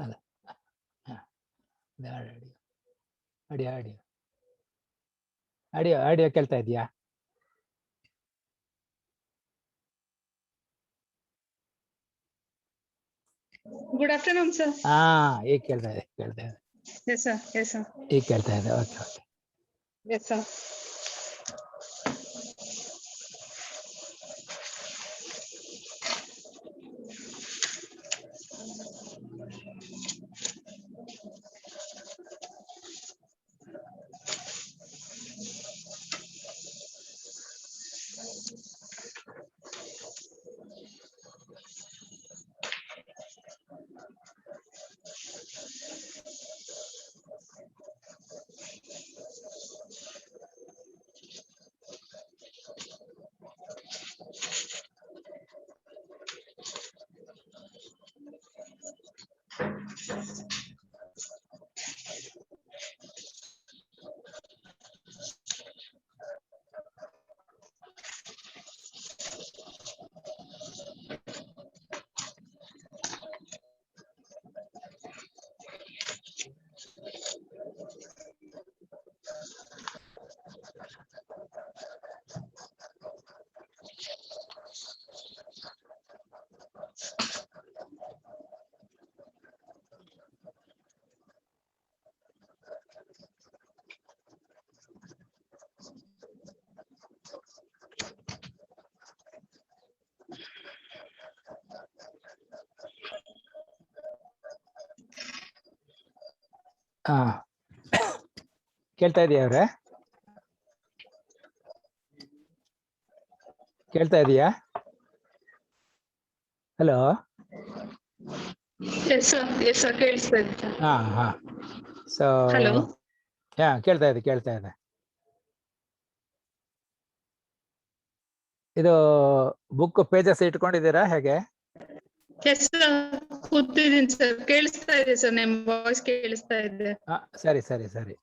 ಅಲ್ಲ audio audio audio audio ಕೇಳ್ತಾ ಇದೆಯಾ? Good afternoon, sir. ಈಗ ಕೇಳ್ತಾ ಇದೆ Yes, sir. Yes, sir. ಈಗ ಕೇಳ್ತಾ ಇದೆ. Okay okay. Yes, sir. ಕೇಳ್ತಾ ಇದೆಯಾ ಅವ್ರೆ? ಕೇಳ್ತಾ ಇದೆಯಾ? Hello. Yes, sir. Yes, sir. ಕೇಳಿಸ್ತಾ ಇದೆ. So Hello. ಕೇಳ್ತಾ ಇದೆ. ಇದು ಬುಕ್ ಪೇಜಸ್ ಇಟ್ಕೊಂಡಿದ್ದೀರಾ ಹೇಗೆ? Yes, sir. ಕೂತಿದ್ದೀನಿ ಸರ್. ಕೇಳಿಸ್ತಾ ಇದೆ ಸರ್, ನಿಮ್ಮ ವಾಯ್ಸ್ ಕೇಳಿಸ್ತಾ ಇದೆ. ಸರಿ.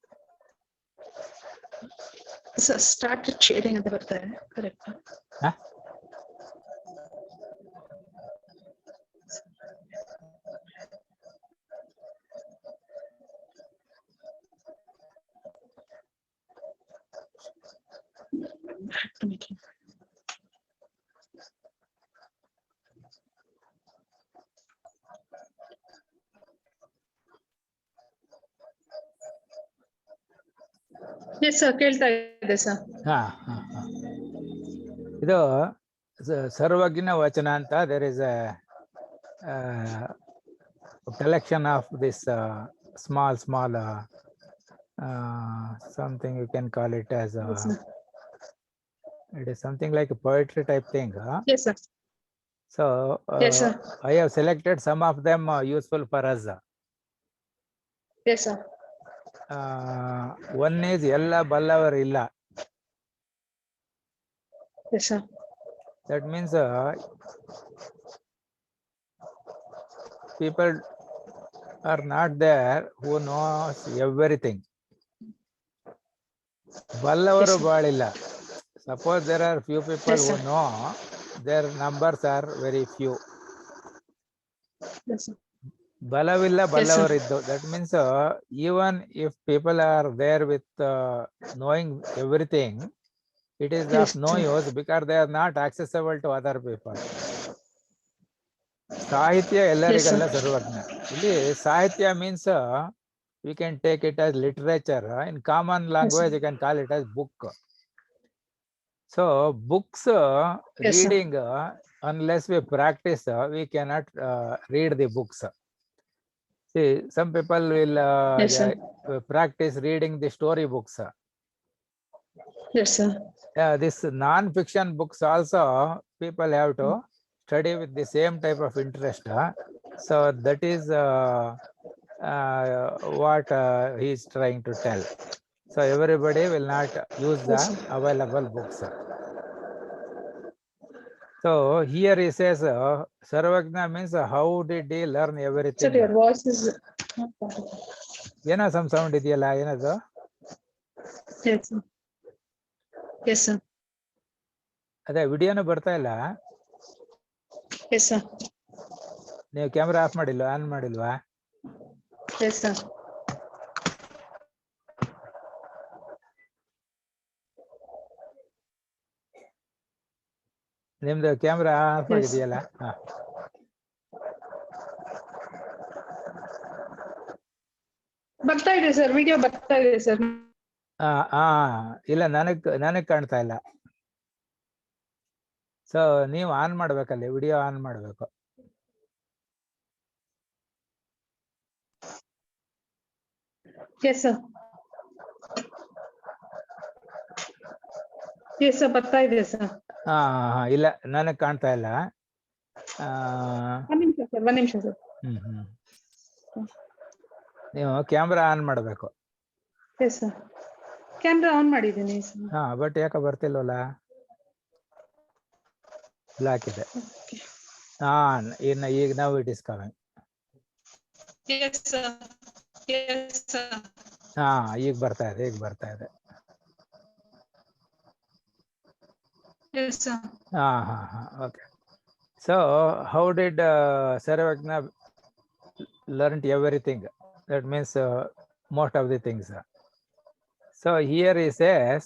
ಸರ್ ಸ್ಟಾರ್ಟ್ ಶೇರಿಂಗ್ ಅಂತ ಬರ್ತಾ ಇದೆ, ಕರೆಕ್ಟ್? ಎಸ್ ಸರ್, ಕೇಳ್ತಾ ಇದೆ ಸರ್. ಇದು ಸರ್ವಜ್ಞ ವಚನ ಅಂತ. There is a collection of this small something you can call it as Yes, it is something like a poetry type thing. Yes, sir. So Yes, sir. I have selected some of them useful for us. Yes, sir. One is Ella Ballavaru Illa. Yes, sir. That means people are not there who knows everything. Ballavaru Balilla. Suppose there are few people Yes, who sir. know, their numbers are very few. Yes, sir. Balavilla Yes, sir. Ballavariddu. That means even if people are there with knowing everything, it is Yes, of no sir. use because they are not accessible to other people. ಸಾಹಿತ್ಯ ಎಲ್ಲರಿಗೆಲ್ಲ ಸರ್ವಜ್ಞ. ಇಲ್ಲಿ ಸಾಹಿತ್ಯ means we can take it as literature. In common language, you can call it as book. So books reading, unless we practice, we cannot read the books. See, some people will practice reading the story books. Yes, sir. This non-fiction books also people have to study with the same type of interest. So that is what he is trying to tell. So everybody will not use the available books. So here he says Sarvagna means how did he learn everything? Sir, your voice is ಏನೋ some sound ಇದೆಯಲ್ಲ, ಏನದು? Yes, sir. Yes, sir. ಅದೇ ವಿಡಿಯೋನು ಬರ್ತಾ ಇಲ್ಲ. Yes, sir. ನೀವು camera off ಮಾಡಿಲ್ವಾ, on ಮಾಡಿಲ್ವಾ? Yes, sir. ನಿಮ್ದು ಕ್ಯಾಮ್ರಾ ಆಫ್ Yes. ಆಗಿದೆಯಲ್ಲ? ಹಾ. ಬರ್ತಾ ಇದೆ ಸರ್, ವಿಡಿಯೋ ಬರ್ತಾ ಇದೆ ಸರ್. ಇಲ್ಲ, ನನಗ್ ಕಾಣ್ತಾ ಇಲ್ಲ. ಸೊ ನೀವು ಆನ್ ಮಾಡ್ಬೇಕಲ್ಲಿ, ವಿಡಿಯೋ ಆನ್ ಮಾಡ್ಬೇಕು. Yes, sir. Yes, sir, ಬರ್ತಾ ಇದೆ ಸರ್. ಇಲ್ಲ, ನನಗ್ ಕಾಣ್ತಾ ಇಲ್ಲ. ಒಂದ್ ನಿಮಿಷ ಸರ್, ಒಂದ್ ನಿಮಿಷ ಸರ್. ನೀವು ಕ್ಯಾಮ್ರಾ ಆನ್ ಮಾಡ್ಬೇಕು. ಎಸ್ ಸರ್, ಕ್ಯಾಮ್ರಾ ಆನ್ ಮಾಡಿದ್ದೀನಿ ಸರ್. ಬಟ್ ಯಾಕೆ ಬರ್ತಿಲ್ವಲ್ಲ? ಬ್ಲಾಕ್ ಇದೆ. ಈಗ ನಾವು it is coming. Yes, sir. Yes, sir. ಈಗ ಬರ್ತಾ ಇದೆ. Yes, sir. Okay. So how did Sarvagna learned everything? That means most of the things. So here he says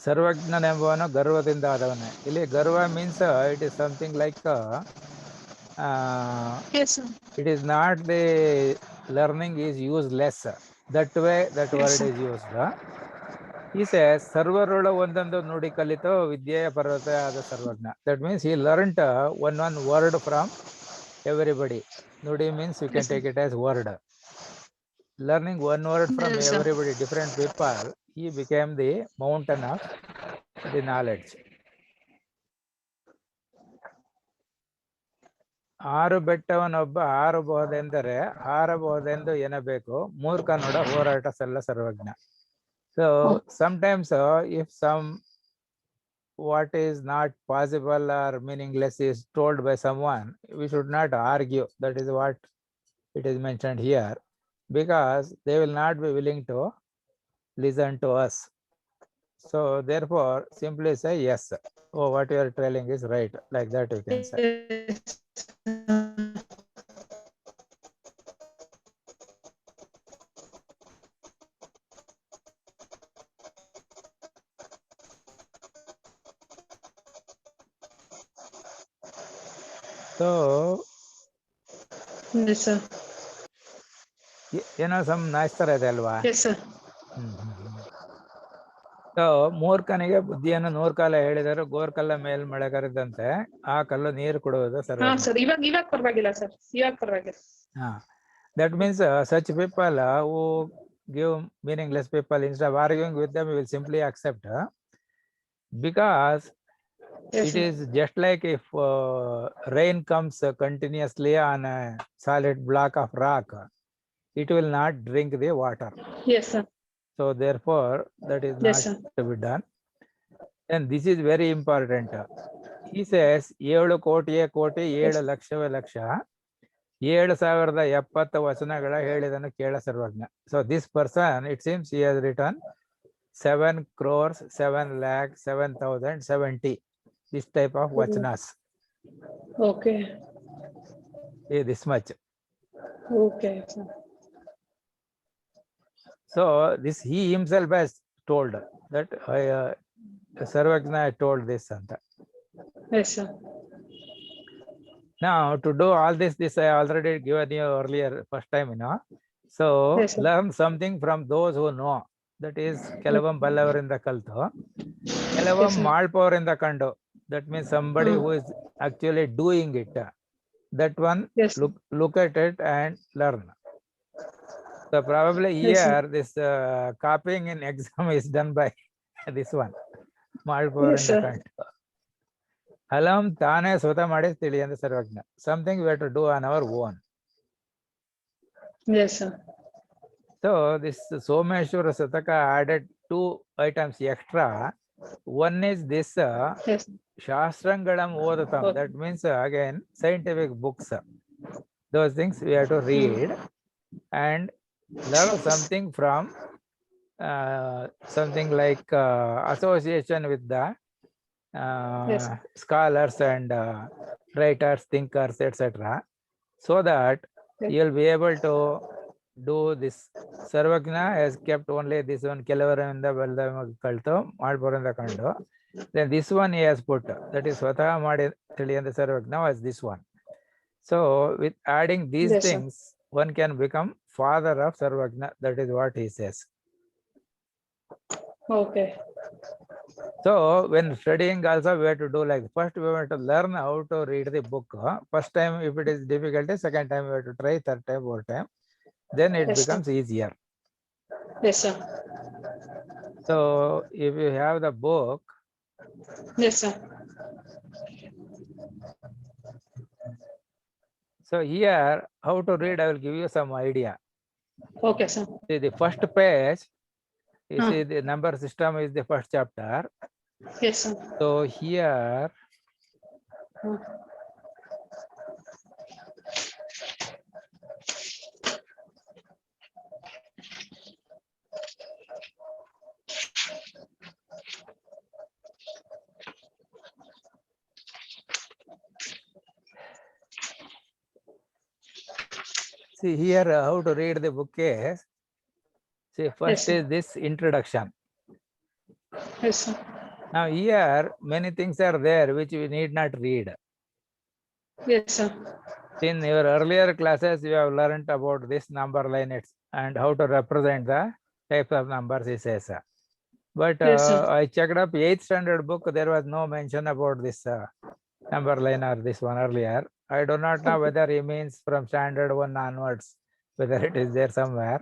ಸರ್ವಜ್ಞನೆಂಬವನು ಗರ್ವದಿಂದ ಆದವನೇ. ಇಲ್ಲಿ ಗರ್ವ means it is something like Yes, sir. it is not the learning is useless. That way that Yes, word sir. is used. He says ಸರ್ವರುಳ ಒಂದೊಂದು ನುಡಿ ಕಲಿತು ವಿದ್ಯೆಯ ಪರ್ವತ ಆದ ಸರ್ವಜ್ಞ. That means he learnt one word from everybody. Nudi means you can Yes, sir. take it as word. Learning one word from Yes, sir. everybody, different people, he became the mountain of the knowledge. 6 ಬೆಟ್ಟವನೊಬ್ಬ ಹಾರಬಹುದೆಂದರೆ ಹಾರಬಹುದೆಂದು ಎನ್ನಬೇಕು, ಮೂರ್ಖ ನೋಡ ಹೋರಾಟ ಸಲ್ಲ ಸರ್ವಜ್ಞ. So sometimes if some what is not possible or meaningless is told by someone, we should not argue. That is what it is mentioned here, because they will not be willing to listen to us. So therefore simply say yes, oh what you are telling is right, like that you can say. So Yes, sir. ಏನೋ some ನಾಚ್ತರ ಇದೆ ಅಲ್ವಾ? Yes, sir. So ಮೂರ್ಖನಿಗೆ ಬುದ್ಧಿಯನ್ನು 100 ಕಾಲ ಹೇಳಿದರು, ಗೋರ್ಕಲ್ಲ ಮೇಲ್ ಮಳೆಗರೆದಂತೆ ಆ ಕಲ್ಲು ನೀರು ಕೊಡುವುದು ಸರ್ವಜ್ಞ. ಸರ್, ಇವಾಗ ಪರವಾಗಿಲ್ಲ ಸರ್, ಇವಾಗ ಪರವಾಗಿಲ್ಲ. That means such people who give meaningless people, instead of arguing with them, we will simply accept, because Yes, it sir. is just like if rain comes continuously on a solid block of rock, it will not drink the water. Yes, sir. So therefore that is Yes, not sir. to be done. And this is very important. He says 7 ಕೋಟಿಯೇ ಕೋಟಿ 7 ಲಕ್ಷವೇ ಲಕ್ಷ 7,070 ವಚನಗಳ ಹೇಳಿದನು ಕೇಳ ಸರ್ವಜ್ಞ. So this person, it seems he has written 7 crores 7 lakh 7,070 this type of vachanas. Okay. This much. Okay, sir. So this he himself has told that Sarvajna told this anta. Yes, sir. Now to do all this I already given you earlier first time, So Yes, sir. learn something from those who know. That is kelavam ballavarinda kaltu, kelavam malpavarinda kandu. That means somebody who is actually doing it. That one, Yes, look at it and learn. So probably Yes, sir. here this copying in exam is done by this one. Yes, sir. Alam ತಾನೇ ಸ್ವತಃ ಮಾಡಿ ತಿಳಿ ಅಂತ ಸರ್ವಜ್ಞ. Something we have to do on our own. Yes, sir. So this Someshwara Sataka added 2 items extra. One is this Yes. Shastrangalam Odatam. Okay. That means again scientific books. Those things we have to read and learn something from something like association with the Yes. scholars and writers, thinkers, etc. So that you will be able to do this. Sarvagna has kept only this one ಕೆಲವರಿಂದ ಬಲದ ಕಳ್ತು ಮಾಡ್ಬರಿಂದ ಕಂಡು. Then this one he has put, that is ಸ್ವತಃ ಮಾಡಿ ತಿಳಿಯಂತ ಸರ್ವಜ್ಞ was this one. So with adding these Yes, sir. things, one can become father of Sarvagna. That is what he says. Okay. So when studying also we have to do like, first we have to learn how to read the book. First time if it is difficult, second time we have to try, third time, fourth time. Then it Yes, sir. becomes easier. Yes, sir. So if you have the book, Yes, sir. so here how to read, I will give you some idea. Okay, sir. See the first page, you Ah. see the number system is the first chapter. Yes, sir. So here Ah. see here how to read the book is, see first sir. is this introduction. Yes, sir. Now here many things are there which we need not read. Yes, sir. In your earlier classes, you have learned about this number line and how to represent the types of numbers, he says. But Yes, sir. I checked up 8th standard book, there was no mention about this number line or this one earlier. I do not know whether he means from standard 1 onwards, whether it is there somewhere.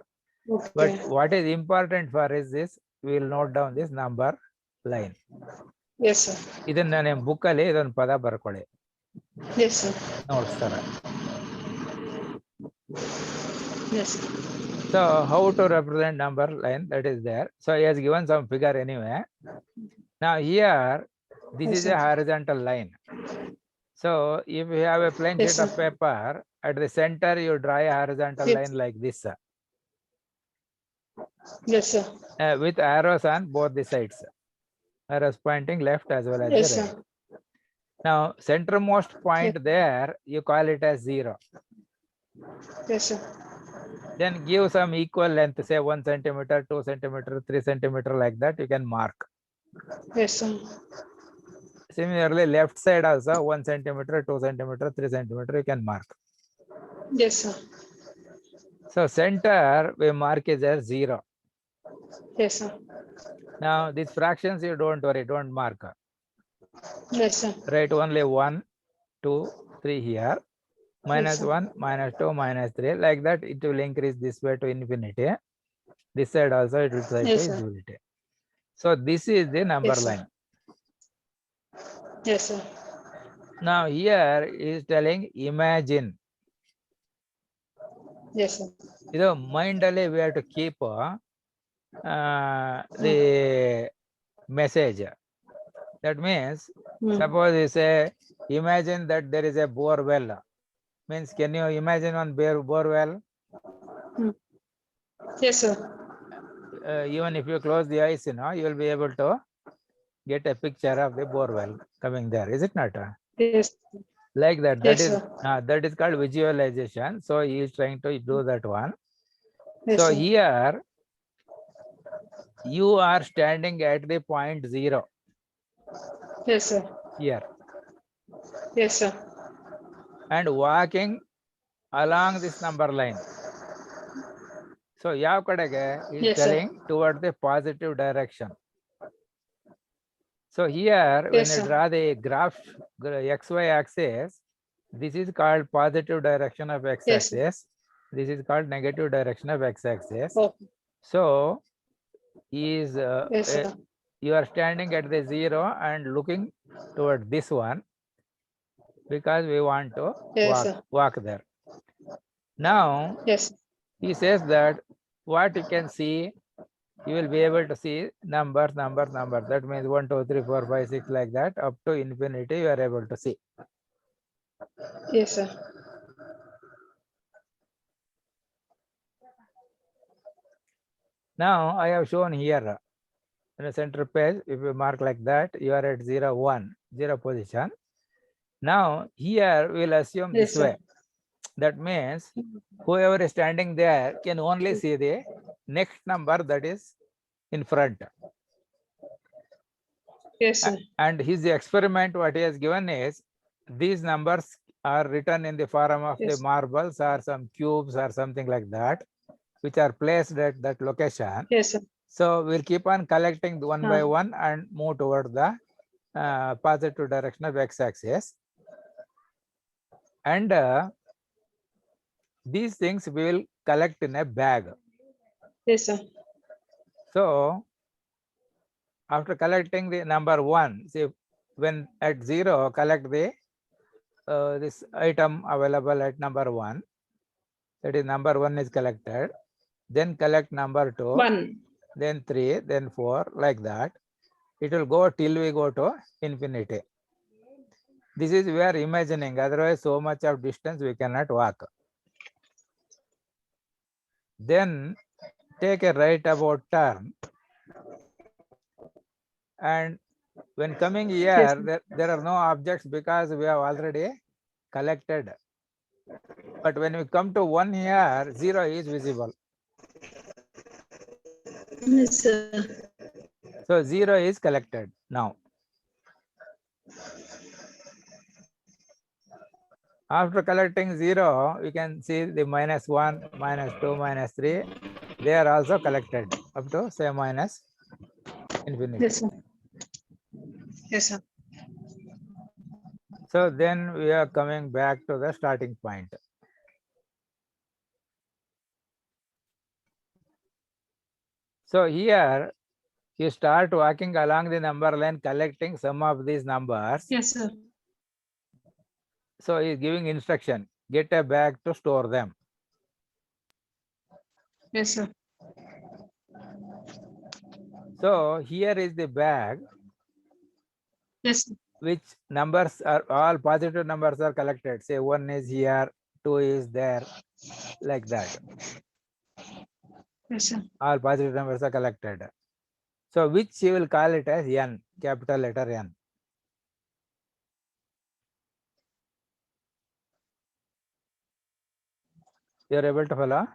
But Okay. what is important for is this, we will note down this number line. Yes, sir. ಇದನ್ನ ನಿಮ್ಮ ಬುಕ್ಕಲ್ಲಿ ಇದೊಂದು ಪದ ಬರ್ಕೊಳ್ಳಿ. Yes, sir. Notes ತರ. Yes, sir. So how to represent number line, that is there. So he has given some figure anyway. Now here, this Yes, is sir. a horizontal line. So if you have a plain Yes, sheet of sir. paper, at the center you draw a horizontal Yes. line like this, Yes, sir. with arrows on both the sides. Arrows pointing left as well as Yes, the right. sir. Now centermost point there, you call it as 0. Yes, sir. Then give some equal length, say 1 centimeter, 2 centimeter, 3 centimeter, like that you can mark. Yes, sir. Similarly, left side also 1 centimeter, 2 centimeter, 3 centimeter you can mark. Yes, sir. So center we mark is as 0. Yes, sir. Now these fractions you don't worry, don't mark. Yes, sir. Write only 1, 2, 3 here. Minus Yes, sir. 1, minus 2, minus 3. Like that it will increase this way to infinity. This side also it will try Yes, to sir. infinity. So this is the number Yes, sir. line. Yes, sir. Now here is telling imagine. Yes, sir. You mind only we have to keep the message. That means, suppose you say, imagine that there is a bore well. Means, can you imagine one bore well? Yes, sir. Even if you close the eyes, you will be able to get a picture of the bore well coming there. Is it not? Yes. Like that. Yes, That is called visualization. So he is trying to do that one. Yes, So sir. here you are standing at the point 0. Yes, sir. Here. Yes, sir. And walking along this number line. So yav kadege is Yes, sir. telling toward the positive direction. So here when Yes, you sir. draw the graph XY axis, this is called positive direction of X Yes, sir. axis. This is called negative direction of X axis. Okay. So is Yes, sir. you are standing at the 0 and looking toward this one because we want to Yes, sir. walk there. Now Yes. he says that what you can see, you will be able to see numbers. That means 1, 2, 3, 4, 5, 6 like that up to infinity you are able to see. Yes, sir. Now I have shown here in the center page, if you mark like that, you are at 0, 1, 0 position. Now here we will assume Yes, this way. sir. That means whoever is standing there can only see the next number that is in front. Yes, sir. And his experiment, what he has given is, these numbers are written in the form of the Yes. marbles or some cubes or something like that, which are placed at that location. Yes, sir. So we'll keep on collecting one by Ah. one and move toward the positive direction of x-axis. And these things we will collect in a bag. Yes, sir. So after collecting the number 1, see, when at 0, collect the this item available at number 1. That is, number 1 is collected. Then collect number 2, 1. then 3, then 4, like that. It will go till we go to infinity. This is we are imagining, otherwise so much of distance we cannot walk. Then take a right about turn, and when coming Yes, here, sir. there are no objects because we have already collected. But when we come to 1 here, 0 is visible. Yes, sir. So 0 is collected now. After collecting 0, we can see the -1, -2, -3. They are also collected up to say minus infinity. Yes, sir. Yes, sir. So then we are coming back to the starting point. So here you start walking along the number line, collecting some of these numbers. Yes, sir. So he is giving instruction, get a bag to store them. Yes, sir. So here is the bag, Yes, sir. which numbers are all positive numbers are collected. Say 1 is here, 2 is there, like that. Yes, sir. All positive numbers are collected. So which you will call it as N, capital letter N. You are able to follow?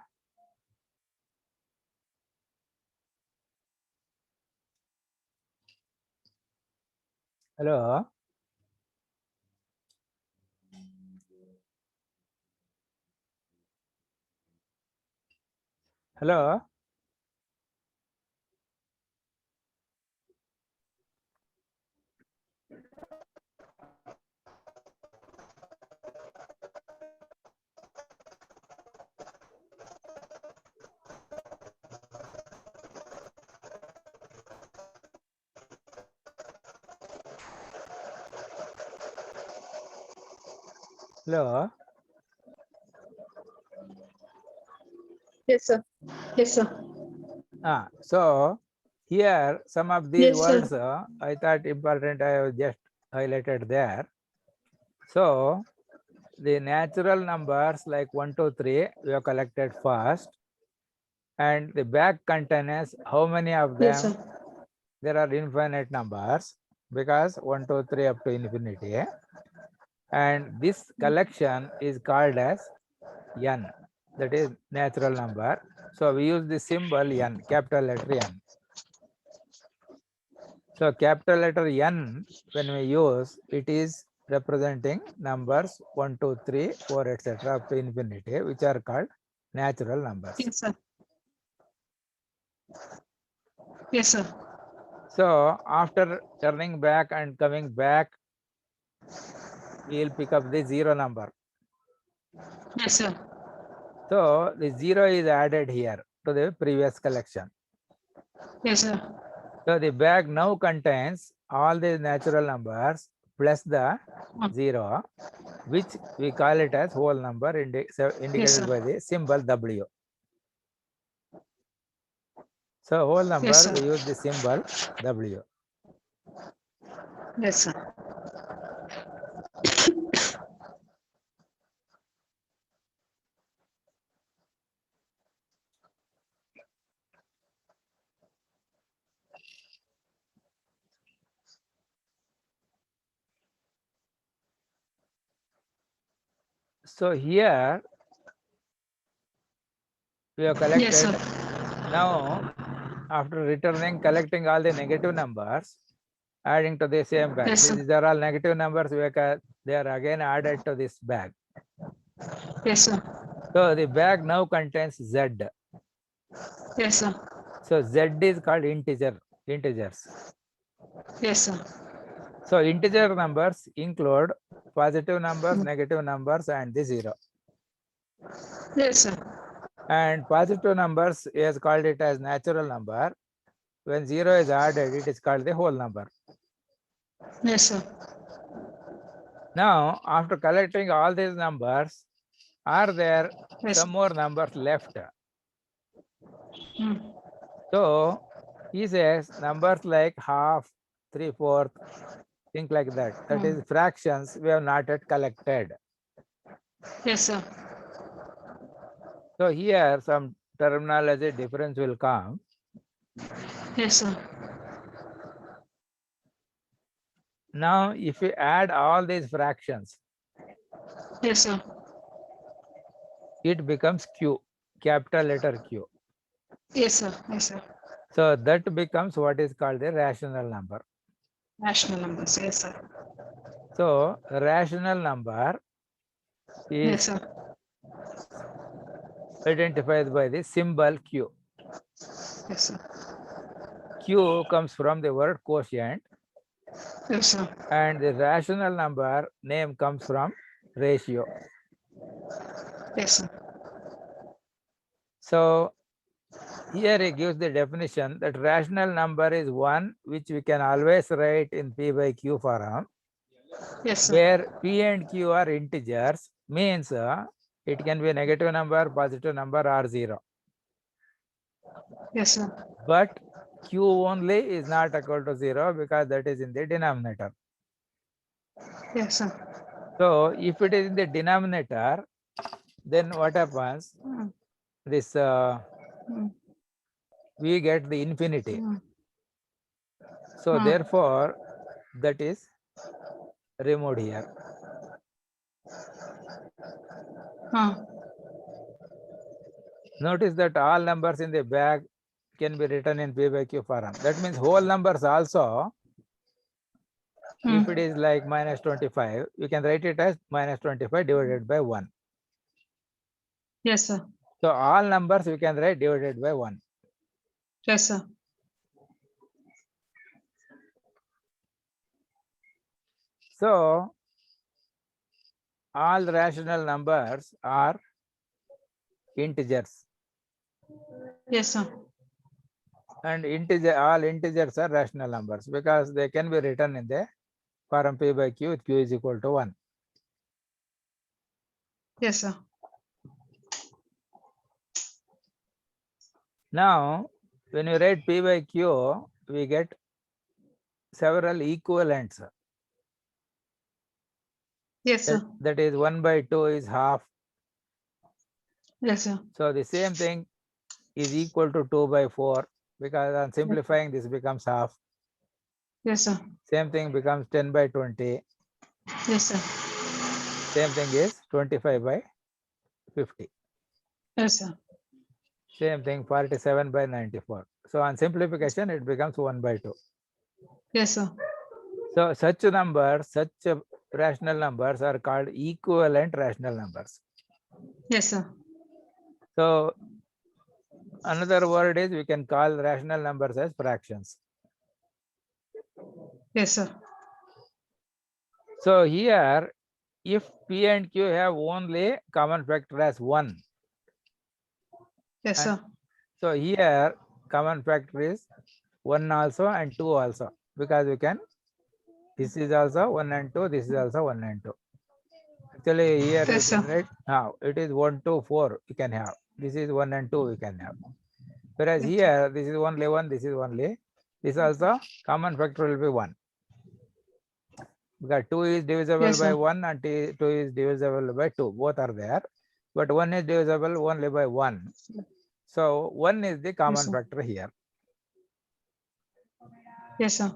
Hello? Hello? Hello? Yes, sir. Yes, sir. So here some of these Yes, sir. words I thought important, I have just highlighted there. So the natural numbers like 1, 2, 3 we have collected first, and the bag contains how many of them? Yes, sir. There are infinite numbers because 1, 2, 3 up to infinity, and this collection is called as N, that is natural number. So we use the symbol N, capital letter N. So capital letter N, when we use, it is representing numbers 1, 2, 3, 4, etc. up to infinity, which are called natural numbers. Yes, sir. Yes, sir. So after turning back and coming back, we will pick up the 0 number. Yes, sir. So the 0 is added here to the previous collection. Yes, sir. So the bag now contains all the natural numbers plus the 0, which we call it as whole number, indicated sir. by the symbol W. So whole number, Yes, sir. we use the symbol W. Yes, sir. So here We have Yes, collected. sir. Now, after returning, collecting all the negative numbers, adding to the same bag. Yes, sir. These are all negative numbers. They are again added to this bag. Yes, sir. So the bag now contains Z. Yes, sir. So Z is called integers. Yes, sir. So integer numbers include positive numbers, negative numbers, and the zero. Yes, sir. And positive numbers is called it as natural number. When zero is added, it is called the whole number. Yes, sir. Now, after collecting all these numbers, are there Yes. some more numbers left? Hmm. So he says numbers like half, 3/4, things like that. That is fractions we have not yet collected. Yes, sir. So here some terminology difference will come. Yes, sir. Now, if we add all these fractions, Yes, sir. it becomes Q, capital letter Q. Yes, sir. Yes, sir. So that becomes what is called a rational number. Rational numbers. Yes, sir. So a rational number Yes, is sir. identified by the symbol Q. Yes, sir. Q comes from the word quotient, Yes, sir. and the rational number name comes from ratio. Yes, sir. So here he gives the definition that rational number is one which we can always write in P by Q form, Yes, sir. where P and Q are integers, means it can be a negative number, positive number, or zero. Yes, sir. But Q only is not equal to zero because that is in the denominator. Yes, sir. So if it is in the denominator, then what happens? This we get the infinity. So therefore, that is removed here. Notice that all numbers in the bag can be written in P by Q form. That means whole numbers also, if it is like -25, you can write it as -25 divided by 1. Yes, sir. So all numbers you can write divided by 1. Yes, sir. So all rational numbers are integers, Yes, sir. and all integers are rational numbers because they can be written in the form P by Q with Q is equal to 1. Yes, sir. Now, when you write P by Q, we get several equivalents. Yes, sir. That is 1 by 2 is half. Yes, sir. So the same thing is equal to 2 by 4 because on simplifying this becomes half. Yes, sir. Same thing becomes 10 by 20. Yes, sir. Same thing is 25 by 50. Yes, sir. Same thing 47 by 94. So on simplification, it becomes 1 by 2. Yes, sir. So such numbers, such rational numbers are called equivalent rational numbers. Yes, sir. So another word is we can call rational numbers as fractions. Yes, sir. So here, if P and Q have only common factor as 1, Yes, sir. so here common factor is 1 also and 2 also, because we can, this is also 1 and 2, this is also 1 and 2. Actually here Yes, sir. right now it is 1, 2, 4 we can have. This is 1 and 2 we can have. Whereas here this is only 1, this is only, this also common factor will be 1. Because 2 is divisible Yes, by sir. 1 and 2 is divisible by 2. Both are there. But 1 is divisible only by 1. So 1 is the common sir. factor here. Yes, sir.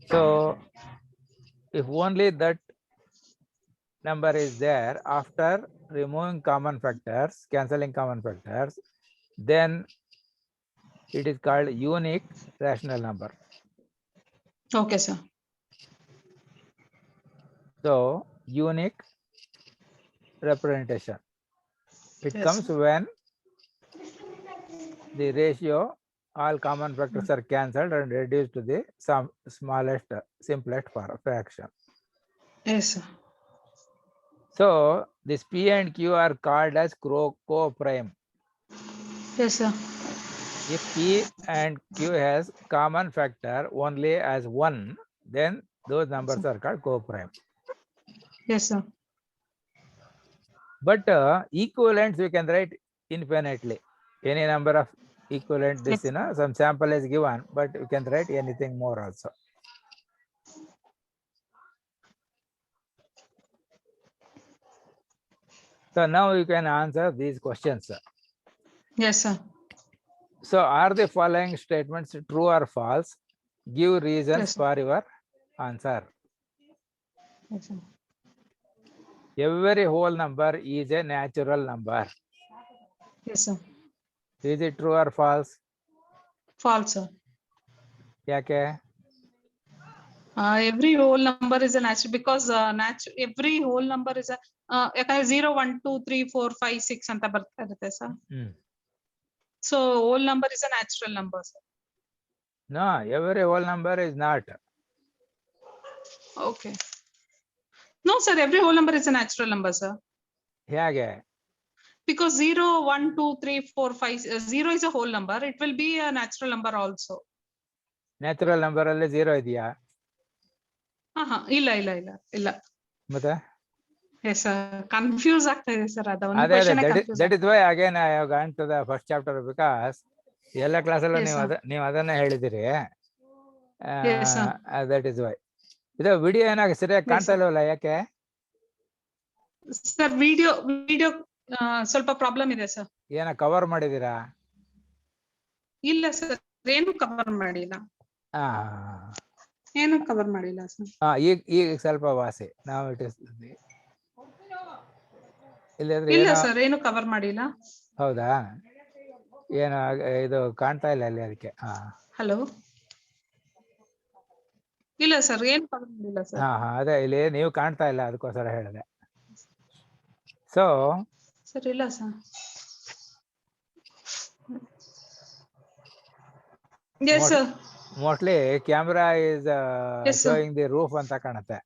So if only that number is there, after removing common factors, cancelling common factors, then it is called unique rational number. Okay, sir. So unique representation. It Yes, comes sir. when the ratio, all common factors are cancelled and reduced to the smallest, simplest fraction. Yes, sir. So this P and Q are called as co-prime. Yes, sir. If P and Q has common factor only as 1, then those numbers are called co-prime. Yes, sir. But equivalents we can write infinitely. Any number of equivalent, this, Yes. some sample is given, but we can write anything more also. So now you can answer these questions. Yes, sir. So are the following statements true or false? Give reasons Yes, sir. for your answer. Yes, sir. Every whole number is a natural number. Yes, sir. Is it true or false? False, sir. Yake? Every whole number is a natural because every whole number is a 0, 1, 2, 3, 4, 5, 6 ಅಂತ ಬರ್ತಾ ಇರುತ್ತೆ sir. So whole number is a natural number, sir. No, every whole number is not. Okay. No, sir, every whole number is a natural number, sir. Yage? Because 0, 1, 2, 3, 4, 5, 0 is a whole number. It will be a natural number also. Natural number ಅಲ್ಲಿ 0 ಇದೆಯಾ? ಇಲ್ಲ. ಮತ್ತೆ? Yes, sir. Confuse ಆಗ್ತಾ ಇದೆ sir. ಅದೊಂದು ಅದೇ question that is why again I have gone to the first chapter because ಎಲ್ಲ ಕ್ಲಾಸಲ್ಲೂ Yes, ನೀವು ಅದನ್ನೇ ಹೇಳಿದಿರಿ. Yes, sir. That is why. ಇದು ವಿಡಿಯೋ ಏನಾಗ ಸರಿಯಾಗಿ Yes, ಕಾಣ್ತಾ sir. ಇಲ್ವಲ್ಲ, ಯಾಕೆ? ಸರ್ ವಿಡಿಯೋ ಸ್ವಲ್ಪ ಪ್ರಾಬ್ಲಮ್ ಇದೆ ಸರ್. ಏನ ಕವರ್ ಮಾಡಿದೀರಾ? ಇಲ್ಲ ಸರ್, ಏನು ಕವರ್ ಮಾಡಿಲ್ಲ. ಏನು ಕವರ್ ಮಾಡಿಲ್ಲ ಸರ್. ಈಗ ಸ್ವಲ್ಪ ವಾಸಿ. ನಾವು ಇಟ್ ಇಸ್ ಇಲ್ಲ ಸರ್, ಏನು ಕವರ್ ಮಾಡಿಲ್ಲ. ಹೌದಾ? ಏನು ಇದು ಕಾಣ್ತಾ ಇಲ್ಲ ಅಲ್ಲಿ, ಅದಕ್ಕೆ. ಹಲೋ, ಇಲ್ಲ ಸರ್, ಏನು ಕವರ್ ಮಾಡಿಲ್ಲ ಸರ್. ಅದೇ ಇಲ್ಲಿ ನೀವು ಕಾಣ್ತಾ ಇಲ್ಲ, ಅದಕ್ಕೋಸ್ಕರ ಹೇಳಿದೆ. ಸೊ ಸರ್ ಇಲ್ಲ sir. Yes, sir. Mostly camera is Yes, sir. showing the roof ಅಂತ ಕಾಣುತ್ತೆ.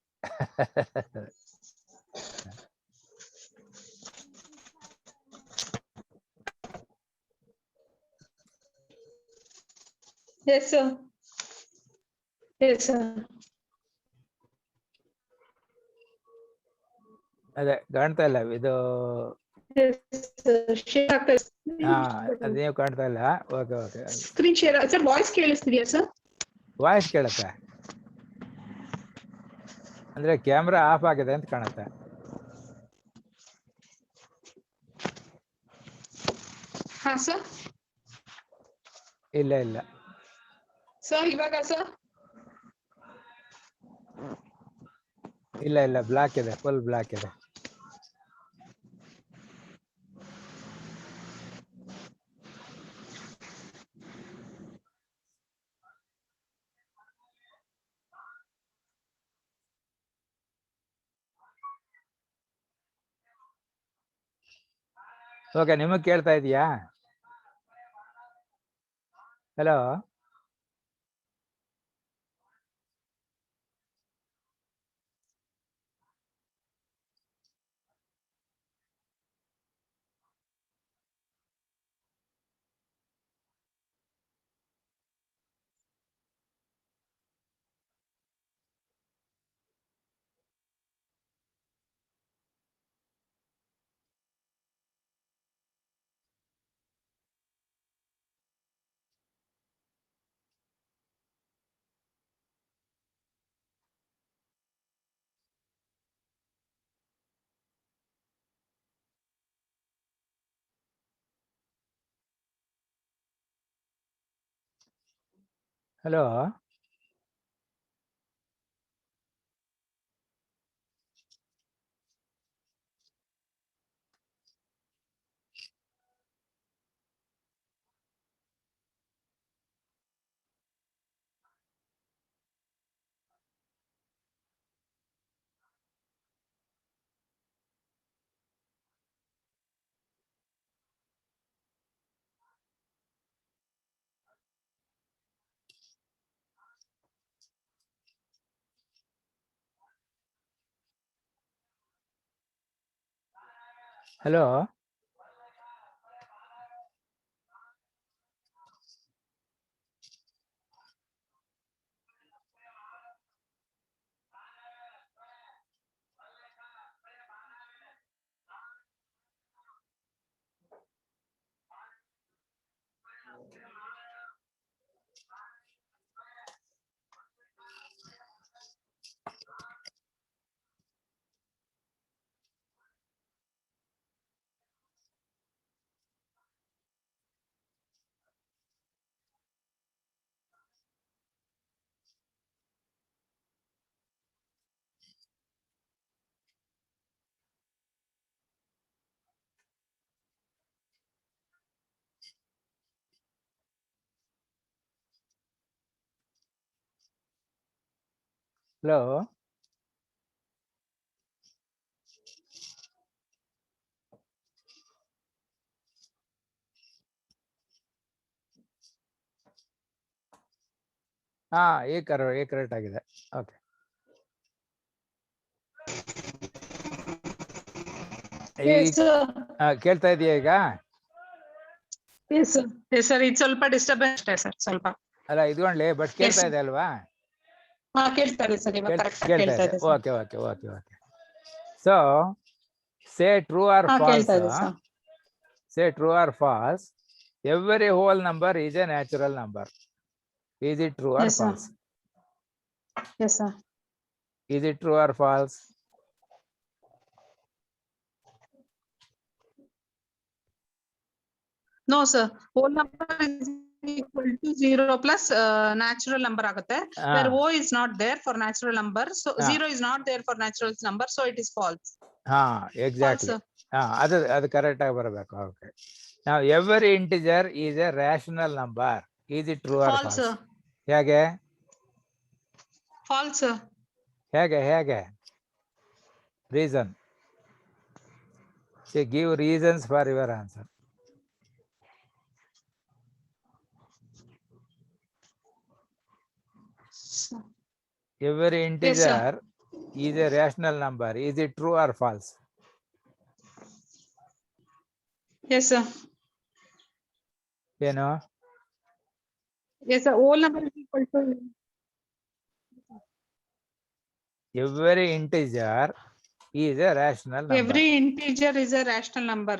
Yes, sir. Yes, sir. ಅದೇ ಕಾಣ್ತಾ ಇಲ್ಲ ಇದು. Yes, sir. Share ಆಗ್ತಾ ಇದೆ. ಅದು ನೀವು ಕಾಣ್ತಾ ಇಲ್ಲ. Okay okay. Screen share sir. Voice ಕೇಳಿಸ್ತಿದೆಯಾ ಸರ್? ವಾಯ್ಸ್ ಕೇಳುತ್ತೆ, ಅಂದ್ರೆ ಕ್ಯಾಮ್ರಾ ಆಫ್ ಆಗಿದೆ ಅಂತ ಕಾಣುತ್ತೆ. ಹಾ ಸರ್. ಇಲ್ಲ ಸರ್ ಇವಾಗ ಸರ್? ಇಲ್ಲ ಬ್ಲಾಕ್ ಇದೆ, ಫುಲ್ ಬ್ಲಾಕ್ ಇದೆ. ಓಕೆ, ನಿಮಗ್ ಕೇಳ್ತಾ ಇದೀಯಾ? Hello. Hello. Hello. Hello. Correct ಆಗಿದೆ. ಓಕೆ. Yes, sir. ಕೇಳ್ತಾ ಇದೆಯಾ ಈಗ? Yes, sir. Yes, sir. ಇದು ಸ್ವಲ್ಪ ಡಿಸ್ಟರ್ಬೆನ್ಸ್ ಇದೆ ಸರ್, ಸ್ವಲ್ಪ. ಅಲ್ಲ ಇದ್ಕೊಂಡ್ಲಿ, ಬಟ್ ಕೇಳ್ತಾ ಇದೆ ಅಲ್ವಾ? ಕೇಳ್ತಾ ಇದೆ ಸರ್, ಇವಾಗ ಕರೆಕ್ಟ್ ಕೇಳ್ತಾ ಕೇಳ್ತಾ ಇದೆ. ಇದೆ sir. Okay. So say true or false. ಕೇಳ್ತಾ ಇದೆ sir. Say true or false. Every whole number is a natural number. Is it true or Yes, sir. false? Yes, sir. Is it true or false? No, sir. Whole number is equal to 0 plus natural number ಆಗುತ್ತೆ. Where O is not there for natural number. So 0 is not there for natural number. So it is false. Exactly. False, ಅದು correct ಆಗಿ ಬರಬೇಕು. Okay. Now every integer is a rational number. Is it true or false? False. ಹೇಗೆ? False. ಹೇಗೆ? Reason. Say give reasons for your answer. Every integer is a rational number. Is it true or false? Yes, sir. ಏನು? Yes, sir. Whole number is equal to. Every integer is a rational number. Every integer is a rational number.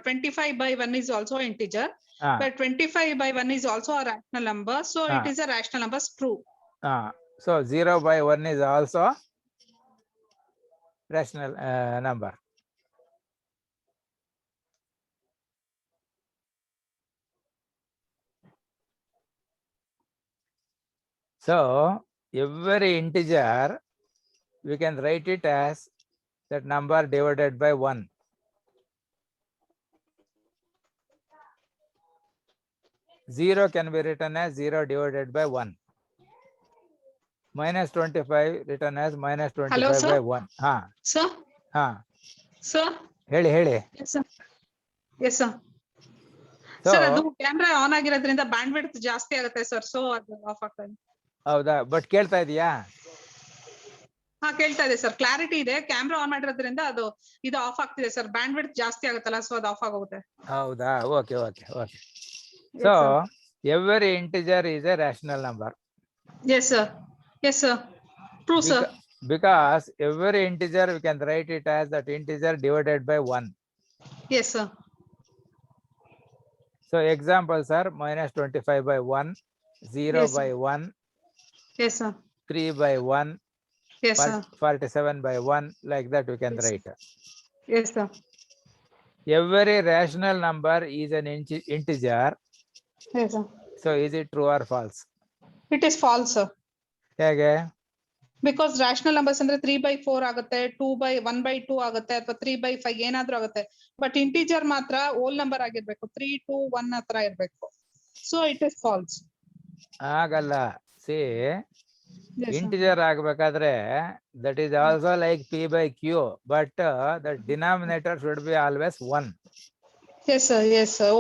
25 by 1 is also integer. But 25 by 1 is also a rational number. So it is a rational number. True. So 0 by 1 is also rational number. So every integer, we can write it as that number divided by 1. Zero can be written as 0 divided by 1. Minus 25 written as minus 25 Hello, sir? by 1. Sir? Sir? ಹೇಳಿ. Yes, sir. Yes, sir. So, sir, ಅದು camera on ಆಗಿರೋದ್ರಿಂದ band width ಜಾಸ್ತಿ ಆಗುತ್ತೆ sir, so ಅದು of ಆಗ್ತದೆ. ಹೌದಾ? But ಕೇಳ್ತಾ ಇದೆಯಾ? ಕೇಳ್ತಾ ಇದೆ ಸರ್, ಕ್ಲಾರಿಟಿ ಇದೆ. ಕ್ಯಾಮ್ರಾ ಆನ್ ಮಾಡಿರೋದ್ರಿಂದ ಅದು ಇದು ಆಫ್ ಆಗ್ತಿದೆ ಸರ್, ಬ್ಯಾಂಡ್ ವಿಡ್ತ್ ಜಾಸ್ತಿ ಆಗುತ್ತಲ್ಲ, ಸೊ ಅದು ಆಫ್ ಆಗೋಗುತ್ತೆ. ಹೌದಾ? Okay. So every integer is a rational number. Yes, sir. True, sir. Because every integer we can write it as that integer divided by 1. Yes, sir. So examples are minus 25 by 1, 0 Yes, by 1, Yes, sir. 3 by 1, Yes, sir. 47 by 1, like that we can Yes, write. Yes, sir. Every rational number is an integer. Yes, sir. So is it true or false? It is false, sir. ಹೇಗೆ? Because rational numbers ಅಂದ್ರೆ 3/4 ಆಗುತ್ತೆ, 1/2 ಆಗುತ್ತೆ, ಅಥವಾ 3/5 ಏನಾದ್ರೂ ಆಗುತ್ತೆ. But integer ಮಾತ್ರ whole number ಆಗಿರ್ಬೇಕು, 3, 2, 1 ಹತ್ರ ಇರ್ಬೇಕು. So it is false. ಆಗಲ್ಲ. See, ಇಂಟಿಜರ್ ಆಗಬೇಕಾದ್ರೆ that is also like p/q, but the denominator should be always 1. Yes, sir.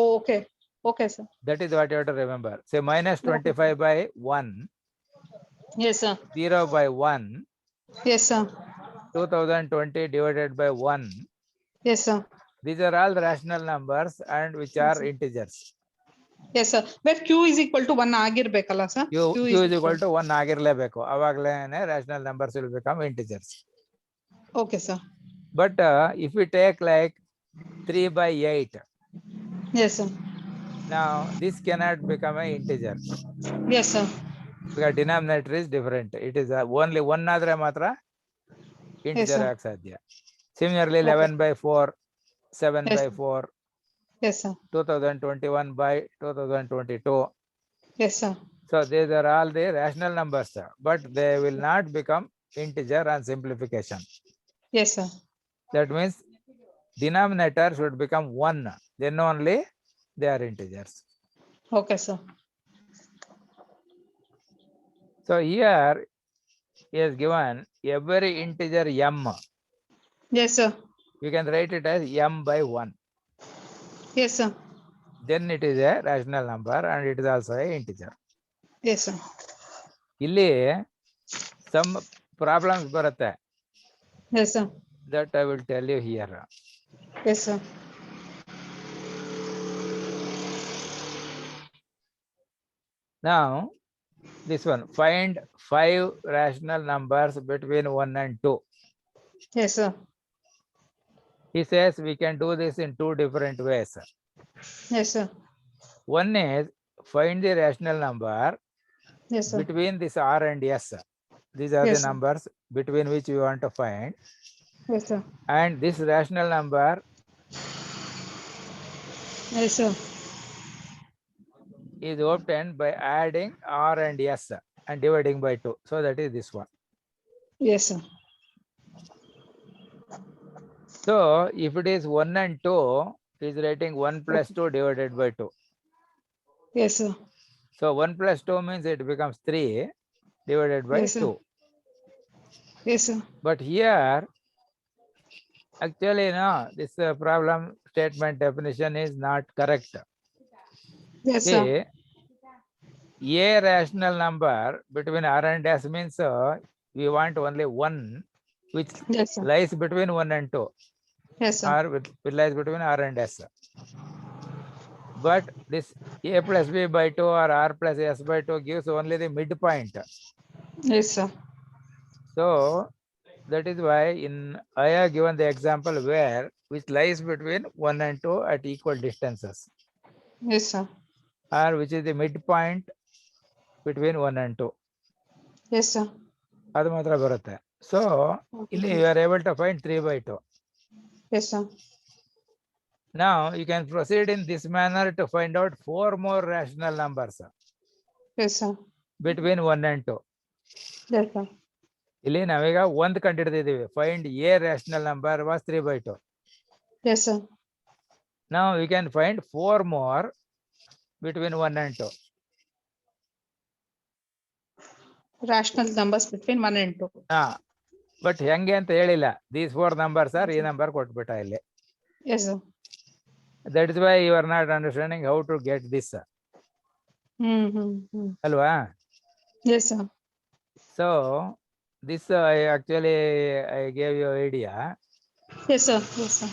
Okay, sir. That is what you have to remember. Say minus 25 by 1. Yes, sir. 0 by 1. Yes, sir. 2020 divided by 1. Yes, sir. These are all rational numbers and which are integers. Yes, sir. Where Q is equal to 1 ಆಗಿರ್ಬೇಕಲ್ಲ sir? Q is equal to 1 ಆಗಿರ್ಲೇಬೇಕು. ಅವಾಗಲೇನೆ rational numbers will become integers. Okay, sir. But if we take like 3 by 8, Yes, sir. now this cannot become an integer Yes, sir. because denominator is different. It is only 1 ಆದ್ರೆ ಮಾತ್ರ integer sir. ಆಗಕ್ಕೆ ಸಾಧ್ಯ. Similarly, Okay. 11 by 4, 7 Yes. by 4, Yes, sir. 2021 by 2022. Yes, sir. So these are all the rational numbers, but they will not become integer on simplification. Yes, sir. That means denominator should become 1, then only they are integers. Okay, sir. So here he has given every integer m. Yes, sir. You can write it as m by 1. Yes, sir. Then it is a rational number and it is also a integer. Yes, sir. ಇಲ್ಲಿ some problems ಬರುತ್ತೆ. Yes, sir. That I will tell you here. Yes, sir. Now this one, find 5 rational numbers between 1 and 2. Yes, sir. He says we can do this in 2 different ways. Yes, sir. One is find the rational number Yes, sir. between this R and S. These are Yes, the sir. numbers between which we want to find. Yes, sir. And this rational number Yes, sir. is obtained by adding R and S and dividing by 2. So that is this one. Yes, sir. So if it is 1 and 2, it is writing 1 plus 2 divided by 2. Yes, sir. So 1 plus 2 means it becomes 3 divided by Yes, sir. 2. Yes, sir. But here, actually, no, this problem statement definition is not correct. Yes, See, sir. a rational number between R and S means we want only one which Yes, sir. lies between 1 and 2, Yes, sir. or which lies between R and S. But this a plus b by 2 or R plus S by 2 gives only the midpoint. Yes, sir. So that is why I have given the example where which lies between 1 and 2 at equal distances, Yes, sir. or which is the midpoint between 1 and 2. Yes, sir. ಅದು ಮಾತ್ರ ಬರುತ್ತೆ. So ಇಲ್ಲಿ you are able to find 3 by 2. Yes, sir. Now you can proceed in this manner to find out 4 more rational numbers Yes, sir. between 1 and 2. Yes, sir. ಇಲ್ಲಿ ನಾವೀಗ 1 ಕಂಡುಹಿಡಿದಿದ್ದೀವಿ. Find a rational number was 3 by 2. Yes, sir. Now we can find 4 more between 1 and 2. Rational numbers between 1 and 2. But ಹೆಂಗೆ ಅಂತ ಹೇಳಿಲ್ಲ. These 4 numbers are ಈ number ಕೊಟ್ಬಿಟ್ಟ ಇಲ್ಲಿ. Yes, sir. That is why you are not understanding how to get this. ಅಲ್ವಾ? Yes, sir. So this I gave you idea. Yes, sir. Yes, sir.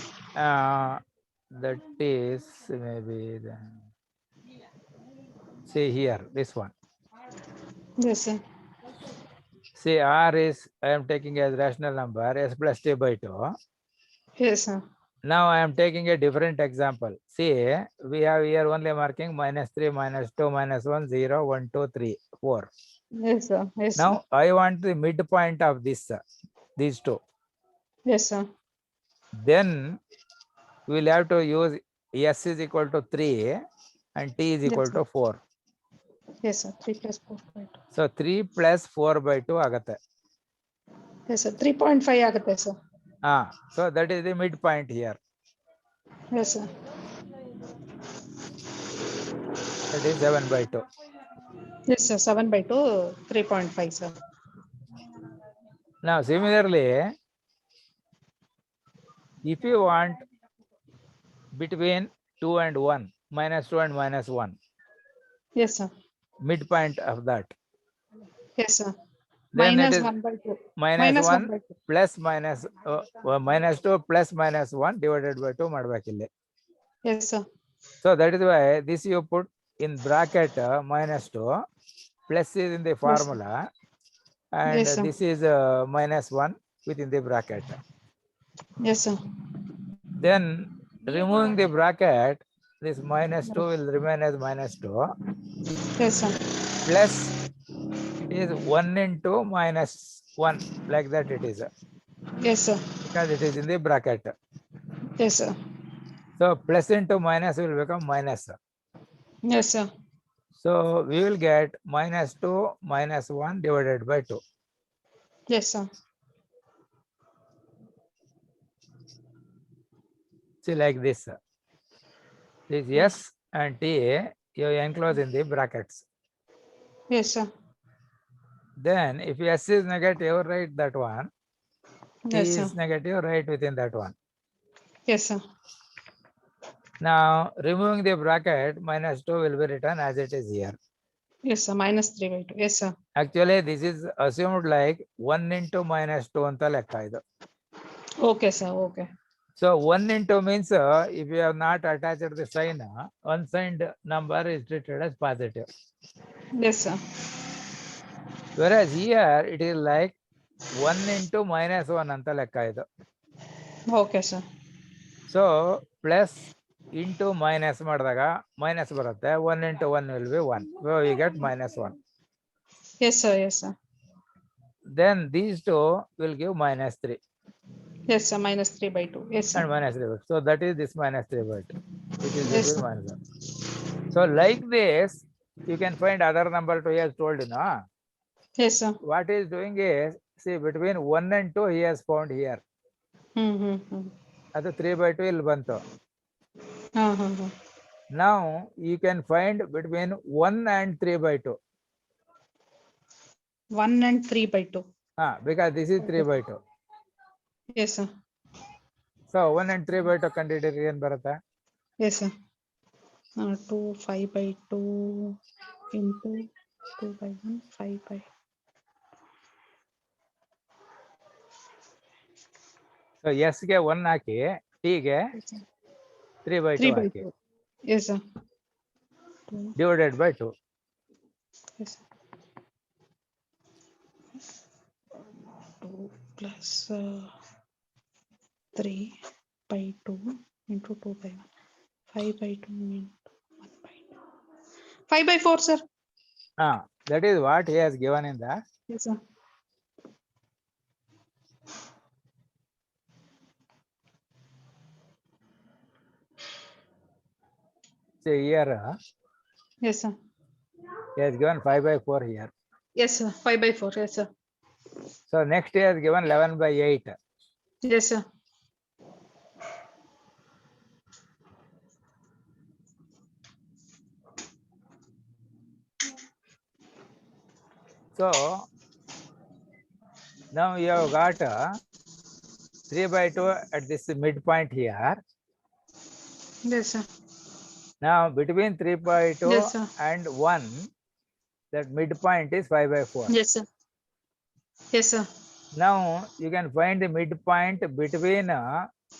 That is maybe see here, this one. Yes, sir. See, R is I am taking as rational number S plus T by 2. Yes, sir. Now I am taking a different example. See, we have here only marking -3, -2, -1, 0, 1, 2, 3, 4. Yes, sir. Yes, Now sir. I want the midpoint of this, these 2. Yes, sir. Then we will have to use S is equal to 3 and T is equal to 4. Yes, sir. 3 plus 4 by 2. So 3 plus 4 by 2 ಆಗುತ್ತೆ. Yes, sir. 3.5 ಆಗುತ್ತೆ, sir. So that is the midpoint here. Yes, sir. That is 7 by 2. Yes, sir. 7 by 2, 3.5, sir. Now similarly, if you want between 2 and 1, -2 and -1, Yes, sir. midpoint of that, Yes, sir. Then it minus is 1/2. minus Minus 1 1/2. plus minus minus 2 plus minus 1 divided by 2 ಮಾಡ್ಬೇಕಿಲ್ಲಿ. Yes, sir. So that is why this you put in bracket minus 2, plus is in the formula, and Yes, sir. this is minus 1 within the bracket. Yes, sir. Then removing the bracket, this minus 2 will remain as minus 2, Yes, sir. plus it is 1 into minus 1, like that it is, Yes, sir. because it is in the bracket. Yes, sir. So plus into minus will become minus. Yes, sir. So we will get minus 2 minus 1 divided by 2. Yes, sir. See, like this. This S and T you enclose in the brackets. Yes, sir. Then if S is negative, write that one. T Yes, sir. is negative, write within that one. Yes, sir. Now removing the bracket, minus 2 will be written as it is here. Yes, sir. Minus 3/2. Yes, sir. Actually, this is assumed like 1 into minus 2 anta ಲೆಕ್ಕ ಇದು. Okay, sir. Okay. So 1 into means if you have not attached the sign, unsigned number is treated as positive. Yes, sir. Whereas here it is like 1 into minus 1 anta ಲೆಕ್ಕ ಇದು. Okay, sir. So plus into minus ಮಾಡಿದಾಗ minus ಬರುತ್ತೆ. 1 into 1 will be 1. So we get minus 1. Yes, sir. Yes, sir. Then these two will give minus 3 Yes, sir. Minus 3/2. Yes, sir. and minus 3. So that is this minus 3 by 2, which is Yes, between sir. minus 1. So like this, you can find other number 2 he has told you, no? Yes, sir. What he is doing is, see, between 1 and 2 he has found here. ಅದು 3 by 2 ಇಲ್ಲಿ ಬಂತು. Now you can find between 1 and 3 by 2. 1 and 3/2. Because this is 3 by 2. Yes, sir. So 1 and 3 by 2 ಕಂಡುಹಿಡಿದ್ರೆ ಏನು ಬರುತ್ತೆ? Yes, sir. 2 5/2 into 2/1 5/. So S ಗೆ 1 ಹಾಕಿ, T ಗೆ 3 by 2 hockey, 3/2. Yes, sir. divided by 2. Yes, sir. 2 plus 3/2 into 2/1. 5/2 into 1/2. 5/4, sir. That is what he has given in the. Yes, sir. See here, Yes, sir. he has given 5 by 4 here. Yes, sir. 5/4. Yes, sir. So next he has given 11 by 8. Yes, sir. So now you have got 3 by 2 at this midpoint here. Yes, sir. Now between 3 by 2 Yes, sir. and 1, that midpoint is 5 by 4. Yes, sir. Yes, sir. Now you can find the midpoint between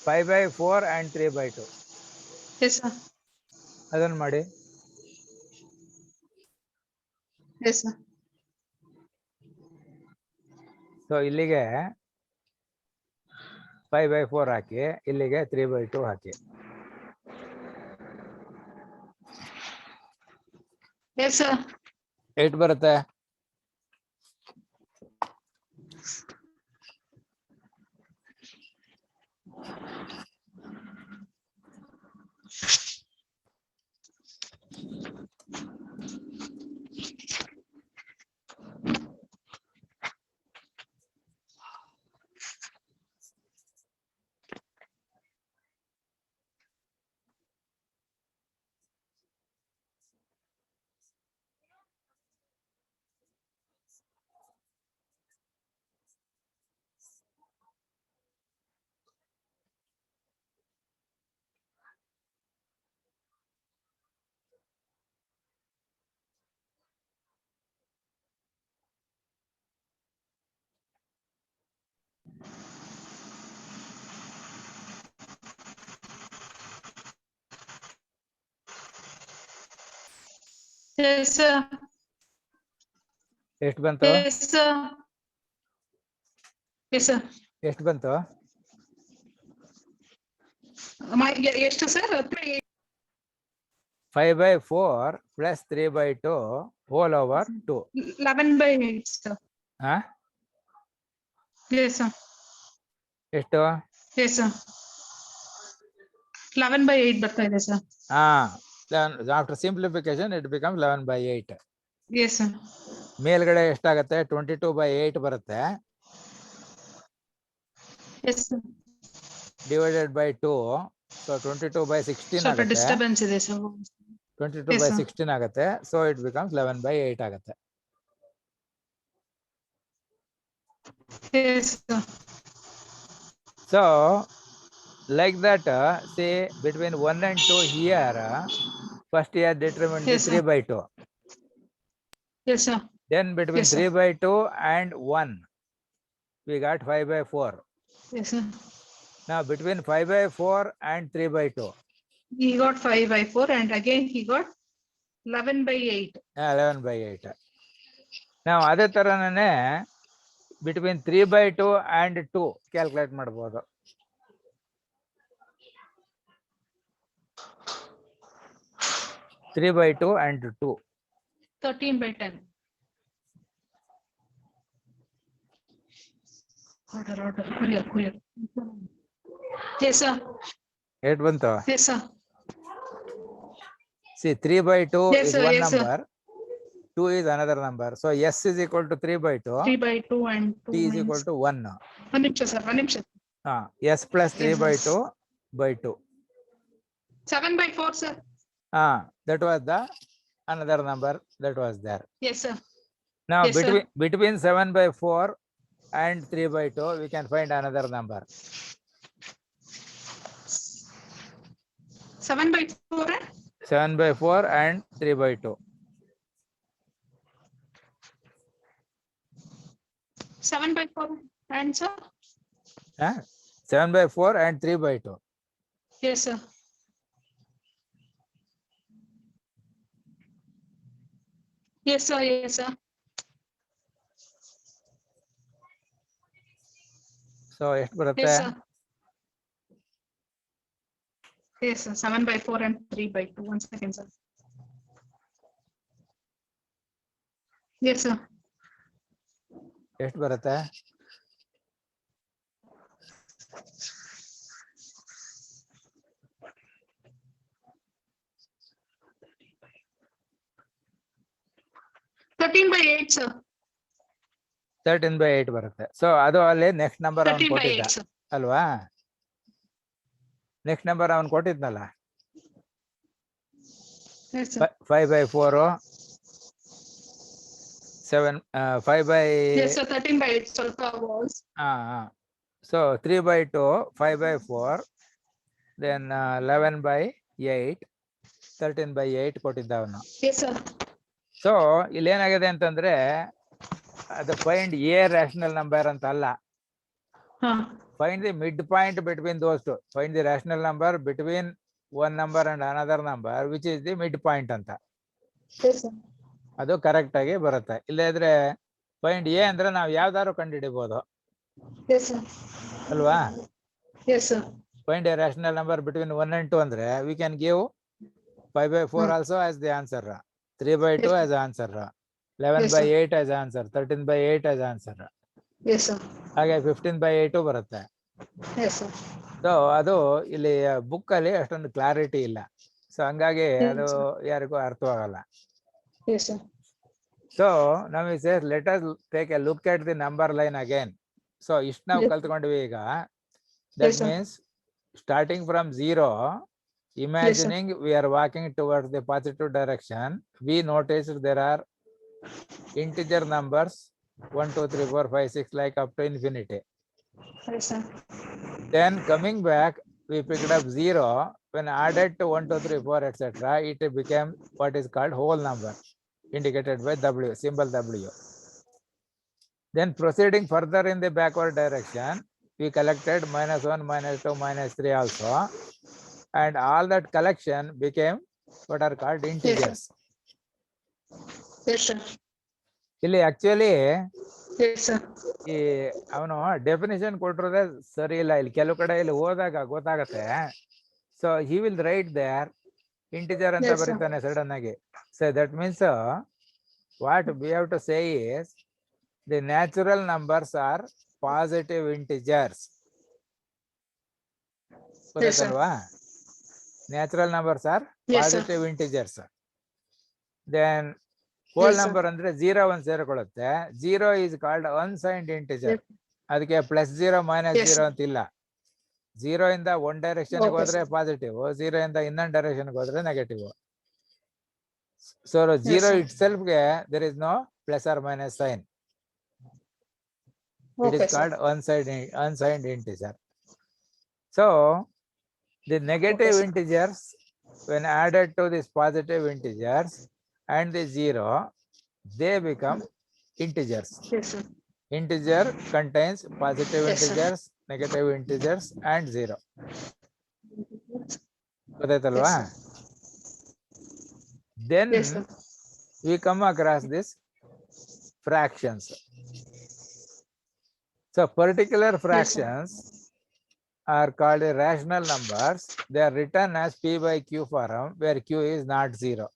5 by 4 and 3 by 2. Yes, sir. ಅದನ್ನು ಮಾಡಿ. Yes, sir. So ಇಲ್ಲಿಗೆ 5 by 4 ಹಾಕಿ, ಇಲ್ಲಿಗೆ 3 by 2 hockey. Yes, sir. 8 ಬರುತ್ತೆ. Yes, sir. ಎಷ್ಟು ಬಂತು? Yes, sir. Yes, sir. ಎಷ್ಟು ಬಂತು? ಎಷ್ಟು sir? 5/4 plus 3/2 whole over 2. 11/8, sir. ಹಾ Yes, sir. ಎಷ್ಟು? Yes, sir. 11/8 ಬರ್ತಾ ಇದೆ sir. After simplification it becomes 11/8. Yes, sir. ಮೇಲ್ಗಡೆ ಎಷ್ಟಾಗತ್ತೆ? 22/8 ಬರುತ್ತೆ. Yes, sir. Divided by 2, so 22/16 ಸ್ವಲ್ಪ ಆಗುತ್ತೆ. ಡಿಸ್ಟರ್ಬೆನ್ಸ್ ಇದೆ ಸರ್. 22/16 ಆಗುತ್ತೆ. So it becomes 11/8 ಆಗುತ್ತೆ. Yes, sir. So like that, say between 1 and 2 here, first he had determined Yes, the sir. 3/2. Yes, sir. Then between Yes, sir. 3/2 and 1, we got 5/4. Yes, sir. Now between 5/4 and 3/2, He got 5/4 and again he got 11/8. 11/8. Now ಅದೇ ತರನೇ between 3/2 and 2 calculate ಮಾಡಬಹುದು. Three by 2 and 2. 13/10. Order. Yes, sir. ಎಷ್ಟು ಬಂತು? Yes, sir. See, 3/2 Yes, is sir. one Yes, sir. number, 2 is another number. So S is equal to 3/2, 3/2 and 2 T is means equal to 1. one ನಿಮಿಷ sir, one ನಿಮಿಷ. S plus 3/2 by 2. 7/4 sir. That was the another number that was there. Yes, sir. Now Yes, sir. between 7/4 and 3/2 we can find another number. 7/4 and 7/4 and 3/2. 7/4 and sir. 7/4 and 3/2. Yes, sir. Yes, sir. Yes, sir. So ಎಷ್ಟು ಬರುತ್ತೆ? Yes, sir. Yes, sir. 7/4 and 3/2. 1 second, sir. Yes, sir. ಎಷ್ಟು ಬರುತ್ತೆ? $13/8, sir. 13/8 ಬರುತ್ತೆ. So ಅದು ಅಲ್ಲಿ next number ಅವನು ಕೊಟ್ಟಿದ್ದ 13/8, sir. ಅಲ್ವಾ? ನೆಕ್ಸ್ಟ್ ನಂಬರ್ ಅವನು ಕೊಟ್ಟಿದ್ನಲ್ಲ, Yes, sir. 5/4, 5/. Yes, sir. 13/8 ಸ್ವಲ್ಪ was. So 3/2, 5/4, then 11/8, 13/8 ಕೊಟ್ಟಿದ್ದ ಅವನು. Yes, sir. ಸೊ ಇಲ್ಲಿ ಏನಾಗಿದೆ ಅಂತಂದ್ರೆ ಅದು ಫೈಂಡ್ ಎ ರ್ಯಾಷನಲ್ ನಂಬರ್ ಅಂತ ಅಲ್ಲ, find the midpoint between those two. Find the rational number between one number and another number, which is the midpoint ಅಂತ. Yes, sir. ಅದು ಕರೆಕ್ಟ್ ಆಗಿ ಬರುತ್ತೆ. ಇಲ್ಲದ್ರೆ ಫೈಂಡ್ ಎ ಅಂದ್ರೆ ನಾವು ಯಾವ್ದಾದ್ರು ಕಂಡುಹಿಡಿಬಹುದು. Yes, sir. ಅಲ್ವಾ? Yes, sir. Find a rational number between 1 and 2 ಅಂದ್ರೆ we can give 5/4 also as the answer, 3/2 as answer, 11/8 as answer, 13/8 as answer. Yes, sir. ಹಾಗೆ 15/8 ಬರುತ್ತೆ. Yes, sir. ಸೊ ಅದು ಇಲ್ಲಿ ಬುಕ್ ಅಲ್ಲಿ ಅಷ್ಟೊಂದು ಕ್ಲಾರಿಟಿ ಇಲ್ಲ. ಸೊ ಹಂಗಾಗಿ ಅದು ಯಾರಿಗೂ ಅರ್ಥವಾಗಲ್ಲ. Yes, sir. So now we say let us take a look at the number line again. So ಇಷ್ಟು ನಾವು ಕಲ್ತ್ಕೊಂಡ್ವಿ ಈಗ. That means starting from 0, imagining we are walking towards the positive direction, we noticed there are integer numbers 1, 2, 3, 4, 5, 6 like up to infinity. Yes, sir. Then coming back, we picked up 0. When added to 1, 2, 3, 4, etc., it became what is called whole number, indicated by W, symbol W. Then proceeding further in the backward direction, we collected -1, -2, -3 also, and all that collection became what are called integers. Yes, sir. ಇಲ್ಲಿ actually Yes, sir. ಈ ಅವನು definition ಕೊಟ್ಟಿರೋದೇ ಸರಿ ಇಲ್ಲ. ಇಲ್ಲಿ ಕೆಲವು ಕಡೆ ಇಲ್ಲಿ ಹೋದಾಗ ಗೊತ್ತಾಗತ್ತೆ. So he will write there integer ಅಂತ Yes, sir. ಬರೀತಾನೆ ಸಡನ್ ಆಗಿ. So that means what we have to say is the natural numbers are positive integers. Yes, sir. ಗೊತ್ತಾಯ್ತಲ್ವಾ? Natural numbers are Yes, sir. Positive integers. Then whole Yes, sir. Number ಅಂದ್ರೆ 0 1 ಸೇರಿಕೊಳ್ಳುತ್ತೆ. 0 is called unsigned integer. Yes. ಅದಕ್ಕೆ +0 -0 Yes, sir. ಅಂತಿಲ್ಲ. 0 ಇಂದ one direction Okay, ಹೋದ್ರೆ sir. Positive, 0 ಇಂದ ಇನ್ನೊಂದು direction ಹೋದ್ರೆ negative. So 0 Yes, sir. Itself ಗೆ there is no plus or minus sign. It Okay, is sir. called unsigned integer. So the negative Okay, sir. integers, when added to these positive integers and the 0, they become integers. Yes, sir. Integer contains positive Yes, sir. integers, negative integers and 0. Yes, ಗೊತ್ತಾಯ್ತಲ್ವಾ? sir. Then Yes, sir. we come across this fractions. So particular fractions are called rational numbers. They are written as P by Q form, where Q is not 0.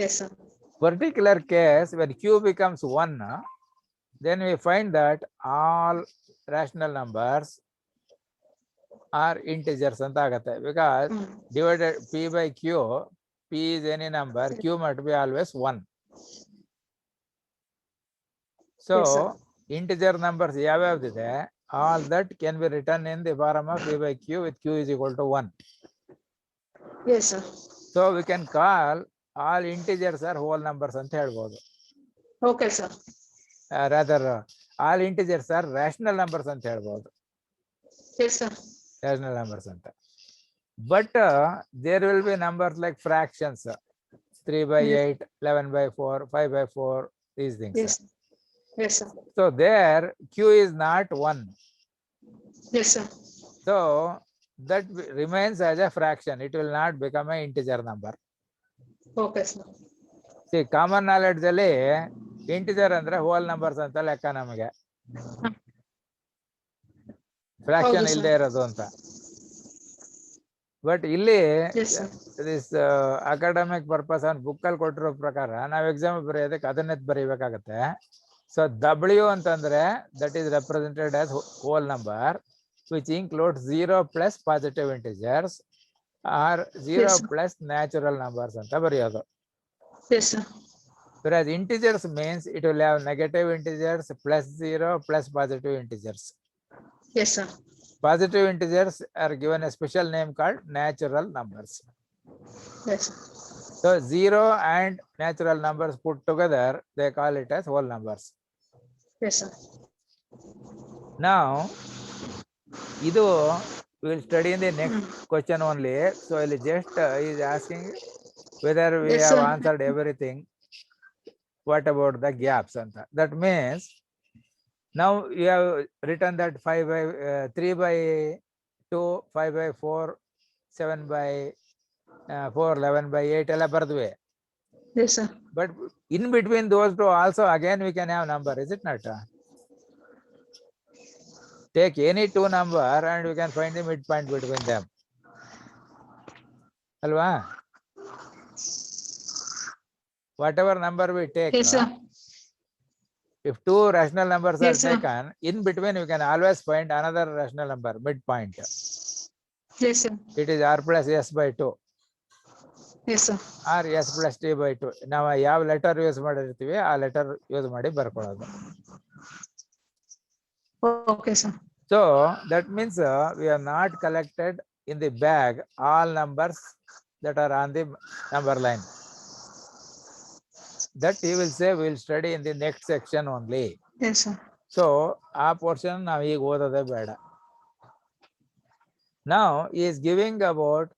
Yes, sir. Particular case, when Q becomes 1, then we find that all rational numbers are integers anta agate, because divided P by Q, P is any number, Q must be always 1. So Yes, sir. integer numbers ಯಾವ್ಯಾವ್ದಿದೆ, all that can be written in the form of P by Q with Q is equal to 1. Yes, sir. So we can call all integers are whole numbers ಅಂತ ಹೇಳ್ಬೋದು. Okay, sir. Rather all integers are rational numbers ಅಂತ ಹೇಳ್ಬೋದು. Yes, sir. Rational numbers ಅಂತ. But there will be numbers like fractions, 3 by 8, 11 by 4, 5 by 4, these things. Yes. Yes, sir. So there Q is not 1. Yes, sir. So that remains as a fraction. It will not become an integer number. Okay, sir. See, common knowledge ಅಲ್ಲಿ integer ಅಂದ್ರೆ whole numbers ಅಂತ ಲೆಕ್ಕ ನಮಗೆ. Fraction ಹೌದು, sir. ಇಲ್ಲದೆ ಇರೋದು ಅಂತ. But ಇಲ್ಲಿ Yes, sir. This academic purpose ಅಂತ ಬುಕ್ ಅಲ್ಲಿ ಕೊಟ್ಟಿರೋ ಪ್ರಕಾರ ನಾವು ಎಕ್ಸಾಮ್ ಬರೆಯೋದಕ್ಕೆ ಅದನ್ನೇ ಬರೀಬೇಕಾಗತ್ತೆ. ಸೊ W ಅಂತಂದ್ರೆ that is represented as whole number which includes 0 plus positive integers or 0 Yes, sir. Plus natural numbers ಅಂತ ಬರೆಯೋದು. Yes, sir. Whereas integers means it will have negative integers plus 0 plus positive integers. Yes, sir. Positive integers are given a special name called natural numbers. Yes, sir. So 0 and natural numbers put together, they call it as whole numbers. Yes, sir. Now, idu we will study in the next question only. So he just is asking whether we Yes, have sir. answered everything. What about the gaps? That means now you have written that 3 by 2, 5 by 4, 7 by 4, 11 by 8 ಎಲ್ಲ ಬರ್ದ್ವಿ. Yes, sir. But in between those two also again we can have number, is it not? Take any two number and we can find the midpoint between them. Alva? Whatever number we take, Yes, sir. if two rational numbers are Yes, sir. taken, in between we can always find another rational number, midpoint. Yes, sir. It is r plus s by 2 Yes, sir. or s plus t by 2. ನಾವು ಯಾವ letter use ಮಾಡಿರ್ತೀವಿ ಆ letter use ಮಾಡಿ ಬರ್ಕೊಳ್ಳೋದು. Okay, sir. So that means we have not collected in the bag all numbers that are on the number line. That he will say we will study in the next section only. Yes, sir. So ಆ portion ನಾವು ಈಗ ಓದೋದೇ ಬೇಡ. Now he is giving about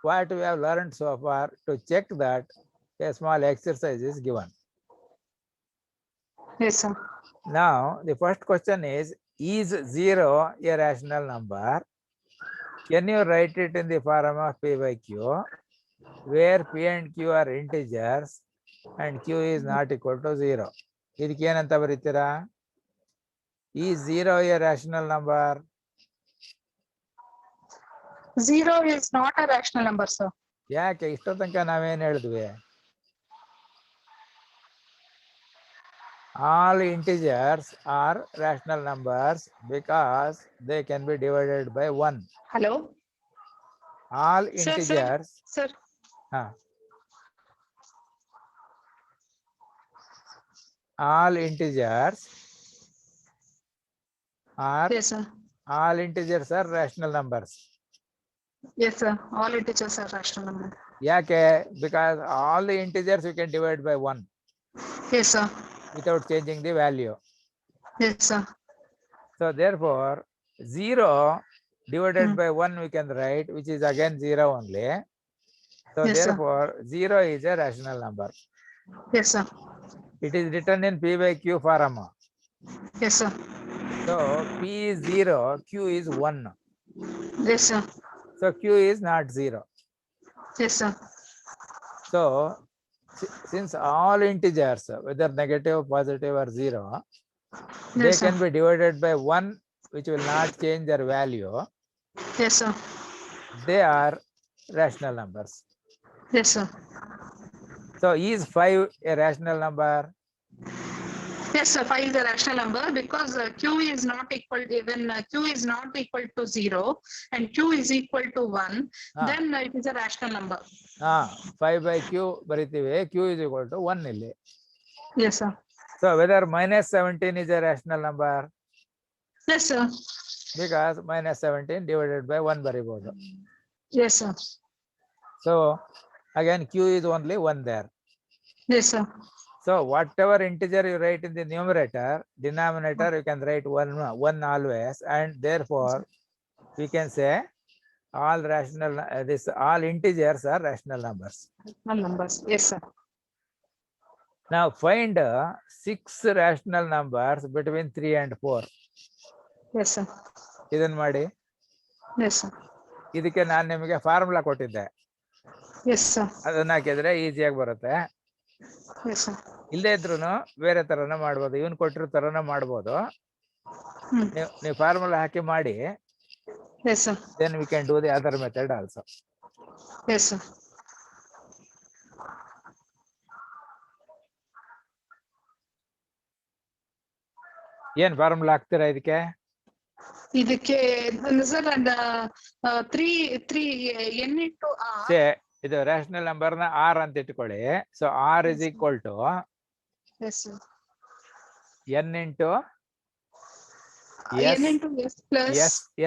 what we have learned so far to check that a small exercise is given. Yes, sir. Now the first question is 0 a rational number? Can you write it in the form of P by Q? where P and Q are integers and Q is not equal to 0. ಇದಕ್ಕೆ ಏನಂತ ಬರೀತೀರಾ? Is 0 a rational number? 0 is not a rational number, sir. ಯಾಕೆ ಇಷ್ಟೋ ತನಕ ನಾವೇನ್ ಹೇಳಿದ್ವಿ? All integers are rational numbers because they can be divided by 1. Hello? All Sir, integers. Sir. All integers are. Yes, sir. All integers are rational numbers. Yes, sir. All integers are rational number. ಯಾಕೆ? Because all the integers you can divide by 1. Yes, sir. Without changing the value. Yes, sir. So therefore 0 divided by 1 we can write, which is again 0 only. So Yes, therefore 0 is a rational number. Yes, sir. It is written in P by Q form. Yes, sir. So P is 0, Q is 1. Yes, sir. So Q is not 0. Yes, sir. So since all integers, whether negative, positive or 0, they Yes, sir. can be divided by 1, which will not change their value. Yes, sir. They are rational numbers. Yes, sir. So is 5 a rational number? Yes, sir. 5 is a rational number because Q is not equal when Q is not equal to 0 and Q is equal to 1, then it is a rational number. 5 by Q ಬರಿತೀವಿ, Q is equal to 1 ಇಲ್ಲಿ. Yes, sir. So whether minus 17 is a rational number? Yes, sir. Because minus 17 divided by 1 ಬರಿಬಹುದು. Yes, sir. So again Q is only 1 there. Yes, sir. So whatever integer you write in the numerator, denominator you can write 1 always, and therefore we can say all rational all integers are rational numbers. Rational numbers. Yes, sir. Now find 6 rational numbers between 3 and 4. Yes, sir. ಇದನ್ನ ಮಾಡಿ. Yes, sir. ಇದಕ್ಕೆ ನಾನು ನಿಮಗೆ formula ಕೊಟ್ಟಿದ್ದೆ. Yes, sir. ಅದನ್ನ ಹಾಕಿದ್ರೆ ಈಸಿಯಾಗಿ ಬರುತ್ತೆ. Yes, sir. ಇಲ್ಲೇ ಇದ್ರು ಬೇರೆ ತರನ ಮಾಡ್ಬೋದು, ಇವನ್ ಕೊಟ್ಟಿರೋ ತರನ ಮಾಡ್ಬೋದು. ನೀವು ಫಾರ್ಮುಲಾ ಹಾಕಿ ಮಾಡಿ. Yes, sir. Then we can do the other method also. Yes, sir. ಏನ್ ಫಾರ್ಮುಲಾ ಹಾಕ್ತೀರಾ ಇದಕ್ಕೆ? ಇದಕ್ಕೆ ಸರ್ n into r. ಇದು ರೇಷನಲ್ ನಂಬರ್ ನ r ಅಂತ ಇಟ್ಕೊಳ್ಳಿ. So r is equal to Yes, sir. n into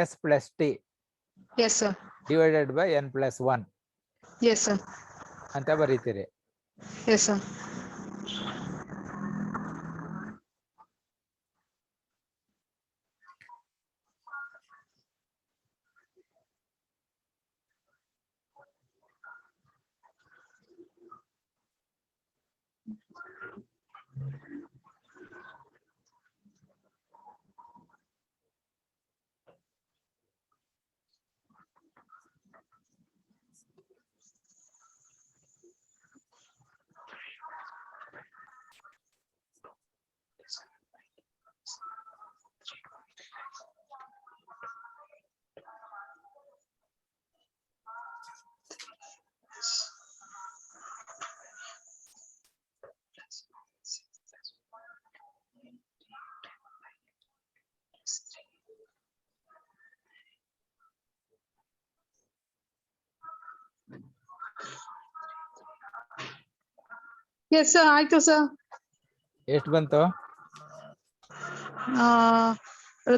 s plus t. Yes, sir. Divided by n plus 1. Yes, sir. ಅಂತ ಬರೀತೀರಿ. Yes, sir. Yes, sir. ಆಯ್ತು sir. ಎಷ್ಟು ಬಂತು?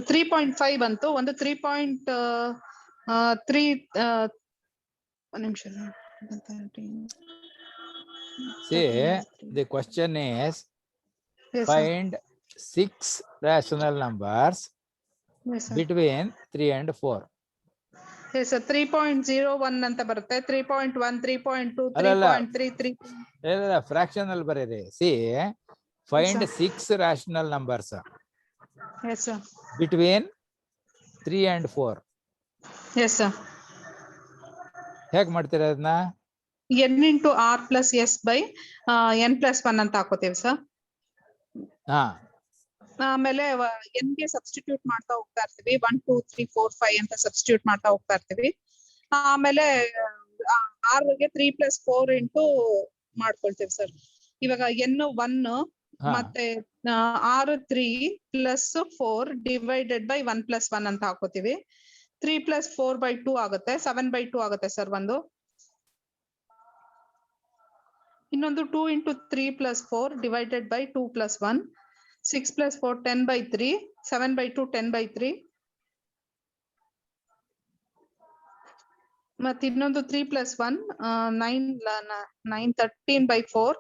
3.5 ಬಂತು. ಒಂದು 3.3 ಒಂದು ನಿಮಿಷ. See, the question is Yes, find 6 rational numbers Yes, sir. between 3 and 4. Yes, sir. 3.01 ಅಂತ ಬರುತ್ತೆ. 3.1, 3.2, ಅಲ್ಲಲ್ಲ. 3.33. ಇಲ್ಲ, ಫ್ರಾಕ್ಷನ್ ಅಲ್ಲಿ ಬರೀರಿ. See, find 6 rational numbers Yes, sir. between 3 and 4. Yes, sir. ಹೇಗೆ ಮಾಡ್ತೀರಾ ಅದನ್ನ? n into r plus s by n plus 1 ಅಂತ ಹಾಕೋತೀವಿ ಸರ್. ಹಾ ಆಮೇಲೆ n ಗೆ ಸಬ್ಸ್ಟಿಟ್ಯೂಟ್ ಮಾಡ್ತಾ ಹೋಗ್ತಾ ಇರ್ತೀವಿ. 1 2 3 4 5 ಅಂತ ಸಬ್ಸ್ಟಿಟ್ಯೂಟ್ ಮಾಡ್ತಾ ಹೋಗ್ತಾ ಇರ್ತೀವಿ. ಆಮೇಲೆ r ಗೆ 3 plus 4 into ಮಾಡ್ಕೊಳ್ತೀವಿ ಸರ್. ಇವಾಗ n 1 ಮತ್ತೆ r 3 plus 4 divided by 1 plus 1 ಅಂತ ಹಾಕೋತೀವಿ. 3 plus 4 by 2 ಆಗುತ್ತೆ, 7 by 2 ಆಗುತ್ತೆ ಸರ್ ಒಂದು. ಇನ್ನೊಂದು 2 into 3 plus 4 divided by 2 plus 1. 6 plus 4 10 by 3, 7 by 2 10 by 3. ಮತ್ತೆ ಇನ್ನೊಂದು 3 plus 1 9 13 by 4.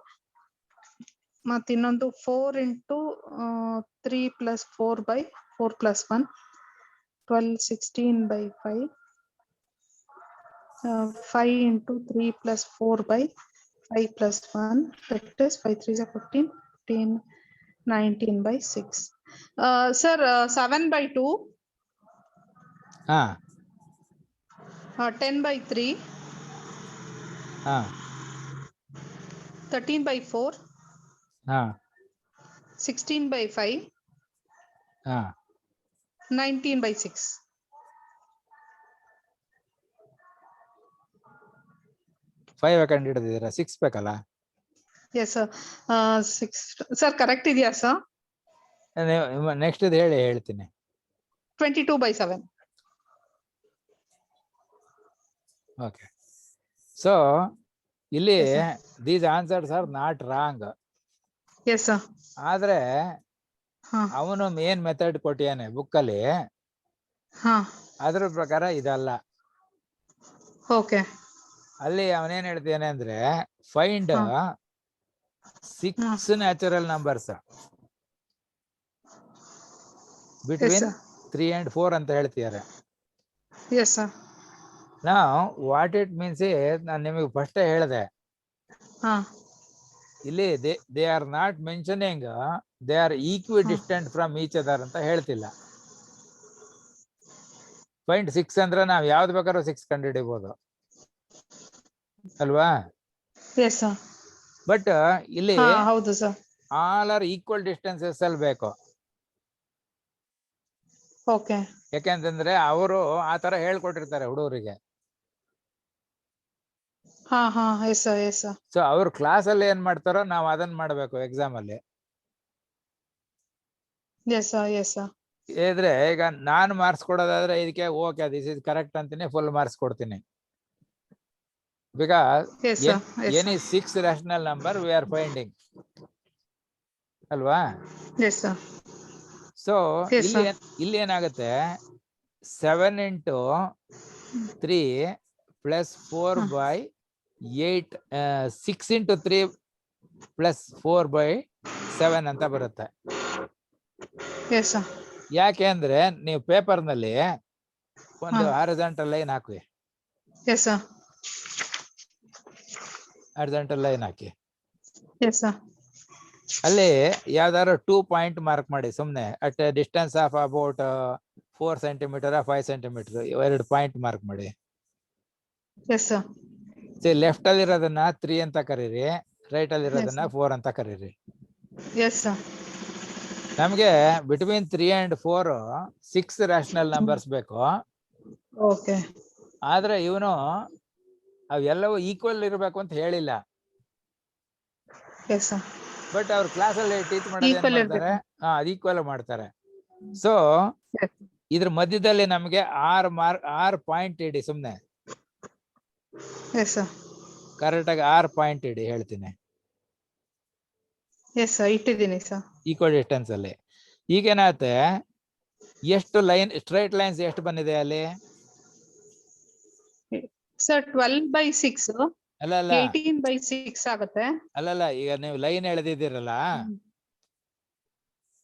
ಮತ್ತೆ ಇನ್ನೊಂದು 4 into 3 plus 4 by 4 plus 1, 12 16 by 5. 5 into 3 plus 4 by 5 plus 1, that is 5 3 is 14, 15, 19 by 6. Sir, 7 by 2. 10 by 3. 13 by 4. 16 by 5. 19 by 6. Five ಕಂಡು ಹಿಡಿದಿದ್ದೀರಾ, 6 ಬೇಕಲ್ಲ? Yes sir. 6 sir correct ಇದೆಯಾ sir? Next ಇದು ಹೇಳಿ, ಹೇಳ್ತೀನಿ. 22 by 7. ಓಕೆ. ಸೊ ಇಲ್ಲಿ these answers are not wrong. Yes sir. ಆದ್ರೆ ಅವನು ಮೇನ್ ಮೆಥಡ್ ಕೊಟ್ಟಿಯಾನೆ ಬುಕ್ ಅಲ್ಲಿ, ಅದ್ರ ಪ್ರಕಾರ ಇದಲ್ಲ. ಓಕೆ. ಅಲ್ಲಿ ಅವನೇನ್ ಹೇಳ್ತಾನೆ ಅಂದ್ರೆ find 6 natural numbers between 3 and 4 ಅಂತ ಹೇಳ್ತಿದ್ದಾರೆ. Yes sir. ನಾವು ವಾಟ್ ಇಟ್ ಮೀನ್ಸ್ ನಾನು ನಿಮಗೆ ಫಸ್ಟ್ ಹೇಳಿದೆ, ಇಲ್ಲಿ they are not mentioning they are equidistant from each other ಅಂತ ಹೇಳ್ತಿಲ್ಲ. ಪಾಯಿಂಟ್ 6 ಅಂದ್ರೆ ನಾವ್ ಯಾವ್ದು ಬೇಕಾದ್ರೂ 6 ಕಂಡುಹಿಡಿಬಹುದು ಅಲ್ವಾ? ಬಟ್ ಇಲ್ಲಿ ಹೌದು sir, all are equal distances ಅಲ್ಲಿ ಬೇಕು. ಓಕೆ. ಯಾಕೆಂತಂದ್ರೆ ಅವರು ಆತರ ಹೇಳ್ಕೊಟ್ಟಿರ್ತಾರೆ ಹುಡುಗರಿಗೆ. ಸೊ ಅವ್ರ ಕ್ಲಾಸ್ ಅಲ್ಲಿ ಏನ್ ಮಾಡ್ತಾರೋ ನಾವ್ ಅದನ್ನ ಮಾಡ್ಬೇಕು ಎಕ್ಸಾಮ್ ಅಲ್ಲಿ. ಇದ್ರೆ ಈಗ ನಾನು ಮಾರ್ಕ್ಸ್ ಕೊಡೋದಾದ್ರೆ ಇದಕ್ಕೆ ಓಕೆ ದಿಸ್ ಇಸ್ ಕರೆಕ್ಟ್ ಅಂತೀನಿ, ಫುಲ್ ಮಾರ್ಕ್ಸ್ ಕೊಡ್ತೀನಿ. Because any 6 rational number we are finding ಅಲ್ವಾ? ಸೊ ಇಲ್ಲಿ ಏನಾಗುತ್ತೆ, 7 into 3 plus 4 by 8, 6 into 3 plus 4 by 7 ಅಂತ ಬರುತ್ತೆ. ಯಾಕೆ ಅಂದ್ರೆ ನೀವು ಪೇಪರ್ ನಲ್ಲಿ ಒಂದು ಹಾರಿಜಾಂಟಲ್ ಲೈನ್ ಹಾಕಿ, ಹಾರಿಜಾಂಟಲ್ ಲೈನ್ ಹಾಕಿ, ಅಲ್ಲಿ ಯಾವ್ದಾದ್ರು 2 ಪಾಯಿಂಟ್ ಮಾರ್ಕ್ ಮಾಡಿ ಸುಮ್ನೆ. At distance of about 4 centimeter 5 centimeter 2 point mark ಮಾಡಿ. ಲೆಫ್ಟ್ ಅಲ್ಲಿ ಇರೋದನ್ನ 3 ಅಂತ ಕರೀರಿ, ರೈಟ್ ಅಲ್ಲಿ ಇರೋದನ್ನ 4 ಅಂತ ಕರೀರಿ. ನಮ್ಗೆ ಬಿಟ್ವೀನ್ 3 and 4 6 ರ್ಯಾಷನಲ್ ನಂಬರ್ಸ್ ಬೇಕು. ಆದ್ರೆ ಇವನು ಅವೆಲ್ಲವೂ ಈಕ್ವಲ್ ಇರಬೇಕು ಅಂತ ಹೇಳಿಲ್ಲ. ಬಟ್ ಅವ್ರ ಕ್ಲಾಸ್ ಅಲ್ಲಿ ಟೀಚ್ ಮಾಡೋದು ಏನ್ ಮಾಡ್ತಾರೆ, ಅದು ಈಕ್ವಲ್ ಮಾಡ್ತಾರೆ. ಸೊ ಇದ್ರ ಮಧ್ಯದಲ್ಲಿ ನಮ್ಗೆ 6 ಪಾಯಿಂಟ್ ಇಡಿ ಸುಮ್ನೆ. ಕರೆಕ್ಟ್ ಆಗಿ 6 ಪಾಯಿಂಟ್ ಇಡಿ, ಹೇಳ್ತೀನಿ. ಈಕ್ವಲ್ ಡಿಸ್ಟೆನ್ಸ್ ಅಲ್ಲಿ ಈಗೇನಾಗುತ್ತೆ, ಎಷ್ಟು ಲೈನ್ ಸ್ಟ್ರೈಟ್ ಲೈನ್ಸ್ ಎಷ್ಟು ಬಂದಿದೆ ಅಲ್ಲಿ? ಸರ್ 12 by 6 ಅಲ್ಲ 18 by 6 ಆಗುತ್ತೆ. ಅಲ್ಲಲ್ಲ, ಈಗ ನೀವು ಲೈನ್ ಎಳೆದಿದ್ದೀರಲ್ಲ,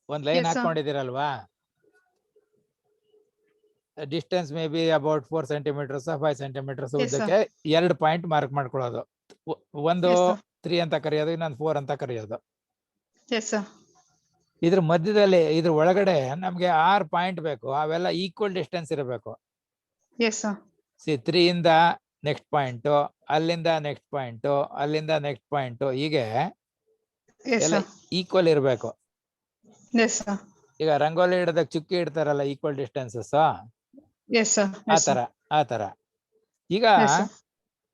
ಒಂದ್ ಲೈನ್ ಹಾಕೊಂಡಿದ್ದೀರಲ್ವಾ, distance may be about 4 centimeters 5 centimeters ಉದ್ದಕ್ಕೆ 2 ಪಾಯಿಂಟ್ ಮಾರ್ಕ್ ಮಾಡ್ಕೊಳ್ಳೋದು. ಒಂದು 3 ಅಂತ ಕರೆಯೋದು, ಇನ್ನೊಂದು 4 ಅಂತ ಕರೆಯೋದು. ಇದ್ರ ಮಧ್ಯದಲ್ಲಿ ಇದ್ರ ಒಳಗಡೆ ನಮ್ಗೆ 6 ಪಾಯಿಂಟ್ ಬೇಕು, ಅವೆಲ್ಲ ಈಕ್ವಲ್ ಡಿಸ್ಟೆನ್ಸ್ ಇರಬೇಕು. 3 ಇಂದ ನೆಕ್ಸ್ಟ್ ಪಾಯಿಂಟ್, ಅಲ್ಲಿಂದ ನೆಕ್ಸ್ಟ್ ಪಾಯಿಂಟ್, ಅಲ್ಲಿಂದ ನೆಕ್ಸ್ಟ್ ಪಾಯಿಂಟ್, ಹೀಗೆ Yes, ಎಲ್ಲ sir. ಈಕ್ವಲ್ ಇರ್ಬೇಕು. Yes, sir. ಈಗ ರಂಗೋಲಿ ಹಿಡ್ದಾಗ ಚುಕ್ಕಿ ಇಡ್ತಾರಲ್ಲ ಈಕ್ವಲ್ ಡಿಸ್ಟೆನ್ಸಸ್, Yes, sir. ಆ ತರ ಈಗ Yes, sir.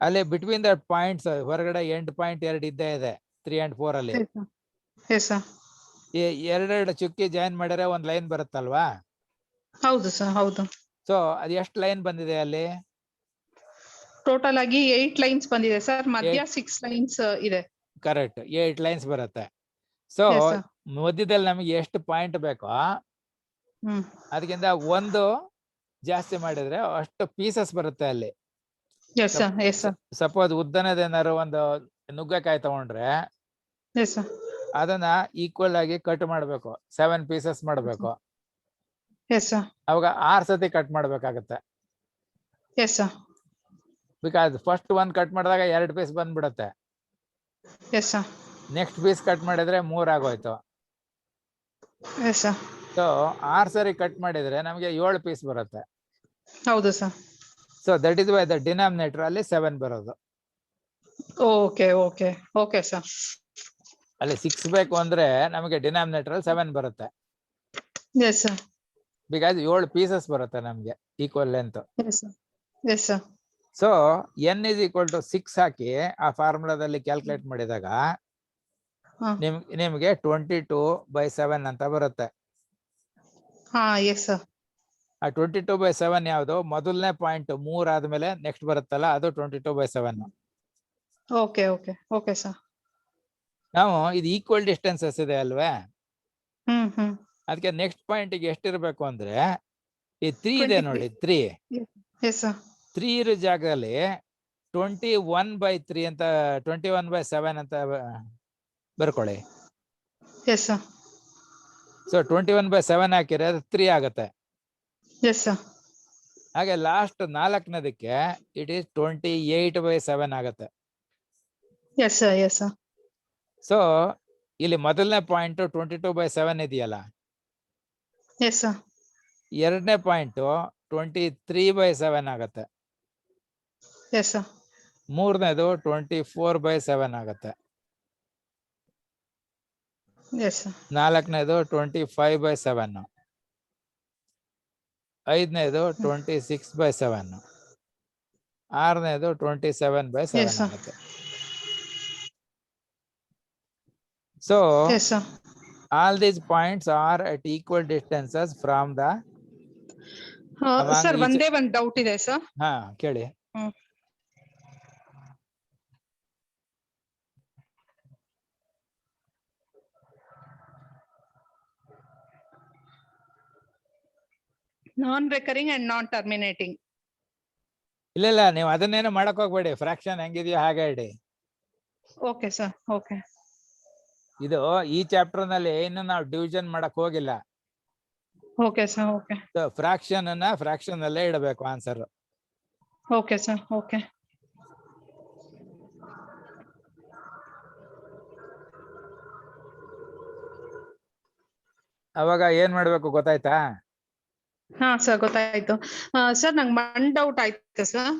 ಅಲ್ಲಿ ಬಿಟ್ವೀನ್ ದ ಪಾಯಿಂಟ್ಸ್ ಹೊರಗಡೆ ಎಂಡ್ ಪಾಯಿಂಟ್ 2 ಇದ್ದೇ ಇದೆ 3 and 4 ಅಲ್ಲಿ. Yes, sir. Yes, sir. ಈ ಎರಡೆರಡು ಚುಕ್ಕಿ ಜಾಯಿನ್ ಮಾಡಿದ್ರೆ ಒಂದ್ ಲೈನ್ ಬರುತ್ತಲ್ವಾ? ಹೌದು ಸರ್, ಹೌದು. ಸೊ ಅದು ಎಷ್ಟು ಲೈನ್ ಬಂದಿದೆ ಅಲ್ಲಿ? ಟೋಟಲ್ ಆಗಿ 8 ಲೈನ್ಸ್ ಬಂದಿದೆ ಸರ್, ಮಧ್ಯ 6 ಲೈನ್ಸ್ ಇದೆ. ಕರೆಕ್ಟ್, 8 ಲೈನ್ಸ್ ಬರುತ್ತೆ. So Yes, sir. ಮಧ್ಯದಲ್ಲಿ ನಮಗೆ ಎಷ್ಟು ಪಾಯಿಂಟ್ ಬೇಕೋ ಅದಕ್ಕಿಂತ ಒಂದು ಜಾಸ್ತಿ ಮಾಡಿದ್ರೆ ಅಷ್ಟು ಪೀಸಸ್ ಬರುತ್ತೆ ಅಲ್ಲಿ. Yes, sir. Yes, sir. Suppose ಉದ್ದನದೇನಾದ್ರು ಒಂದು ನುಗ್ಗೆಕಾಯಿ ತಗೊಂಡ್ರೆ Yes, sir. ಅದನ್ನ ಈಕ್ವಲ್ ಆಗಿ ಕಟ್ ಮಾಡ್ಬೇಕು, 7 ಪೀಸಸ್ ಮಾಡ್ಬೇಕು. Yes, sir. ಅವಾಗ 6 ಸತಿ ಕಟ್ ಮಾಡ್ಬೇಕಾಗತ್ತೆ. Yes, sir. ಬಿಕಾಸ್ ಫಸ್ಟ್ ಒಂದ್ ಕಟ್ ಮಾಡಿದಾಗ 2 ಪೀಸ್ ಬಂದ್ಬಿಡುತ್ತೆ. Yes, sir. Next piece cut ಮಾಡಿದ್ರೆ 3 ಆಗೋಯ್ತು. Yes, sir. ಸೊ 6 ಸರಿ ಕಟ್ ಮಾಡಿದ್ರೆ ನಮಗೆ 7 ಪೀಸ್ ಬರುತ್ತೆ. ಹೌದು sir. So that is why the denominator ಅಲ್ಲಿ 7 ಬರೋದು. Okay okay okay sir. ಅಲ್ಲಿ 6 ಬೇಕು ಅಂದ್ರೆ ನಮಗೆ ಡಿನಾಮಿನೇಟರ್ ಅಲ್ಲಿ 7 ಬರುತ್ತೆ. Yes, sir. ಬಿಕಾಸ್ 7 ಪೀಸಸ್ ಬರುತ್ತೆ ನಮ್ಗೆ equal length. Yes, sir. Yes, sir. So n is equal to 6 ಹಾಕಿ ಆ ಫಾರ್ಮುಲಾದಲ್ಲಿ ಕ್ಯಾಲ್ಕುಲೇಟ್ ಮಾಡಿದಾಗ ನಿಮ್ಗೆ 22/7 ಅಂತ ಬರುತ್ತೆ. ಹಾ, ಎಸ್ ಸರ್. ಆ 22/7 ಯಾವುದು? ಮೊದಲನೇ ಪಾಯಿಂಟ್ 3 ಆದ್ಮೇಲೆ ನೆಕ್ಸ್ಟ್ ಬರುತ್ತಲ್ಲ, ಅದು 22/7. Okay okay okay sir. ನಾವು ಇದು ಈಕ್ವಲ್ ಡಿಸ್ಟೆನ್ಸಸ್ ಇದೆ ಅಲ್ವೇ, ಹ್ಮ್. ಅದಕ್ಕೆ ನೆಕ್ಸ್ಟ್ ಪಾಯಿಂಟ್ ಗೆ ಎಷ್ಟಿರ್ಬೇಕು ಅಂದ್ರೆ ಈ 3 ಇದೆ ನೋಡಿ, 3. Yes sir. 3 ಇರೋ ಜಾಗದಲ್ಲಿ 21/3 ಅಂತ 21/7 ಅಂತ ಬರ್ಕೊಳ್ಳಿ. S sir. ಸೊ 21/7 ಹಾಕಿದ್ರೆ ಅದು 3 ಆಗುತ್ತೆ. S sir. ಹಾಗೆ ಲಾಸ್ಟ್ 4ನೇದಕ್ಕೆ ಇಟ್ ಈಸ್ 28/7 ಆಗುತ್ತೆ. S sir. Yes sir. So ಇಲ್ಲಿ ಮೊದಲನೇ ಪಾಯಿಂಟ್ 22/7 ಇದೆಯಲ್ಲ, ಎಸ್ ಸರ್. ಎರಡನೇ ಪಾಯಿಂಟ್ 23/7 ಆಗುತ್ತೆ. Yes sir. ಮೂರನೇದು 24/7 ಆಗುತ್ತೆ. Yes sir. ನಾಲ್ಕನೇದು 25/7, ಐದನೇದು 26/7, ಆರನೇದು 27/7 ಆಗುತ್ತೆ. So yes, sir. all these points are at equal distances from the sir, ಒಂದೇ ಒಂದು ಡೌಟ್ ಇದೆ ಸರ್. ಹಾ, ಕೇಳಿ. ನಾನ್ ರೆಕರಿಂಗ್ ಅಂಡ್ ನಾನ್ ಟರ್ಮಿನೇಟಿಂಗ್. ಇಲ್ಲ, ನೀವು ಅದನ್ನೇನು ಮಾಡಕ್ ಹೋಗ್ಬೇಡಿ, ಫ್ರಾಕ್ಷನ್ ಹೆಂಗಿದೆಯೋ ಹಾಗೆ ಇಡಿ. Okay sir, okay. ಇದು ಈ ಚಾಪ್ಟರ್ ನಲ್ಲಿ ಇನ್ನು ನಾವು ಡಿವಿಷನ್ ಮಾಡಕ್ ಹೋಗಿಲ್ಲ. Okay sir, okay. ಫ್ರಾಕ್ಷನ್ ಅನ್ನ ಫ್ರಾಕ್ಷನ್ ಅಲ್ಲೇ ಇಡಬೇಕು ಆನ್ಸರ್. Okay sir, okay. ಅವಾಗ ಏನ್ ಮಾಡ್ಬೇಕು ಗೊತ್ತಾಯ್ತಾ? ಹಾ ಸರ್, ಗೊತ್ತಾಯ್ತು. ಸರ್, ನಂಗೆ ಒನ್ ಡೌಟ್ ಆಯ್ತು ಸರ್.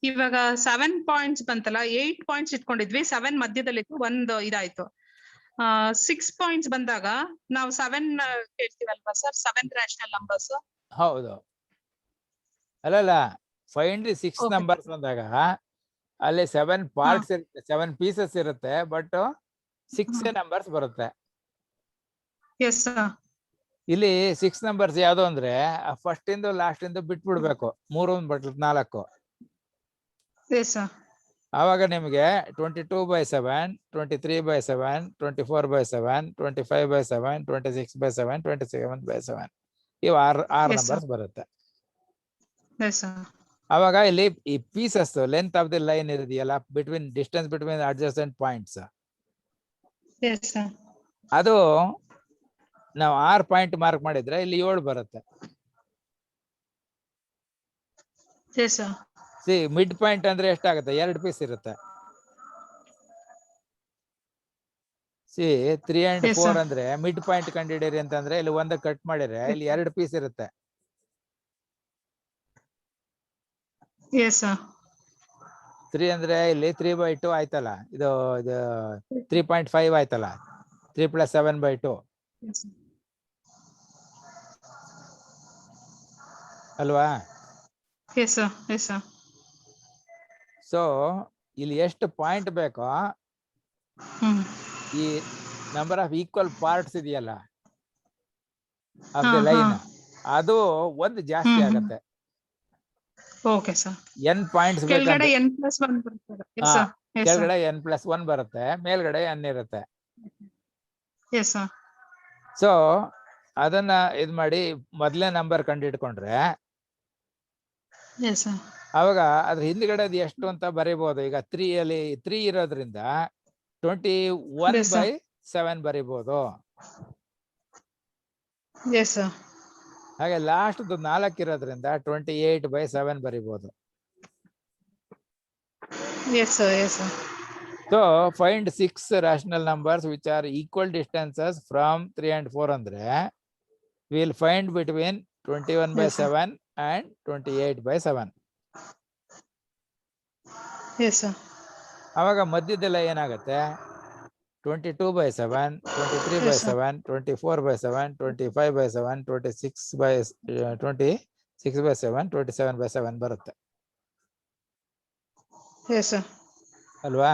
ಇವಾಗ 7 ಪಾಯಿಂಟ್ಸ್ ಬಂತಲ್ಲ, 8 ಪಾಯಿಂಟ್ಸ್ ಇಟ್ಕೊಂಡಿದ್ವಿ, 7 ಮಧ್ಯದಲ್ಲಿತ್ತು, ಒಂದು ಇದಾಯ್ತು. 6 ಪಾಯಿಂಟ್ಸ್ ಬಂದಾಗ ನಾವು 7 ಕೇಳ್ತೀವಲ್ವಾ ಸರ್, 7 ರ್ಯಾಷನಲ್ ನಂಬರ್ಸ್. ಹೌದು. ಅಲ್ಲಲ್ಲ, ಫೈಂಡ್ ದಿ 6 ನಂಬರ್ಸ್ ಅಂದಾಗ ಅಲ್ಲಿ 7 ಪಾರ್ಟ್ಸ್ ಇರುತ್ತೆ, 7 ಪೀಸಸ್ ಇರುತ್ತೆ, ಬಟ್ 6 ನಂಬರ್ಸ್ ಬರುತ್ತೆ. Yes sir. ಇಲ್ಲಿ 6 ನಂಬರ್ಸ್ ಯಾವ್ದು ಅಂದ್ರೆ ಫಸ್ಟ್ ಇಂದ ಲಾಸ್ಟ್ ಇಂದ ಬಿಟ್ಬಿಡ್ಬೇಕು, 3 ಬಟ್ಲು 4. Yes sir. ಆವಾಗ ನಿಮಗೆ 22/7, 23/7, 24/7, 25/7, 26/7, 27/7 ಇವು 6 ನಂಬರ್ಸ್ ಬರುತ್ತೆ. ಅವಾಗ ಇಲ್ಲಿ ಈ pieces length of the line ಇದೆಯಲ್ಲ, between distance between adjacent points, ಅದು ನಾವು 6 ಪಾಯಿಂಟ್ ಮಾರ್ಕ್ ಮಾಡಿದ್ರೆ ಇಲ್ಲಿ 7 ಬರುತ್ತೆ. ಮಿಡ್ ಪಾಯಿಂಟ್ ಅಂದ್ರೆ ಎಷ್ಟಾಗುತ್ತೆ? 2 ಪೀಸ್ ಇರುತ್ತೆ. 3 and 4 ಅಂದ್ರೆ ಮಿಡ್ ಪಾಯಿಂಟ್ ಕಂಡಿಡಿರಿ ಅಂತಂದ್ರೆ ಇಲ್ಲಿ 1 ಕಟ್ ಮಾಡಿದ್ರೆ ಇಲ್ಲಿ 2 ಪೀಸ್ ಇರುತ್ತೆ. 3 ಅಂದ್ರೆ ಇಲ್ಲಿ 3/2 ಆಯ್ತಲ್ಲ, ಇದು 3.5 ಆಯ್ತಲ್ಲ, 3 + 7/2 ಅಲ್ವಾ? S sir, yes sir. So ಇಲ್ಲಿ ಎಷ್ಟು ಪಾಯಿಂಟ್ ಬೇಕೋ ಈ ನಂಬರ್ ಆಫ್ ಈಕ್ವಲ್ ಪಾರ್ಟ್ಸ್ ಇದೆಯಲ್ಲ ಆಫ್ ದ ಲೈನ್, ಅದು ಒಂದು ಜಾಸ್ತಿ ಆಗತ್ತೆ. Okay sir. ಎನ್ ಪಾಯಿಂಟ್ಸ್ ಕೆಳಗಡೆ ಬೇಕಂದ್ರೆ n+1 ಬರ್ತದೆ. S sir, yes sir. ಕೆಳಗಡೆ n+1 ಬರುತ್ತೆ, ಮೇಲ್ಗಡೆ n ಇರುತ್ತೆ. S sir. ಸೊ ಅದನ್ನ ಇದ್ ಮಾಡಿ ಮೊದಲನೇ ನಂಬರ್ ಕಂಡಿಡ್ಕೊಂಡ್ರೆ ಎಸ್ ಸರ್. ಅವಾಗ ಅದ್ರ ಹಿಂದ್ಗಡೆ ಅದು ಎಷ್ಟು ಅಂತ ಬರೀಬಹುದು. ಈಗ 3 ಅಲ್ಲಿ 3 ಇರೋದ್ರಿಂದ 21/7 ಬರೀಬಹುದು. Yes sir. ಹಾಗೆ ಲಾಸ್ಟ್ 4 ಇರೋದ್ರಿಂದ 28/7 ಬರೀಬಹುದು. Yes sir, yes sir. So find 6 rational numbers which are equal distances from 3 and 4 ಅಂದ್ರೆ we'll find between 21/7 and 28/7. Yes sir. ಅವಾಗ ಮಧ್ಯದೆಲ್ಲ ಏನಾಗುತ್ತೆ? 22/7, 23/7, 24/7, 25/7, 26/7, 27/7 ಬರುತ್ತೆ ಎಸ್ ಸರ್. ಅಲ್ವಾ?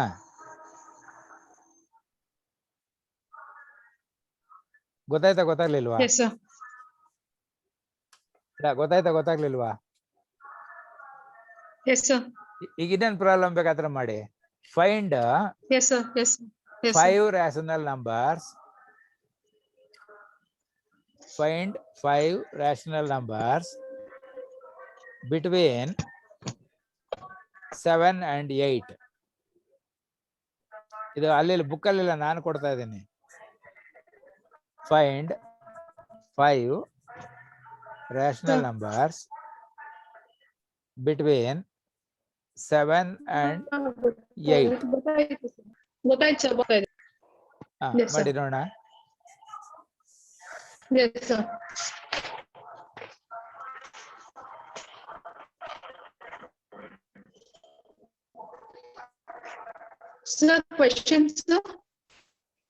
ಗೊತ್ತಾಯ್ತಾ ಗೊತ್ತಾಗ್ಲಿಲ್ವಾ? Yes sir. ಗೊತ್ತಾಗ್ಲಿಲ್ವಾ? Yes sir. ಈಗ ಇನ್ನೇನ್ ಪ್ರಾಬ್ಲಮ್ ಬೇಕಾದ್ರೆ ಮಾಡಿ. Find yes sir, yes. 5 rational numbers. Find 5 rational numbers between 7 and 8. ಇದು ಅಲ್ಲಿ ಬುಕ್ಕಲ್ಲಿಲ್ಲ, ನಾನು ಕೊಡ್ತಾ ಇದ್ದೀನಿ. Find 5 rational numbers between 7 and 8. ಗೊತ್ತಾಯ್ತು ಸರ್, ಗೊತ್ತಾಯ್ತು. Yes, sir. ಮಾಡಿ ನೋಡೋಣ. Yes, sir. Sir, questions, sir?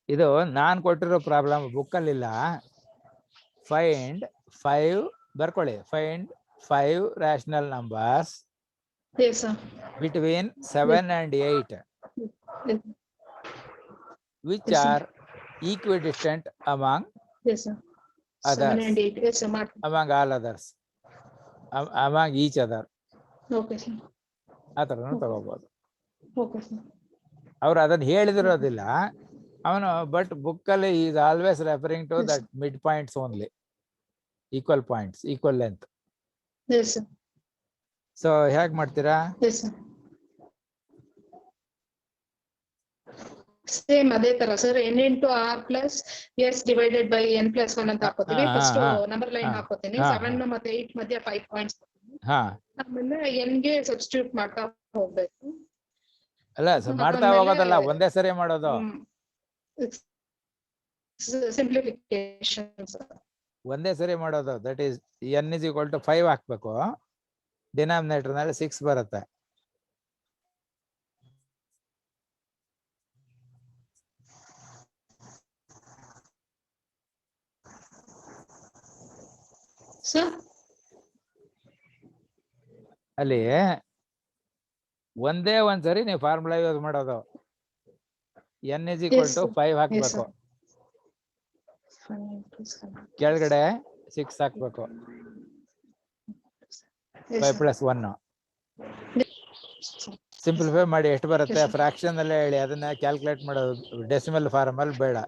ಇದು ನಾನ್ ಕೊಟ್ಟಿರೋ ಪ್ರಾಬ್ಲಮ್, ಬುಕ್ಕಲ್ಲಿಲ್ಲ. ಫೈಂಡ್ 5 ಬರ್ಕೊಳ್ಳಿ. Find 5 rational numbers Yes, sir. between 7 and 8 Yes, which Yes, sir. are equidistant among yes, sir. Others. 7 and 8. Yes, sir. among all others, among each other. Okay, sir. ಆ ಥರನೂ ತಗೋಬಹುದು. Okay, sir. ಅವ್ರು ಅದನ್ನ ಹೇಳಿದಿರೋದಿಲ್ಲ ಅವನು, but ಬುಕ್ಕಲ್ಲಿ is always referring to that mid points only, equal points, equal length. Yes, sir. So ಹೇಗ್ ಮಾಡ್ತೀರಾ? Yes, sir. Same ಅದೇ ತರ sir. n into r plus s divided by n+1 ಅಂತ ಹಾಕೋತೀವಿ. ಫಸ್ಟ್ ನಂಬರ್ ಲೈನ್ ಹಾಕೋತೀನಿ. 7 ಮತ್ತೆ 8 ಮಧ್ಯೆ 5 points. ಆಮೇಲೆ n ಗೆ ಸಬ್ಸ್ಟಿಟ್ಯೂಟ್ ಮಾಡ್ತಾ ಹೋಗ್ಬೇಕು. ಅಲ್ಲ ಮಾಡ್ತಾ ಹೋಗೋದಲ್ಲ, ಒಂದೇ ಸರಿ ಮಾಡೋದು. Simplification sir. ಒಂದೇ ಸರಿ ಮಾಡೋದು. That is n is equal to 5 ಹಾಕ್ಬೇಕು. ಡಿನಾಮಿನೇಟರ್ ನಲ್ಲಿ 6 ಬರುತ್ತೆ. ಸರ್ ಅಲ್ಲಿ ಒಂದೇ ಒಂದ್ಸರಿ ನೀವು ಫಾರ್ಮುಲಾ ಯೂಸ್ ಮಾಡೋದು. n is equal to 5 ಹಾಕ್ಬೇಕು, ಕೆಳಗಡೆ 6 ಹಾಕ್ಬೇಕು. 5 + 1. ಸಿಂಪ್ಲಿಫೈ ಮಾಡಿ ಎಷ್ಟು ಬರುತ್ತೆ? ಫ್ರಾಕ್ಷನ್ ಅಲ್ಲೇ ಹೇಳಿ, ಅದನ್ನ ಕ್ಯಾಲ್ಕುಲೇಟ್ ಮಾಡೋದು. ಡೆಸಿಮಲ್ ಫಾರ್ಮ್ ಅಲ್ಲಿ ಬೇಡ.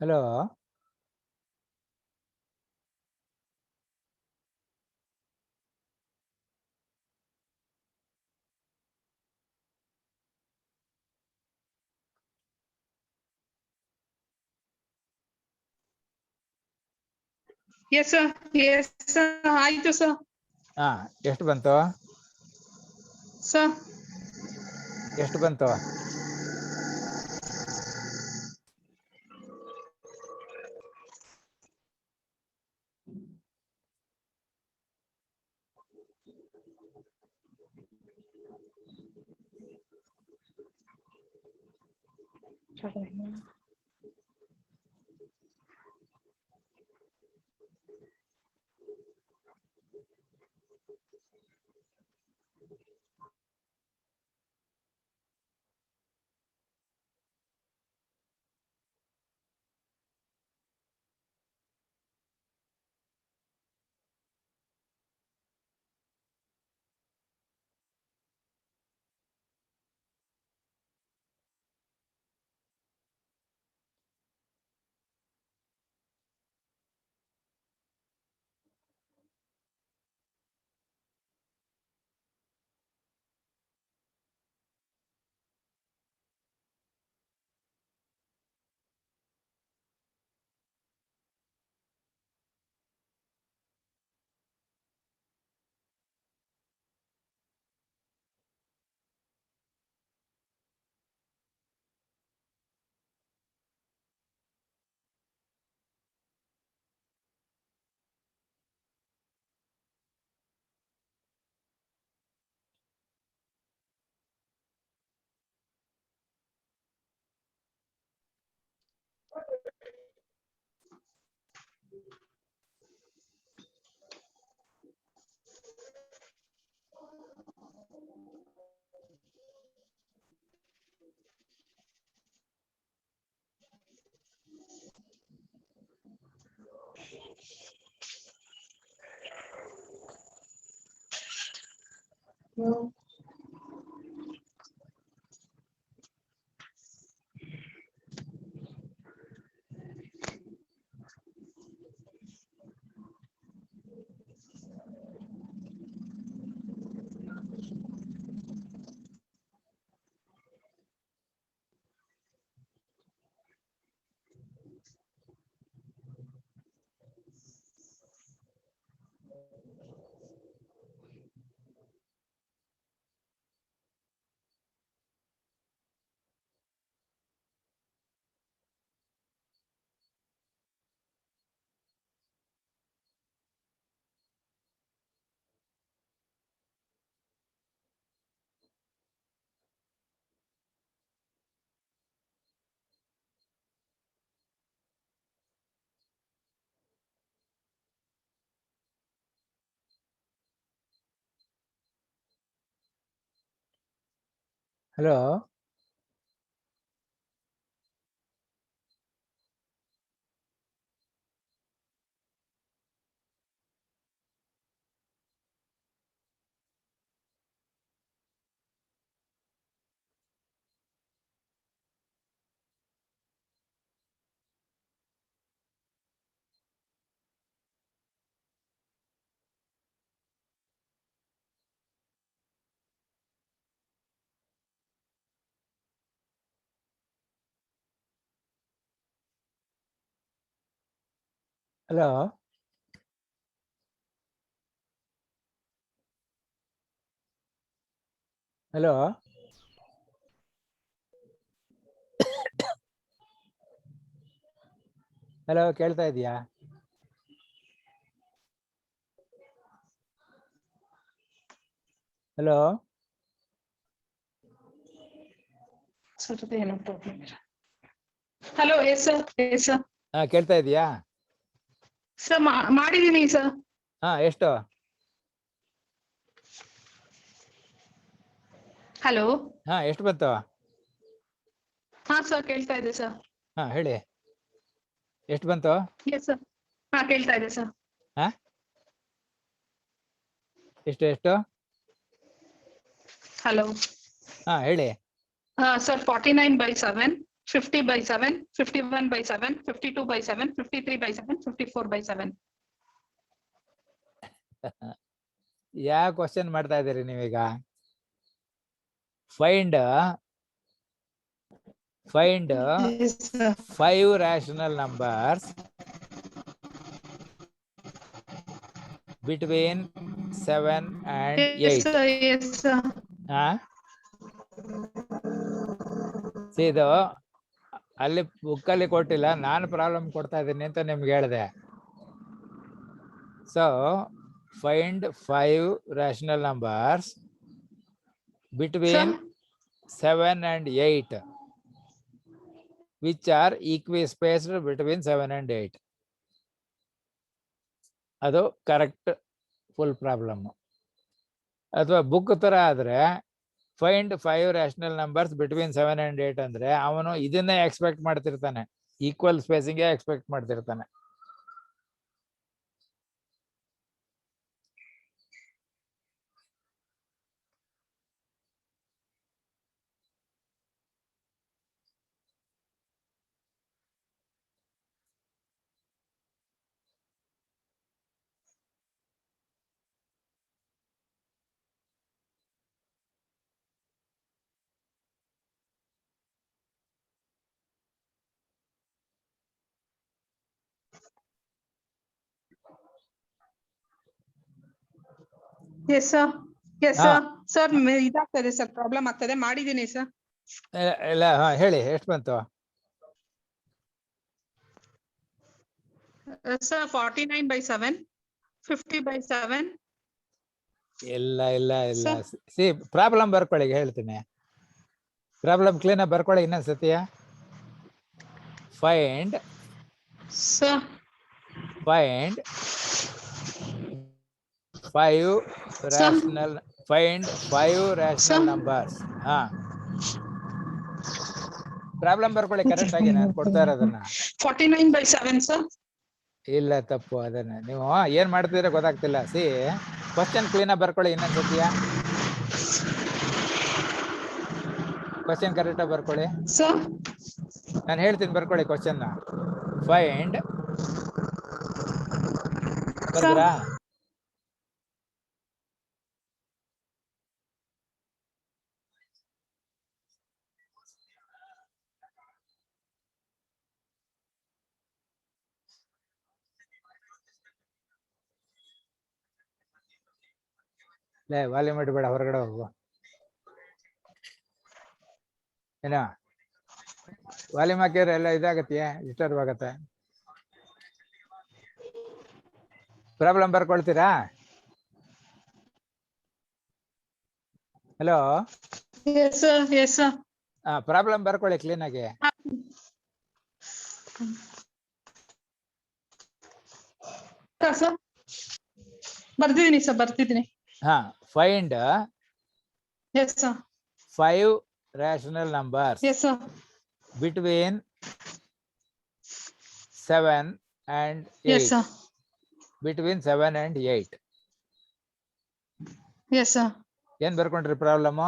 Hello S sir, yes sir, ಆಯ್ತು ಸರ್. ಹಾ ಎಷ್ಟು ಬಂತು? ಸರ್ ಎಷ್ಟು ಬಂತು? ಹಲೋ ಹಲೋ ಹಲೋ ಹಲೋ ಕೇಳ್ತಾ ಇದೀಯಾ? Hello hello, S sir, yes sir. ಹಾ ಕೇಳ್ತಾ ಇದೀಯಾ? ಸರ್ ಮಾಡಿದೀನಿ ಸರ್. ಹಾ ಎಷ್ಟು? ಹಲೋ. ಹಾ ಎಷ್ಟು ಬಂತು? ಹಾ ಸರ್, ಕೇಳ್ತಾ ಇದೆ ಸರ್. ಹಾ ಹೇಳಿ, ಎಷ್ಟು ಬಂತು? Yes sir. ಹಾ ಕೇಳ್ತಾ ಇದೆ ಸರ್. ಹಾ ಎಷ್ಟು ಎಷ್ಟು? ಹಲೋ. ಹಾ ಹೇಳಿ. ಹಾ sir, 49/7. 50 by 7, 51 by 7, 52 by 7, 53 by 7, 54 by 7. ಯಾವ ಕ್ವಶನ್ ಮಾಡ್ತಾ ಇದ್ದೀರಿ ನೀವೀಗ? Find Yes, sir. 5 rational numbers between 7 and Yes, 8. sir. Yes, sir. ಇದು ಅಲ್ಲಿ ಬುಕ್ಕಲ್ಲಿ ಕೊಟ್ಟಿಲ್ಲ, ನಾನು ಪ್ರಾಬ್ಲಮ್ ಕೊಡ್ತಾ ಇದ್ದೀನಿ ಅಂತ ನಿಮ್ಗೆ ಹೇಳಿದೆ. So find 5 rational numbers between 7 and 8 which are equispaced between 7 and 8. ಅದು ಕರೆಕ್ಟ್ ಫುಲ್ ಪ್ರಾಬ್ಲಮ್. ಅಥವಾ ಬುಕ್ ತರ ಆದ್ರೆ find 5 rational numbers between 7 and 8 ಅಂದ್ರೆ ಅವನು ಇದನ್ನೇ ಎಕ್ಸ್ಪೆಕ್ಟ್ ಮಾಡ್ತಿರ್ತಾನೆ, ಈಕ್ವಲ್ ಸ್ಪೇಸಿಂಗ್ ಎಕ್ಸ್ಪೆಕ್ಟ್ ಮಾಡ್ತಿರ್ತಾನೆ. Yes sir, yes sir. Sir ಇದಾಗ್ತದೆ ಸರ್, ಪ್ರಾಬ್ಲಮ್ ಆಗ್ತದೆ, ಮಾಡಿದೀನಿ ಸರ್. ಎಲ್ಲ ಹೇಳಿ, ಎಷ್ಟು ಬಂತು? Sir, 49 by 7, 50 by 7. ಇಲ್ಲ ಇಲ್ಲ ಇಲ್ಲ, ಸಿ ಪ್ರಾಬ್ಲಮ್ ಬರ್ಕೊಳ್ಳಿ, ಹೇಳ್ತೀನಿ. ಪ್ರಾಬ್ಲಮ್ ಕ್ಲೀನ್ ಆಗಿ ಬರ್ಕೊಳ್ಳಿ ಇನ್ನೊಂದ್ಸತಿಯ. Find Sir. 5 rational numbers. Problem ಬರ್ಕೊಳ್ಳಿ ಕರೆಕ್ಟ್ ಆಗಿ, ನಾನು ಕೊಡ್ತಾ ಇರೋದನ್ನ. 49 by 7, sir. ಇಲ್ಲ, ತಪ್ಪು. ಅದನ್ನ ನೀವು ಏನ್ ಮಾಡ್ತಿದ್ರೆ ಗೊತ್ತಾಗ್ತಿಲ್ಲ. ಸಿ ಕ್ವಶನ್ ಕ್ಲೀನ್ ಆಗಿ ಬರ್ಕೊಳ್ಳಿ ಇನ್ನೊಂದ್ಸತಿಯ. ಕ್ವಶನ್ ಕರೆಕ್ಟ್ ಆಗಿ ಬರ್ಕೊಳ್ಳಿ. ನಾನು ಹೇಳ್ತೀನಿ, ಬರ್ಕೊಳ್ಳಿ ಕ್ವಶನ್. ಫೈಂಡ್ ಬರ್ದ್ರಾ? ಲೇ ವಾಲ್ಯೂಮ್ ಇಡಬೇಡ, ಹೊರಗಡೆ ಹೋಗು. ಏನ ವಾಲ್ಯೂಮ್ ಹಾಕಿದ್ರೆ ಎಲ್ಲ ಇದಾಗತ್ತೆ, ಡಿಸ್ಟರ್ಬ್ ಆಗತ್ತೆ. ಪ್ರಾಬ್ಲಮ್ ಬರ್ಕೊಳ್ತೀರಾ? Hello, Yes, sir. Yes, sir. Problem ಬರ್ಕೊಳ್ಳಿ ಕ್ಲೀನ್ ಆಗಿ. ಸರ್ ಬರ್ತಿದ್ದೀನಿ ಸರ್, ಬರ್ತಿದ್ದೀನಿ. Find yes sir. 5 rational numbers. Yes, sir. Between 7 and 8. Yes, sir. Between 7 and 8. Yes, sir. ಏನ್ ಬರ್ಕೊಂಡ್ರಿ ಪ್ರಾಬ್ಲಮ್?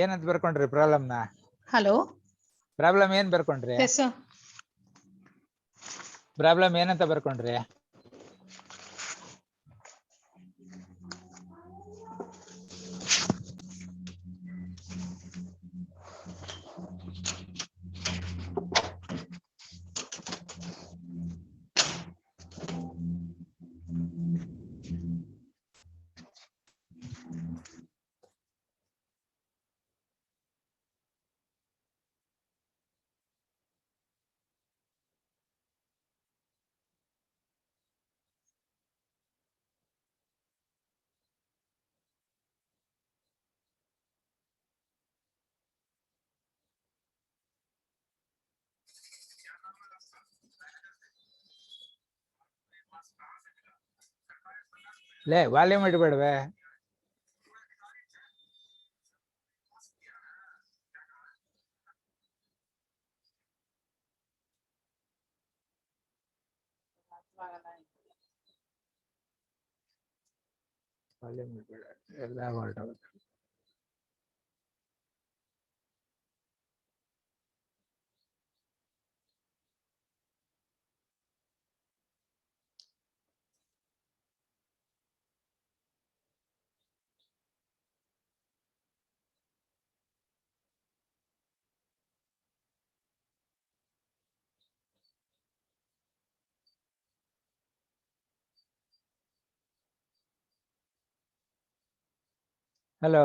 ಏನಂತ ಬರ್ಕೊಂಡ್ರಿ ಪ್ರಾಬ್ಲಮ್ನ? ಹಲೋ, ಪ್ರಾಬ್ಲಮ್ ಏನ್ ಬರ್ಕೊಂಡ್ರಿ? Yes sir. ಪ್ರಾಬ್ಲಮ್ ಏನಂತ ಬರ್ಕೊಂಡ್ರಿ? ಲೇ ವಾಲ್ಯೂಮ್ ಇಡಬೇಡವೆ. ಎಲ್ಲ ಹೊರಟೋಗುತ್ತೆ. ಹಲೋ,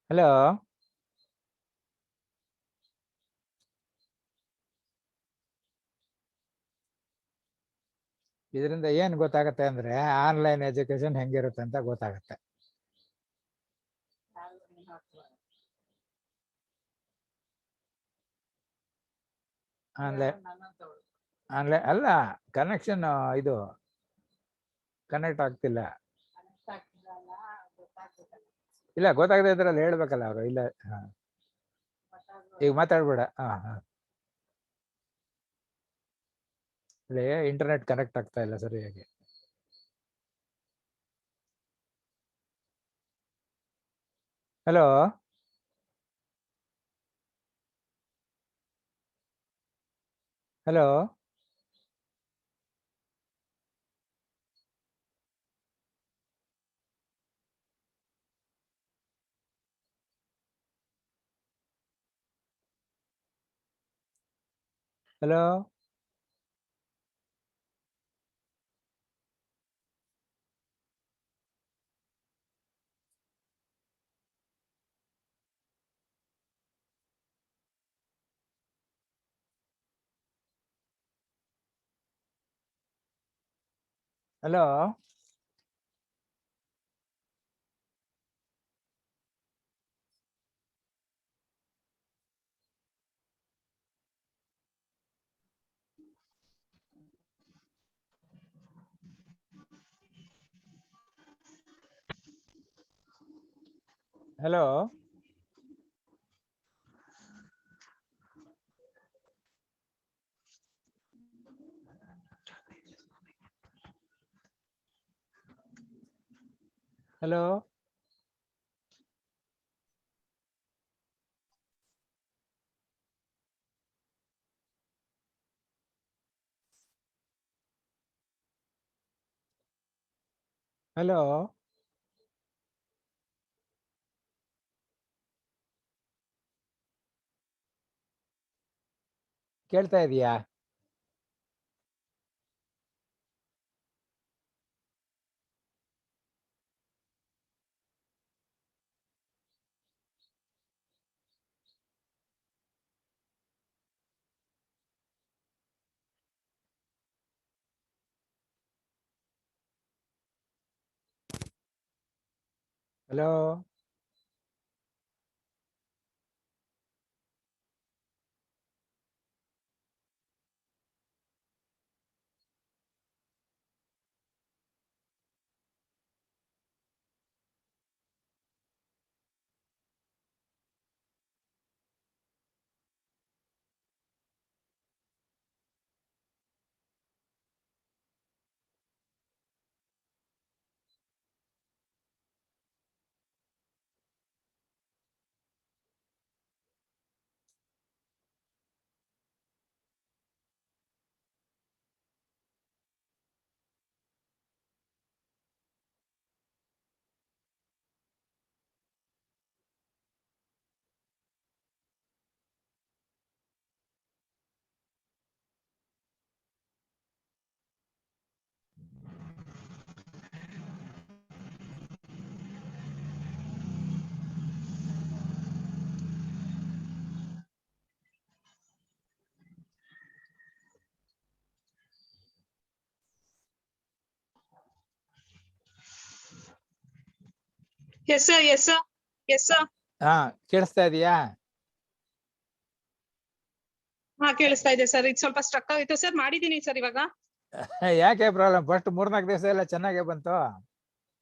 ಹಲೋ, ಇದರಿಂದ ಏನ್ ಗೊತ್ತಾಗತ್ತೆ ಅಂದ್ರೆ ಆನ್ಲೈನ್ ಎಜುಕೇಶನ್ ಹೆಂಗಿರುತ್ತೆ ಅಂತ ಗೊತ್ತಾಗತ್ತೆ. ಆನ್ಲೈನ್ ಆನ್ಲೈನ್ ಅಲ್ಲ, ಕನೆಕ್ಷನ್ ಇದು ಕನೆಕ್ಟ್ ಆಗ್ತಿಲ್ಲ. ಇಲ್ಲ, ಗೊತ್ತಾಗದೆ ಇದ್ರಲ್ಲಿ ಹೇಳ್ಬೇಕಲ್ಲ ಅವರು. ಇಲ್ಲ, ಈಗ ಮಾತಾಡ್ಬೇಡ. ಇಲ್ಲಿ ಇಂಟರ್ನೆಟ್ ಕನೆಕ್ಟ್ ಆಗ್ತಾ ಇಲ್ಲ ಸರಿಯಾಗಿ. Hello, hello, hello, hello, hello, hello, hello, ಕೇಳ್ತಾ ಇದೀಯಾ? Hello, S sir yes sir yes sir. ಹಾ, ಕೇಳಿಸ್ತಾ ಇದೆಯಾ? ಹಾ ಕೇಳಿಸ್ತಾ ಇದೆ ಸರ್. ಇದು ಸ್ವಲ್ಪ ಸ್ಟ್ರಕ್ ಆಯ್ತು ಸರ್. ಮಾಡಿದೀನಿ ಸರ್ ಇವಾಗ. ಯಾಕೆ ಪ್ರಾಬ್ಲಮ್? ಫಸ್ಟ್ 3-4 ದಿವಸ ಎಲ್ಲ ಚೆನ್ನಾಗೇ ಬಂತು.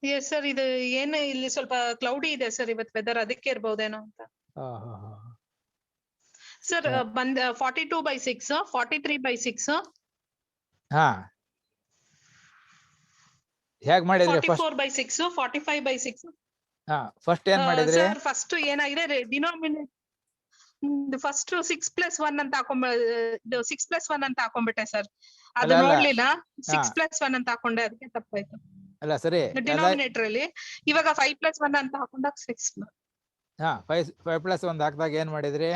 ಎಸ್ ಸರ್, ಇದು ಏನು ಇಲ್ಲಿ ಸ್ವಲ್ಪ ಕ್ಲೌಡಿ ಇದೆ ಸರ್ ಇವತ್ತು ವೆದರ್, ಅದಕ್ಕೆ ಇರ್ಬೋದೇನೋ ಅಂತ. ಸರ್ ಬಂದ್ 42/6, 43/6, ಹಾ, ಹೇಗ್ ಮಾಡಿದ್ರಿ ಫಸ್ಟ್? 44/6, 45/6. ಹಾ, ಫಸ್ಟ್ ಏನ್ ಮಾಡಿದ್ರಿ? ಸರ್ ಫಸ್ಟ್ ಏನಾಗಿದೆ, ಡಿನೋಮಿನೇಟ್ ಫಸ್ಟ್ 6+1 ಅಂತ 6+1 ಅಂತ ಹಾಕೊಂಡ್ಬಿಟ್ಟೆ ಸರ್. ಅದು ಅಲ್ಲ. ನೋಡ್ಲಿಲ್ಲ. ಹಾ. 6+1 ಅಂತ ಹಾಕೊಂಡೆ, ಅದಕ್ಕೆ ತಪ್ಪಾಯ್ತು ಅಲ್ಲ ಸರಿ, ಡಿನಾಮಿನೇಟರ್ ಅಲ್ಲಿ. ಇವಾಗ 5+1 ಅಂತ ಹಾಕೊಂಡಾಗ 6. ಹಾ, 5+1 ಹಾಕಿದಾಗ ಏನ್ ಮಾಡಿದ್ರಿ?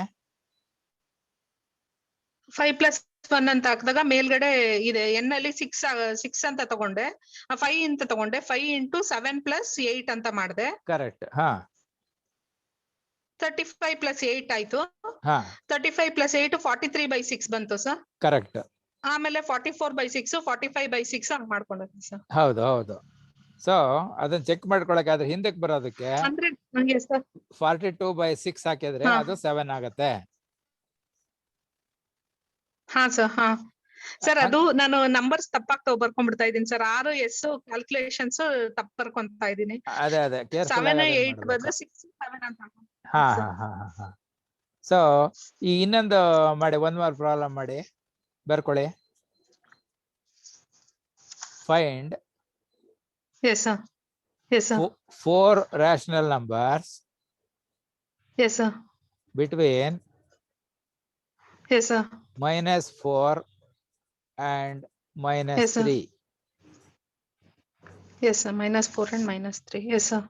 5+1 ಅಂತ ಹಾಕಿದಾಗ ಮೇಲ್ಗಡೆ ಇದೆ ಎನ್ ಅಲ್ಲಿ 6 ಅಂತ ತಗೊಂಡೆ, 5 ಅಂತ ತಗೊಂಡೆ. 5 × 7 + 8 ಅಂತ ಮಾಡಿದೆ. ಕರೆಕ್ಟ್. ಹಾ, 35 + 8 ಆಯ್ತು. ಹಾ, 35 + 8 43/6 ಬಂತು ಸರ್. ಕರೆಕ್ಟ್. ಆಮೇಲೆ 44/6, 45/6 ಹಂಗ್ ಮಾಡ್ಕೊಂಡಿದ್ವಿ ಸರ್. ಹೌದು ಹೌದು. ಸೊ ಅದನ್ನ ಚೆಕ್ ಮಾಡ್ಕೊಳಕ್ಕೆ ಅದ್ರ ಹಿಂದಕ್ಕೆ ಬರೋದಕ್ಕೆ 42/6 ಹಾಕಿದ್ರೆ ಹಾ. ಅದು 7 ಆಗತ್ತೆ. ಹಾ ಸರ್. ಹಾ ಸರ್, ಅದು ನಾನು ನಂಬರ್ಸ್ ತಪ್ಪಾಗಿ ಬರ್ಕೊಂಡ್ಬಿಡ್ತಾ ಇದೀನಿ ಸರ್. 6 S ಕ್ಯಾಲ್ಕುಲೇಷನ್ಸ್ ತಪ್ಪ ಬರ್ಕೊಂತಾ ಇದೀನಿ. ಅದೇ ಕೇರ್ಫುಲ್ 7 ಆಗಿ 8 ಬದಲು 6 7 ಅಂತ ಹಾಕೊಂಡೆ. ಹಾ ಹಾ ಹಾ ಹಾ. ಸೊ ಈ ಇನ್ನೊಂದು ಮಾಡಿ, 1 more ಪ್ರಾಬ್ಲಮ್ ಮಾಡಿ ಬರ್ಕೊಳ್ಳಿ. Find Yes sir. Yes sir. 4 rational numbers Yes sir. between Yes sir. -4 and Yes, sir. -3. Yes sir. -4 and -3. Yes sir.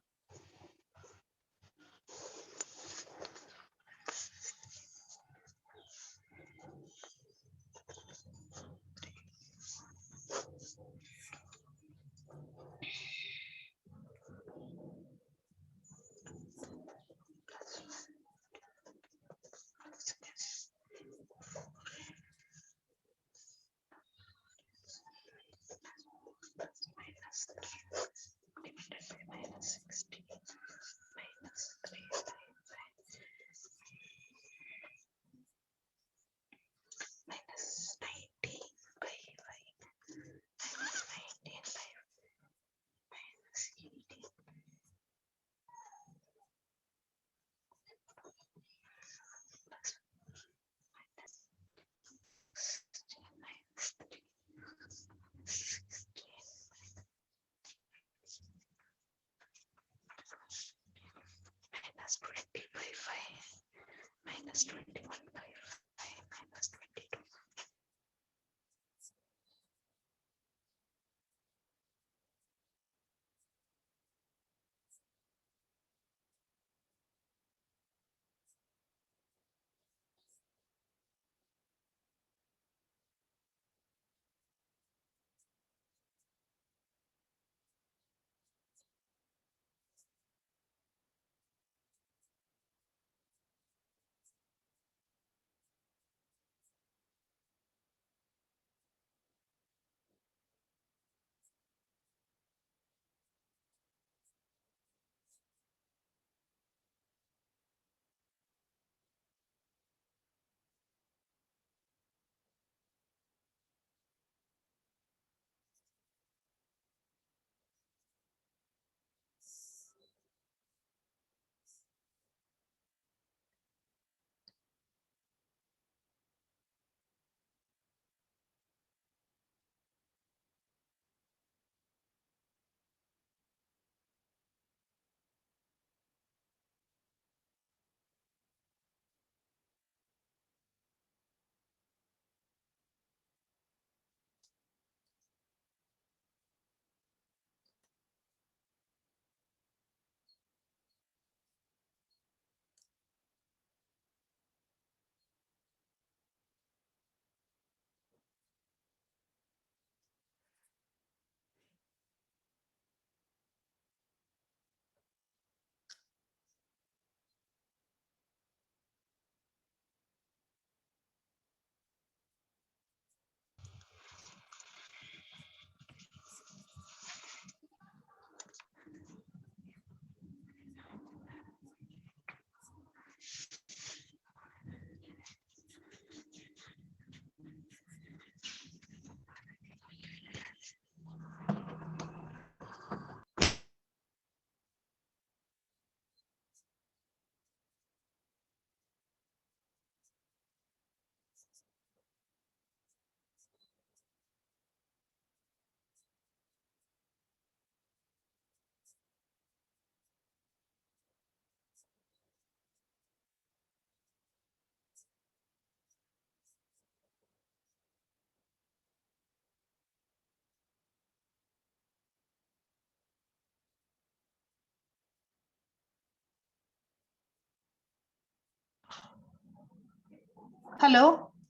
Hello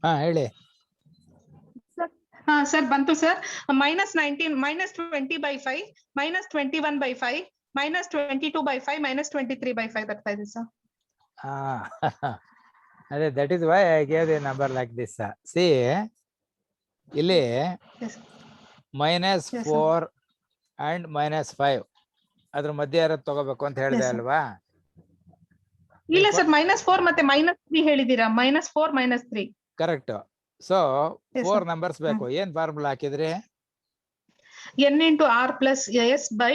ಹಾ ಹೇಳಿ. ಹಾ ಸರ್ ಬಂತು ಸರ್. -19 -20/5 -21/5 -22/5 -23/5 ಬರ್ತಾ ಇದೆ ಸರ್. ಹಾ ಅದೇ that is why I gave the number like this. C ಇಲ್ಲಿ Yes. -4 Yes, sir. And -5 ಅದ್ರ ಮಧ್ಯೆ ಇರೋದು ತಗೋಬೇಕು ಅಂತ ಹೇಳಿದೆ Yes, sir. ಅಲ್ವಾ? ಇಲ್ಲ ಸರ್ -4 ಮತ್ತೆ -3 ಹೇಳಿದೀರಾ. -4 -3. Correct. So Yes, 4 sir. Numbers ಬೇಕು. ಏನ್ ಫಾರ್ಮುಲಾ ಹಾಕಿದ್ರಿ? n into r plus s by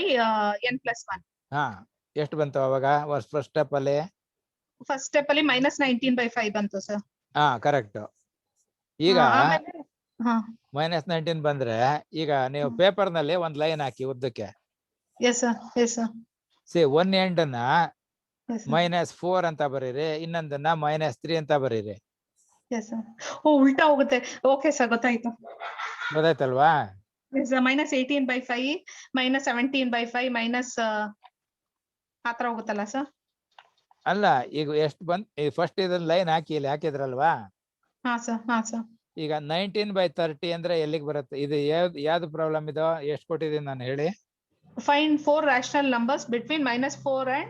n plus 1. ಹಾ ಎಷ್ಟು ಬಂತು ಅವಾಗ ಫಸ್ಟ್ ಸ್ಟೆಪ್ ಅಲ್ಲಿ? ಫಸ್ಟ್ ಸ್ಟೆಪ್ ಅಲ್ಲಿ -19/5 ಬಂತು ಸರ್. ಹಾ ಕರೆಕ್ಟ್. ಈಗ ಆಮೇಲೆ ಹಾ -19 ಬಂದ್ರೆ ಈಗ ನೀವು ಪೇಪರ್ ನಲ್ಲಿ ಒಂದ್ ಲೈನ್ ಹಾಕಿ ಉದ್ದಕ್ಕೆ. S sir yes sir C one end ನ ಎಸ್ ಸರ್ -4 ಅಂತ ಬರೀರಿ, ಇನ್ನೊಂದನ್ನ -3 ಅಂತ ಬರೀರಿ. Yes sir. ಓ ಉಲ್ಟಾ ಹೋಗುತ್ತೆ. ಓಕೆ ಸರ್ ಗೊತ್ತಾಯ್ತು. ಗೊತ್ತಾಯ್ತಲ್ವಾ? -18/5 -17/5 ಮೈನಸ್ ಆತರ ಹೋಗುತ್ತಲ್ಲ ಸರ್? ಅಲ್ಲ ಈಗ ಎಷ್ಟು ಬಂದ್ ಫಸ್ಟ್ ಇದನ್ನ ಲೈನ್ ಹಾಕಿ ಇಲ್ಲಿ ಹಾಕಿದ್ರಲ್ವಾ? ಹಾ ಸರ್ ಹಾ ಸರ್. ಈಗ 19/30 ಅಂದ್ರೆ ಎಲ್ಲಿಗೆ ಬರುತ್ತೆ? ಇದು ಯಾವ್ದು ಪ್ರಾಬ್ಲಮ್ ಇದು? ಎಷ್ಟು ಕೊಟ್ಟಿದ್ದೀನಿ ನಾನು ಹೇಳಿ? Find 4 rational numbers between -4 and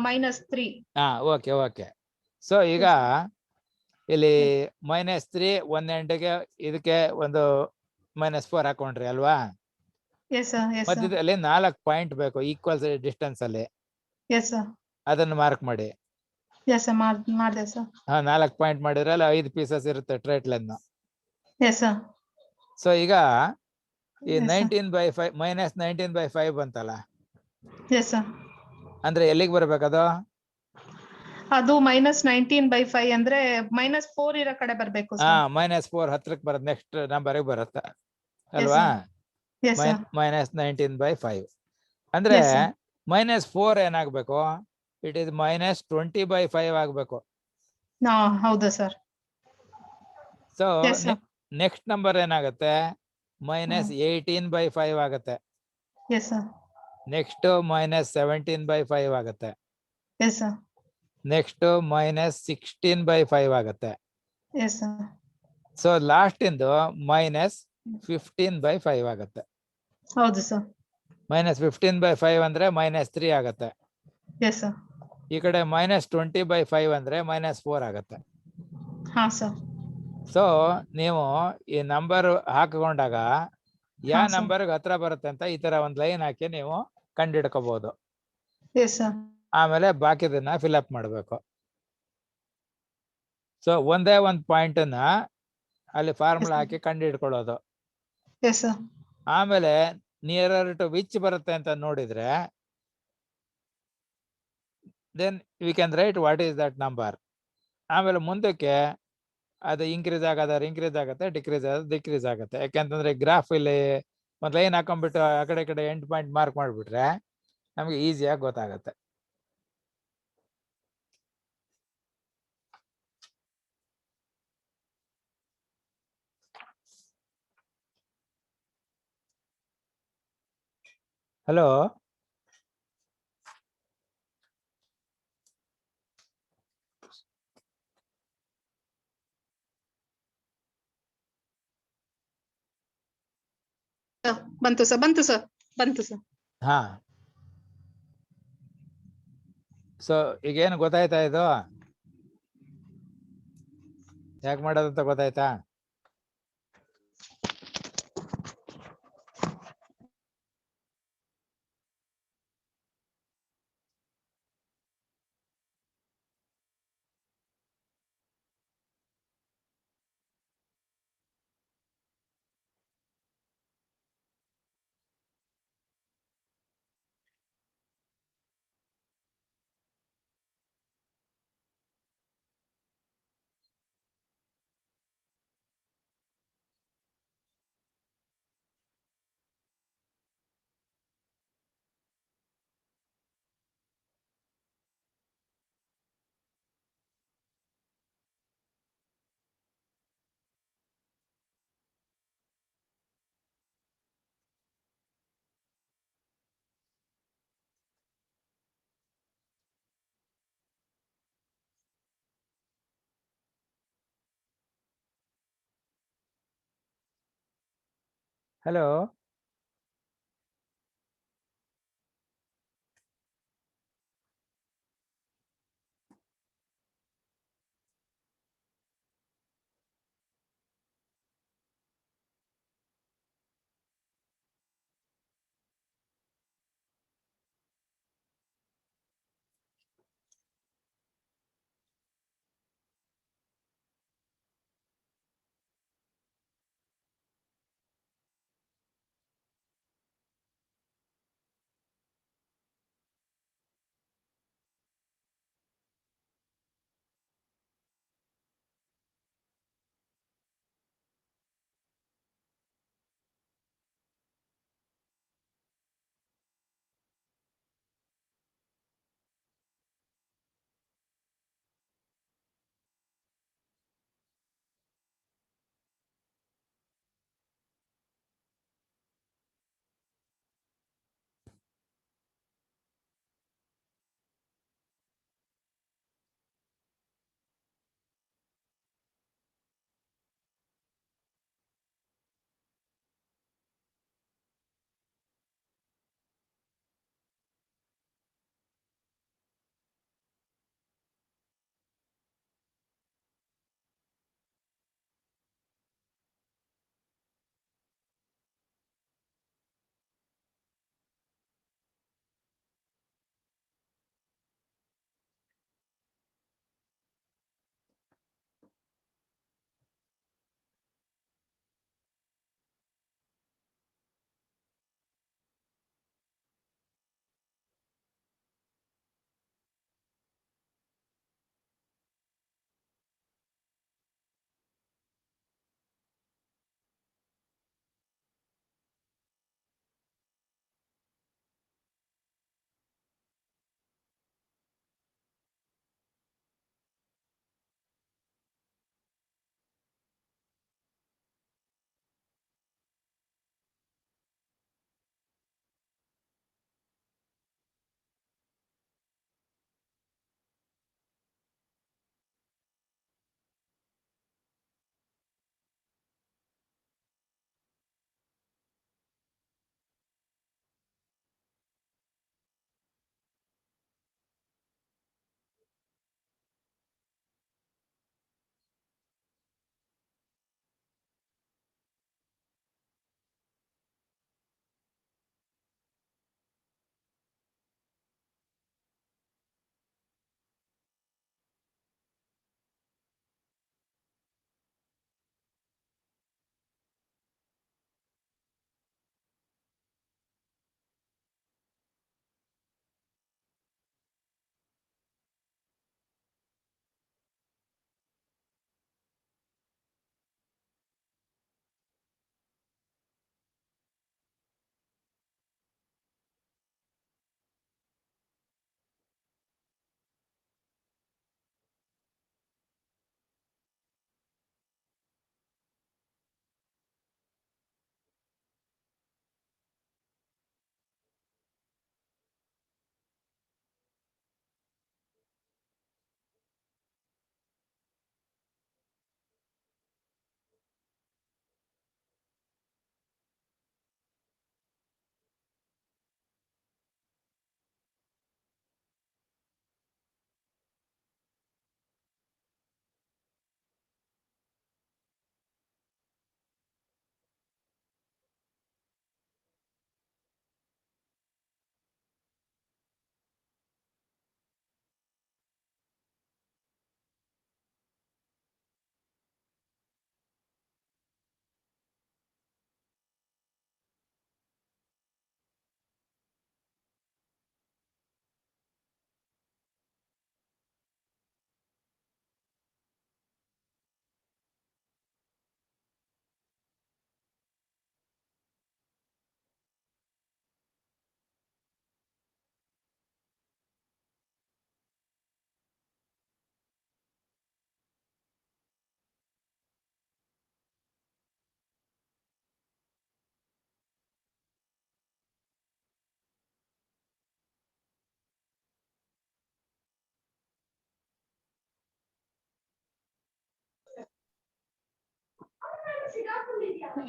-3. ಹಾ ಓಕೆ ಓಕೆ. ಸೊ ಈಗ ಇಲ್ಲಿ -3 ಒಂದ್ ಎಂಡ್ಗೆ ಇದಕ್ಕೆ ಒಂದು -4 ಹಾಕೊಂಡ್ರಿ ಅಲ್ವಾ? ಎಸ್ ಸರ್ ಎಸ್ ಸರ್ ಮಧ್ಯದಲ್ಲಿ 4 ಪಾಯಿಂಟ್ ಬೇಕು ಈಕ್ವಲ್ ಡಿಸ್ಟೆನ್ಸ್ ಅಲ್ಲಿ. ಎಸ್ ಸರ್ ಅದನ್ನು ಮಾರ್ಕ್ ಮಾಡಿ. ಎಸ್ ಸರ್ ಮಾಡಿದೆ ಸರ್. ಹಾ 4 ಪಾಯಿಂಟ್ ಮಾಡಿದ್ರೆ ಅಲ್ಲಿ 5 ಪೀಸಸ್ ಇರುತ್ತೆ straight line. S sir so ಈಗ ಈ Yes, sir. 19/5 -19/5 ಬಂತಲ್ಲ, ಎಸ್ ಸರ್. ಅಂದ್ರೆ ಎಲ್ಲಿಗೆ ಬರ್ಬೇಕದು? ಅದು -19/5 ಅಂದ್ರೆ -4 ಇರೋ ಕಡೆ ಬರ್ಬೇಕು ಹಾ ಸರ್. -4 ಹತ್ರಕ್ಕೆ ಬರುತ್ತೆ, ನೆಕ್ಸ್ಟ್ ನಂಬರ್ಗೆ ಬರುತ್ತೆ ಅಲ್ವಾ? ಎಸ್ ಸರ್ -19/5 ಅಂದ್ರೆ Yes, sir. -4 ಏನಾಗ್ಬೇಕು? ಇಟ್ ಇಸ್ -20/5 ಆಗ್ಬೇಕು. ಹೌದು sir. So Yes, sir. Next number ಏನಾಗುತ್ತೆ? -18/5 ಆಗುತ್ತೆ. ಎಸ್ ಸರ್ ನೆಕ್ಸ್ಟ್ -17/5 ಆಗುತ್ತೆ. ಎಸ್ ಸರ್ ನೆಕ್ಸ್ಟ್ -16/5 ಆಗುತ್ತೆ. ಎಸ್ ಸರ್ ಸೊ ಲಾಸ್ಟ್ ಇಂದು -15/5 ಆಗುತ್ತೆ. ಹೌದು ಸರ್. -15/5 ಅಂದ್ರೆ -3 ಆಗುತ್ತೆ. ಎಸ್ ಸರ್ ಈ ಕಡೆ -20/5 ಅಂದ್ರೆ -4 ಆಗುತ್ತೆ. ಹಾ ಸರ್. ಸೊ ನೀವು ಈ ನಂಬರ್ ಹಾಕೊಂಡಾಗ ಯಾವ sir. ನಂಬರ್ಗೆ ಹತ್ರ ಬರುತ್ತೆ ಅಂತ ಈ ತರ ಒಂದ್ ಲೈನ್ ಹಾಕಿ ನೀವು ಕಂಡಿಡ್ಕೋಬಹುದು. ಎಸ್ ಸರ್ ಆಮೇಲೆ ಬಾಕಿದನ್ನ ಫಿಲ್ಅಪ್ ಮಾಡಬೇಕು. ಸೊ ಒಂದೇ ಒಂದು ಪಾಯಿಂಟ್ ನ ಅಲ್ಲಿ ಫಾರ್ಮುಲಾ sir. ಹಾಕಿ ಕಂಡಿಡ್ಕೊಳ್ಳೋದು. ಎಸ್ ಸರ್ ಆಮೇಲೆ ನಿಯರರ್ ಟು ವಿಚ್ ಬರುತ್ತೆ ಅಂತ ನೋಡಿದ್ರೆ then we can write what is that number. ಆಮೇಲೆ ಮುಂದಕ್ಕೆ ಅದು ಇನ್ಕ್ರೀಸ್ ಆಗೋದಾದ್ರೆ ಇನ್ಕ್ರೀಸ್ ಆಗುತ್ತೆ, ಡಿಕ್ರೀಸ್ ಆಗೋದು ಡಿಕ್ರೀಸ್ ಆಗುತ್ತೆ. ಯಾಕೆಂತಂದ್ರೆ ಗ್ರಾಫ್ ಇಲ್ಲಿ ಒಂದು ಲೈನ್ ಹಾಕೊಂಡ್ಬಿಟ್ಟು ಆ ಕಡೆ ಈ ಕಡೆ ಎಂಡ್ ಪಾಯಿಂಟ್ ಮಾರ್ಕ್ ಮಾಡಿಬಿಟ್ರೆ ನಮಗೆ ಈಸಿಯಾಗಿ ಗೊತ್ತಾಗುತ್ತೆ. ಹಲೋ ಬಂತು ಸರ್ ಬಂತು ಸರ್ ಬಂತು ಸರ್. ಹಾ. ಸೊ ಈಗೇನು ಗೊತ್ತಾಯ್ತಾ? ಇದು ಯಾಕೆ ಮಾಡೋದಂತ ಗೊತ್ತಾಯ್ತಾ? ಹಲೋ.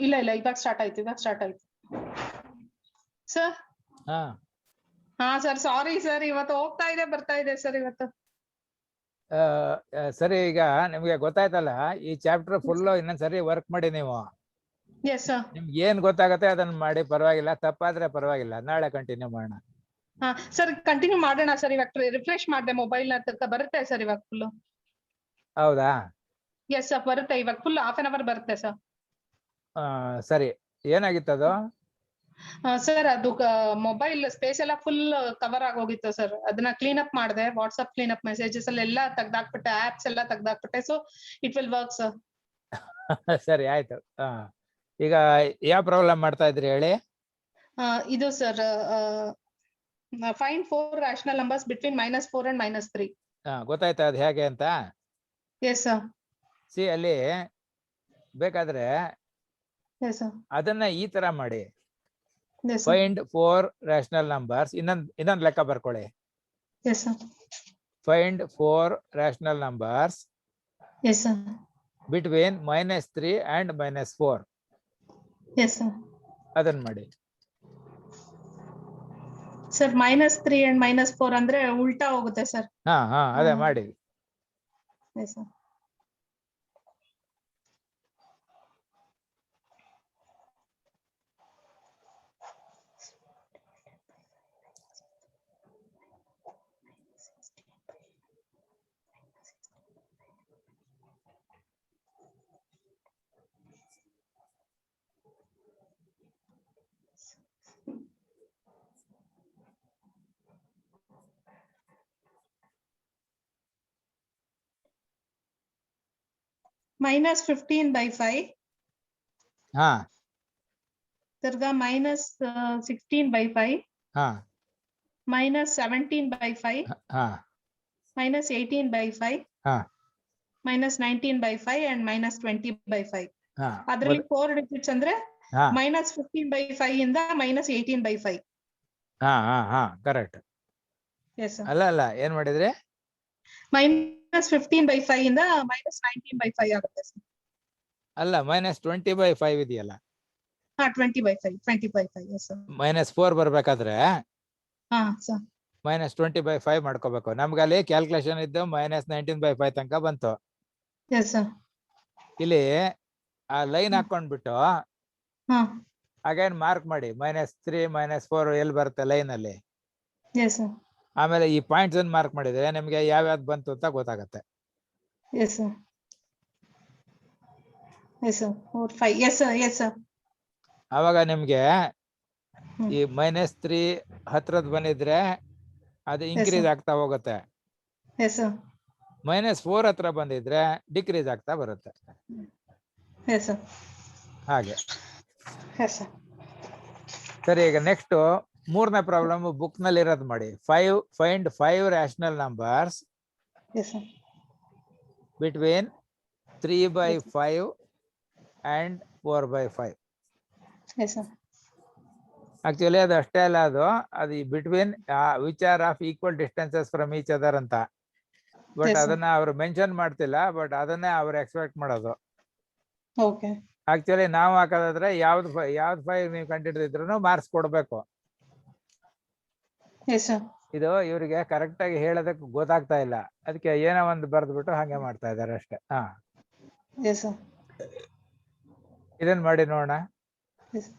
ಇಲ್ಲ ಇಲ್ಲ ಇವಾಗ ಸ್ಟಾರ್ಟ್ ಆಯ್ತು ಸರ್. ಹಾ ಹಾ ಸರ್ ಸಾರಿ ಸರ್, ಇವತ್ತು ಹೋಗ್ತಾ ಇದೆ ಬರ್ತಾ ಇದೆ ಸರ್ ಇವತ್ತು. ಸರಿ, ಈಗ ನಿಮ್ಗೆ ಗೊತ್ತಾಯ್ತಲ್ಲ ಈ ಚಾಪ್ಟರ್ ಫುಲ್ ಇನ್ನೊಂದ್ಸರಿ ವರ್ಕ್ ಮಾಡಿ ನೀವು. Yes sir. ನಿಮ್ಗೆ ಏನ್ ಗೊತ್ತಾಗತ್ತೆ ಅದನ್ನ ಮಾಡಿ, ಪರವಾಗಿಲ್ಲ. ತಪ್ಪಾದ್ರೆ ಪರವಾಗಿಲ್ಲ, ನಾಳೆ ಕಂಟಿನ್ಯೂ ಮಾಡೋಣ. ಹಾ ಸರ್ ಕಂಟಿನ್ಯೂ ಮಾಡೋಣ ಸರ್. ಇವಾಗ ರಿಫ್ರೆಶ್ ಮಾಡಿದೆ ಮೊಬೈಲ್ ನ, ಬರುತ್ತೆ ಸರ್ ಇವಾಗ ಫುಲ್. ಹೌದಾ? ಎಸ್ ಸರ್ ಬರುತ್ತೆ ಇವಾಗ ಫುಲ್ ಹಾಫ್ ಅನ್ ಅವರ್ ಬರುತ್ತೆ ಸರ್. ಸರಿ, ಏನಾಗಿತ್ತು ಅದು? ಸರ್ ಅದು ಮೊಬೈಲ್ ಸ್ಪೇಸ್ ಎಲ್ಲ ಫುಲ್ ಕವರ್ ಆಗೋಗಿತ್ತು ಸರ್. ಅದನ್ನ ಕ್ಲೀನ್ ಅಪ್ ಮಾಡಿದೆ, ವಾಟ್ಸ್ಆಪ್ ಕ್ಲೀನ್ ಅಪ್ ಮೆಸೇಜಸ್ ಎಲ್ಲ ತೆಗ್ದಾಕ್ಬಿಟ್ಟೆ, ಆಪ್ಸ್ ಎಲ್ಲ ತೆಗ್ದಾಕ್ಬಿಟ್ಟೆ. So it will work sir. ಸರಿ ಆಯ್ತು. ಈಗ ಯಾವ ಪ್ರಾಬ್ಲಮ್ ಮಾಡ್ತಾ ಇದ್ರಿ ಹೇಳಿ? ಇದು sir find 4 rational numbers between -4 and -3. ಗೊತ್ತಾಯ್ತಾ ಅದು ಹೇಗೆ ಅಂತ? Yes sir. ಸಿ, ಅಲ್ಲಿ ಬೇಕಾದ್ರೆ ಎಸ್ ಸರ್. ಅದನ್ನ ಈ ತರ ಮಾಡಿ, yes sir. Find 4 rational numbers. ಇನ್ನೊಂದು ಲೆಕ್ಕ ಬರ್ಕೊಳ್ಳಿ. Yes sir. Find 4 rational numbers yes sir. between -3 and -4. Yes sir. ಅದನ್ನ ಮಾಡಿ ಸರ್. -3 and -4 ಅಂದ್ರೆ ಉಲ್ಟಾ ಹೋಗುತ್ತೆ ಸರ್. ಹಾ ಅದೇ ಮಾಡಿ. Yes sir. -15/5. ಹಾ ತಿರ್ಗಾ -16/5. ಹಾ -17/5. ಹಾ -18/5. ಹಾ -19/5 and -20/5. ಹಾ ಅದ್ರಲ್ಲಿ 4 ಡಿಜಿಟ್ಸ್ ಅಂದ್ರೆ ಹಾ -15/5 ಇಂದ -18/5. ಹಾ ಕರೆಕ್ಟ್. Yes sir. ಅಲ್ಲ ಏನ್ ಮಾಡಿದ್ರಿ? -15/5 ಇಂದ -19/5 ಆಗುತ್ತೆ ಸರ್. ಅಲ್ಲ, -20/5 ಇದೆಯಲ್ಲ. 20/5. 20/5. Yes sir. -4 ಬರ್ಬೇಕಾದ್ರೆ ಹಾ ಸರ್. -20/5 ಮಾಡ್ಕೋಬೇಕು. ನಮ್ಗೆ ಅಲ್ಲಿ ಕ್ಯಾಲ್ಕುಲೇಷನ್ ಇದ್ದು -19/5 ತನಕ ಬಂತು. Yes sir. ಇಲ್ಲಿ ಆ ಲೈನ್ ಹಾಕೊಂಡ್ಬಿಟ್ಟು ಹಾ ಅಗೇನ್ ಮಾರ್ಕ್ ಮಾಡಿ, -3 -4 ಎಲ್ಲಿ ಬರುತ್ತೆ ಲೈನ್ ಅಲ್ಲಿ. S sir. ಆಮೇಲೆ ಈ ಪಾಯಿಂಟ್ಸ್ ಅನ್ನು ಮಾರ್ಕ್ ಮಾಡಿದ್ರೆ ನಿಮ್ಗೆ ಯಾವ್ಯಾವ್ದು ಬಂತು ಅಂತ ಗೊತ್ತಾಗತ್ತೆ. S sir. Yes sir. 4 5. S sir. Yes sir. ಅವಾಗ ನಿಮ್ಗೆ ಈ -3 ಹತ್ರದ್ ಬಂದಿದ್ರೆ ಅದು ಇನ್ಕ್ರೀಸ್ ಆಗ್ತಾ ಹೋಗುತ್ತೆ. Yes sir. -4 ಹತ್ರ ಬಂದಿದ್ರೆ ಡಿಕ್ರೀಸ್ ಆಗ್ತಾ ಬರುತ್ತೆ. Yes sir. ಹಾಗೆ. Yes sir. ಸರಿ, ಈಗ ನೆಕ್ಸ್ಟ್ 3ನೇ ಪ್ರಾಬ್ಲಮ್ ಬುಕ್ ನಲ್ಲಿ ಇರೋದು ಮಾಡಿ. Find 5 rational numbers yes sir. between 3/5 and 4/5. Yes sir. Actually ಅದು ಅಷ್ಟೇ ಅಲ್ಲ, ಅದು between which are of equal distances from each other ಅಂತ. ಬಟ್ ಅದನ್ನ ಅವ್ರು ಮೆನ್ಷನ್ ಮಾಡ್ತಿಲ್ಲ, ಬಟ್ ಅದನ್ನೇ ಅವ್ರು ಎಕ್ಸ್ಪೆಕ್ಟ್ ಮಾಡೋದು. ಓಕೆ. ಆಕ್ಚುಲಿ ನಾವು ಹಾಕೋದಾದ್ರೆ ಯಾವ್ದು 5 ನೀವು ಕಂಡಿಡಿದ್ರು ಮಾರ್ಕ್ಸ್ ಕೊಡ್ಬೇಕು. Yes sir. ಇದು ಇವರಿಗೆ ಕರೆಕ್ಟ್ ಆಗಿ ಹೇಳೋದಕ್ಕೆ ಗೊತ್ತಾಗ್ತಾ ಇಲ್ಲ, ಅದಕ್ಕೆ ಏನೋ ಒಂದು ಬರೆದ್ಬಿಟ್ಟು ಹಾಗೆ ಮಾಡ್ತಾ ಇದ್ದಾರೆ ಅಷ್ಟೇ. Yes sir. ಇದನ್ನ ಮಾಡಿ ನೋಡೋಣ. ಎಸ್.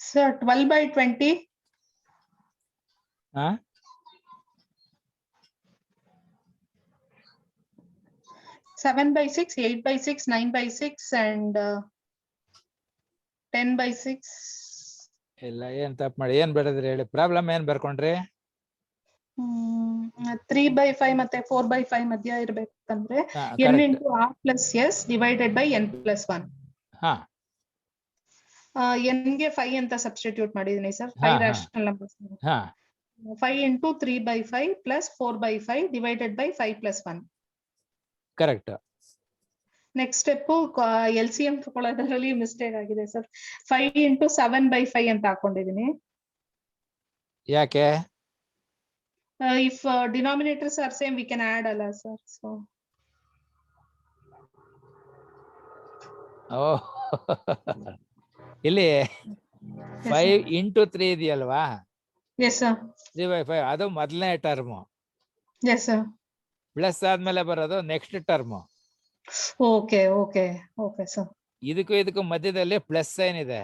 Sir, 12/20. ಹಾ 7/6, 8/6, 9/6, and 10/6. ಇಲ್ಲ, ಏನ್ ತಪ್ಪು ಮಾಡಿ ಏನ್ ಬರೆದ್ರಿ ಹೇಳಿ, ಪ್ರಾಬ್ಲಮ್ ಏನ್ ಬರ್ಕೊಂಡ್ರಿ? 3/5 ಮತ್ತೆ 4/5 ಮಧ್ಯ ಇರ್ಬೇಕಂದ್ರೆ ಹಾ n correct. into r plus s divided by n plus 1. ಹಾ n ಗೆ 5 ಅಂತ ಸಬ್ಸ್ಟಿಟ್ಯೂಟ್ ಮಾಡಿದೀನಿ ಸರ್. ಹಾ 5 ಹಾ rational numbers. ಹಾ 5 into 3/5 plus 4/5 divided by 5 plus 1. Correct. Next step LCM ತಗೊಳ್ಳೋದ್ರಲ್ಲಿ ಮಿಸ್ಟೇಕ್ ಆಗಿದೆ ಸರ್. 5 into 7/5 ಅಂತ ಹಾಕೊಂಡಿದೀನಿ. ಯಾಕೆ? If denominators are same, we can add ಅಲ್ಲ ಸರ್. So ಓ ಇಲ್ಲಿ 5 into 3 ಇದೆಯಲ್ವಾ, yes sir. 3/5 ಅದು ಮೊದಲನೇ ಟರ್ಮು. Yes sir. ಪ್ಲಸ್ ಆದ್ಮೇಲೆ ಬರೋದು ನೆಕ್ಸ್ಟ್ ಟರ್ಮು. Okay, sir. ಇದಕ್ಕೂ ಮಧ್ಯದಲ್ಲಿ ಪ್ಲಸ್ ಸೈನ್ ಇದೆ.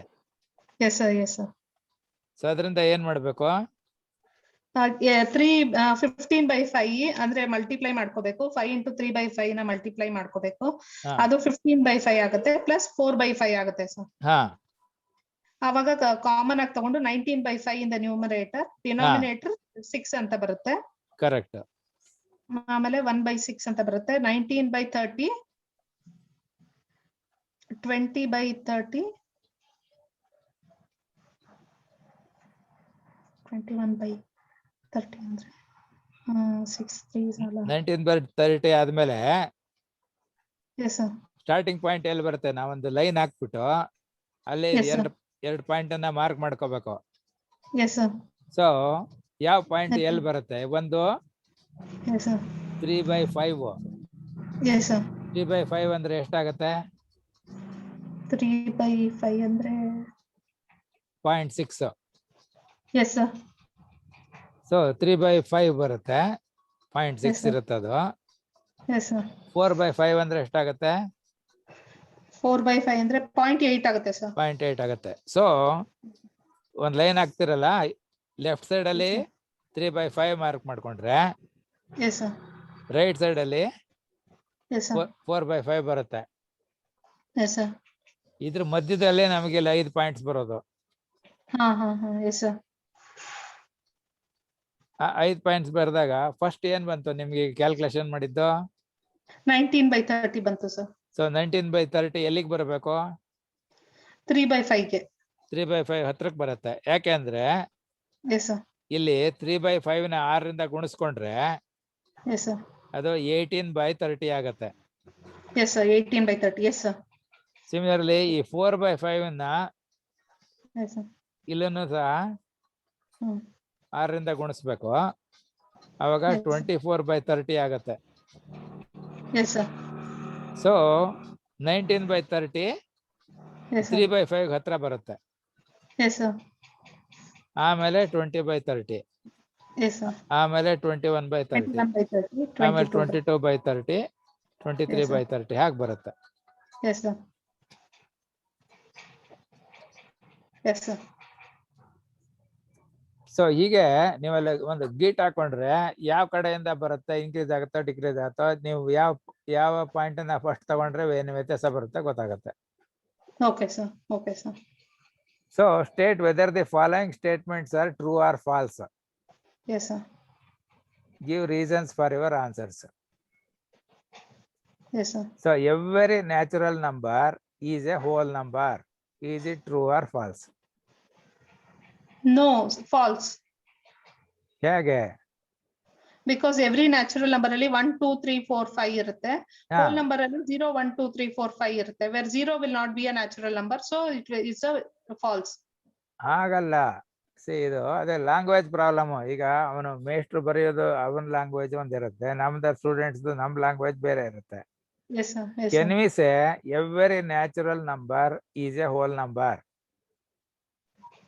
Yes sir, yes sir. So ಅದರಿಂದ ಏನ್ ಮಾಡ್ಬೇಕು? 15/5 ಅಂದ್ರೆ ಮಲ್ಟಿಪ್ಲೈ ಮಾಡ್ಕೋಬೇಕು. 5 into 3/5 ನ ಮಲ್ಟಿಪ್ಲೈ ಮಾಡ್ಕೋಬೇಕು. ಹಾ ಅದು 15/5 ಆಗುತ್ತೆ ಪ್ಲಸ್ 4/5 ಆಗುತ್ತೆ ಸರ್. ಹಾ ಅವಾಗ ಕಾಮನ್ ಆಗಿ ತಗೊಂಡು 19/5 ಇಂದ ನ್ಯೂಮರೇಟರ್, ಡಿನಾಮಿನೇಟರ್ 6 ಅಂತ ಬರುತ್ತೆ. ಕರೆಕ್ಟ್. ಆಮೇಲೆ 1/6 ಅಂತ ಬರುತ್ತೆ. 19/30, 20/30, 21/30 ಅಂದ್ರೆ 6 3s ಅಲ್ಲ. 19/30 ಆದ್ಮೇಲೆ Yes sir. ಸ್ಟಾರ್ಟಿಂಗ್ ಪಾಯಿಂಟ್ ಎಲ್ಲಿ ಬರುತ್ತೆ? ನಾವೊಂದು ಲೈನ್ ಹಾಕ್ಬಿಟ್ಟು ಅಲ್ಲಿ Yes sir. ಎರಡು ಪಾಯಿಂಟ್ ಅನ್ನ ಮಾರ್ಕ್ ಮಾಡ್ಕೋಬೇಕು. Yes sir. ಸೊ ಯಾವ ಪಾಯಿಂಟ್ Yes, ಎಲ್ಲಿ sir. ಬರುತ್ತೆ? ಒಂದು Yes sir. 3/5. Yes sir. 3/5 ಅಂದ್ರೆ ಎಷ್ಟಾಗತ್ತೆ? 3/5 ಅಂದ್ರೆ 0.6. yes sir. ಸೊ 3/5 ಬರುತ್ತೆ, 0.6 Yes, sir. ಇರುತ್ತೆ ಅದು. Yes sir. 4/5 ಅಂದ್ರೆ ಎಷ್ಟಾಗತ್ತೆ? 4/5 ಅಂದ್ರೆ 0.8 ಆಗುತ್ತೆ ಸರ್. 0.8 ಆಗುತ್ತೆ. ಸೊ ಒಂದ್ ಲೈನ್ ಹಾಕ್ತಿರಲ್ಲ, ಲೆಫ್ಟ್ ಸೈಡ್ ಅಲ್ಲಿ 3/5 ಮಾರ್ಕ್ ಮಾಡ್ಕೊಂಡ್ರೆ Yes sir. ರೈಟ್ ಸೈಡ್ ಅಲ್ಲಿ Yes sir. 4/5 ಬರುತ್ತೆ. Yes sir. ಇದ್ರ ಮಧ್ಯದಲ್ಲಿ ನಮಗೆ 5 ಪಾಯಿಂಟ್ಸ್ ಬರೋದು. ಹಾ yes sir. ಆ 5 ಪಾಯಿಂಟ್ಸ್ ಬರೆದಾಗ ಫಸ್ಟ್ ಏನ್ ಬಂತು ನಿಮ್ಗೆ ಕ್ಯಾಲ್ಕುಲೇಷನ್ ಮಾಡಿದ್ದು? 19/30 ಬಂತು ಸರ್. ಸೊ 19/30 ಎಲ್ಲಿಗೆ ಬರಬೇಕು? 3/5 ಗೆ. 3/5 ಹತ್ರಕ್ಕೆ ಬರುತ್ತೆ. ಯಾಕೆಂದ್ರೆ Yes sir. ಇಲ್ಲಿ 3/5 ನ 6 ರಿಂದ ಗುಣಿಸ್ಕೊಂಡ್ರೆ Yes sir. ಅದು 18/30 ಆಗತ್ತೆ. Yes sir. 18/30. Yes sir. Similarly ಈ 4/5 ನ Yes sir. ಇಲ್ಲೂ ಸಹ 6 ರಿಂದ ಗುಣಿಸ್ಬೇಕು. ಅವಾಗ 24/30 ಆಗತ್ತೆ. Yes sir. So 19/30 Yes sir. 3/5 ಹತ್ರ ಬರುತ್ತೆ. Yes sir. ಆಮೇಲೆ 20/30, Yes sir. ಆಮೇಲೆ 21/30, 21/30, ಆಮೇಲೆ 22. 22/30, 23/30 ಹಾಗೆ ಬರುತ್ತೆ. Yes sir. Yes sir. So ಹೀಗೆ ನೀವೆಲ್ಲ ಒಂದು ಗೀಟ್ ಹಾಕೊಂಡ್ರೆ ಯಾವ ಕಡೆಯಿಂದ ಬರುತ್ತೆ, ಇನ್ಕ್ರೀಸ್ ಆಗುತ್ತೋ ಡಿಕ್ರೀಸ್ ಆಗುತ್ತೋ, ನೀವು ಯಾವ ಪಾಯಿಂಟ್ ಅನ್ನ ಫಸ್ಟ್ ತಗೊಂಡ್ರೆ ಏನು ವ್ಯತ್ಯಾಸ ಬರುತ್ತೆ ಗೊತ್ತಾಗುತ್ತೆ. Okay sir. Okay sir. So state whether the following statements are true or false. Yes sir. Give reasons for your answers. Yes sir. So every natural number is a whole number. Is it true or false? No, false. ಹೇಗೆ? Because every natural number ಅಲ್ಲಿ 1 2 3 4 5 ಇರುತ್ತೆ. Whole number ಅಲ್ಲಿ 0 1 2 3 4 5 ಇರುತ್ತೆ. Where 0 will not be a natural number, so it is a false. ಹಾಗಲ್ಲ. ಇದು ಅದೇ language problem. ಈಗ ಅವನು ಮೇಸ್ಟ್ರು ಬರೆಯೋದು ಅವನ ಲ್ಯಾಂಗ್ವೇಜ್ ಒಂದಿರುತ್ತೆ, ನಮ್ದು ಸ್ಟೂಡೆಂಟ್ಸ್ ನಮ್ ಲ್ಯಾಂಗ್ವೇಜ್ ಬೇರೆ ಇರುತ್ತೆ. Yes sir. Yes Can sir. we say every natural number is a whole number?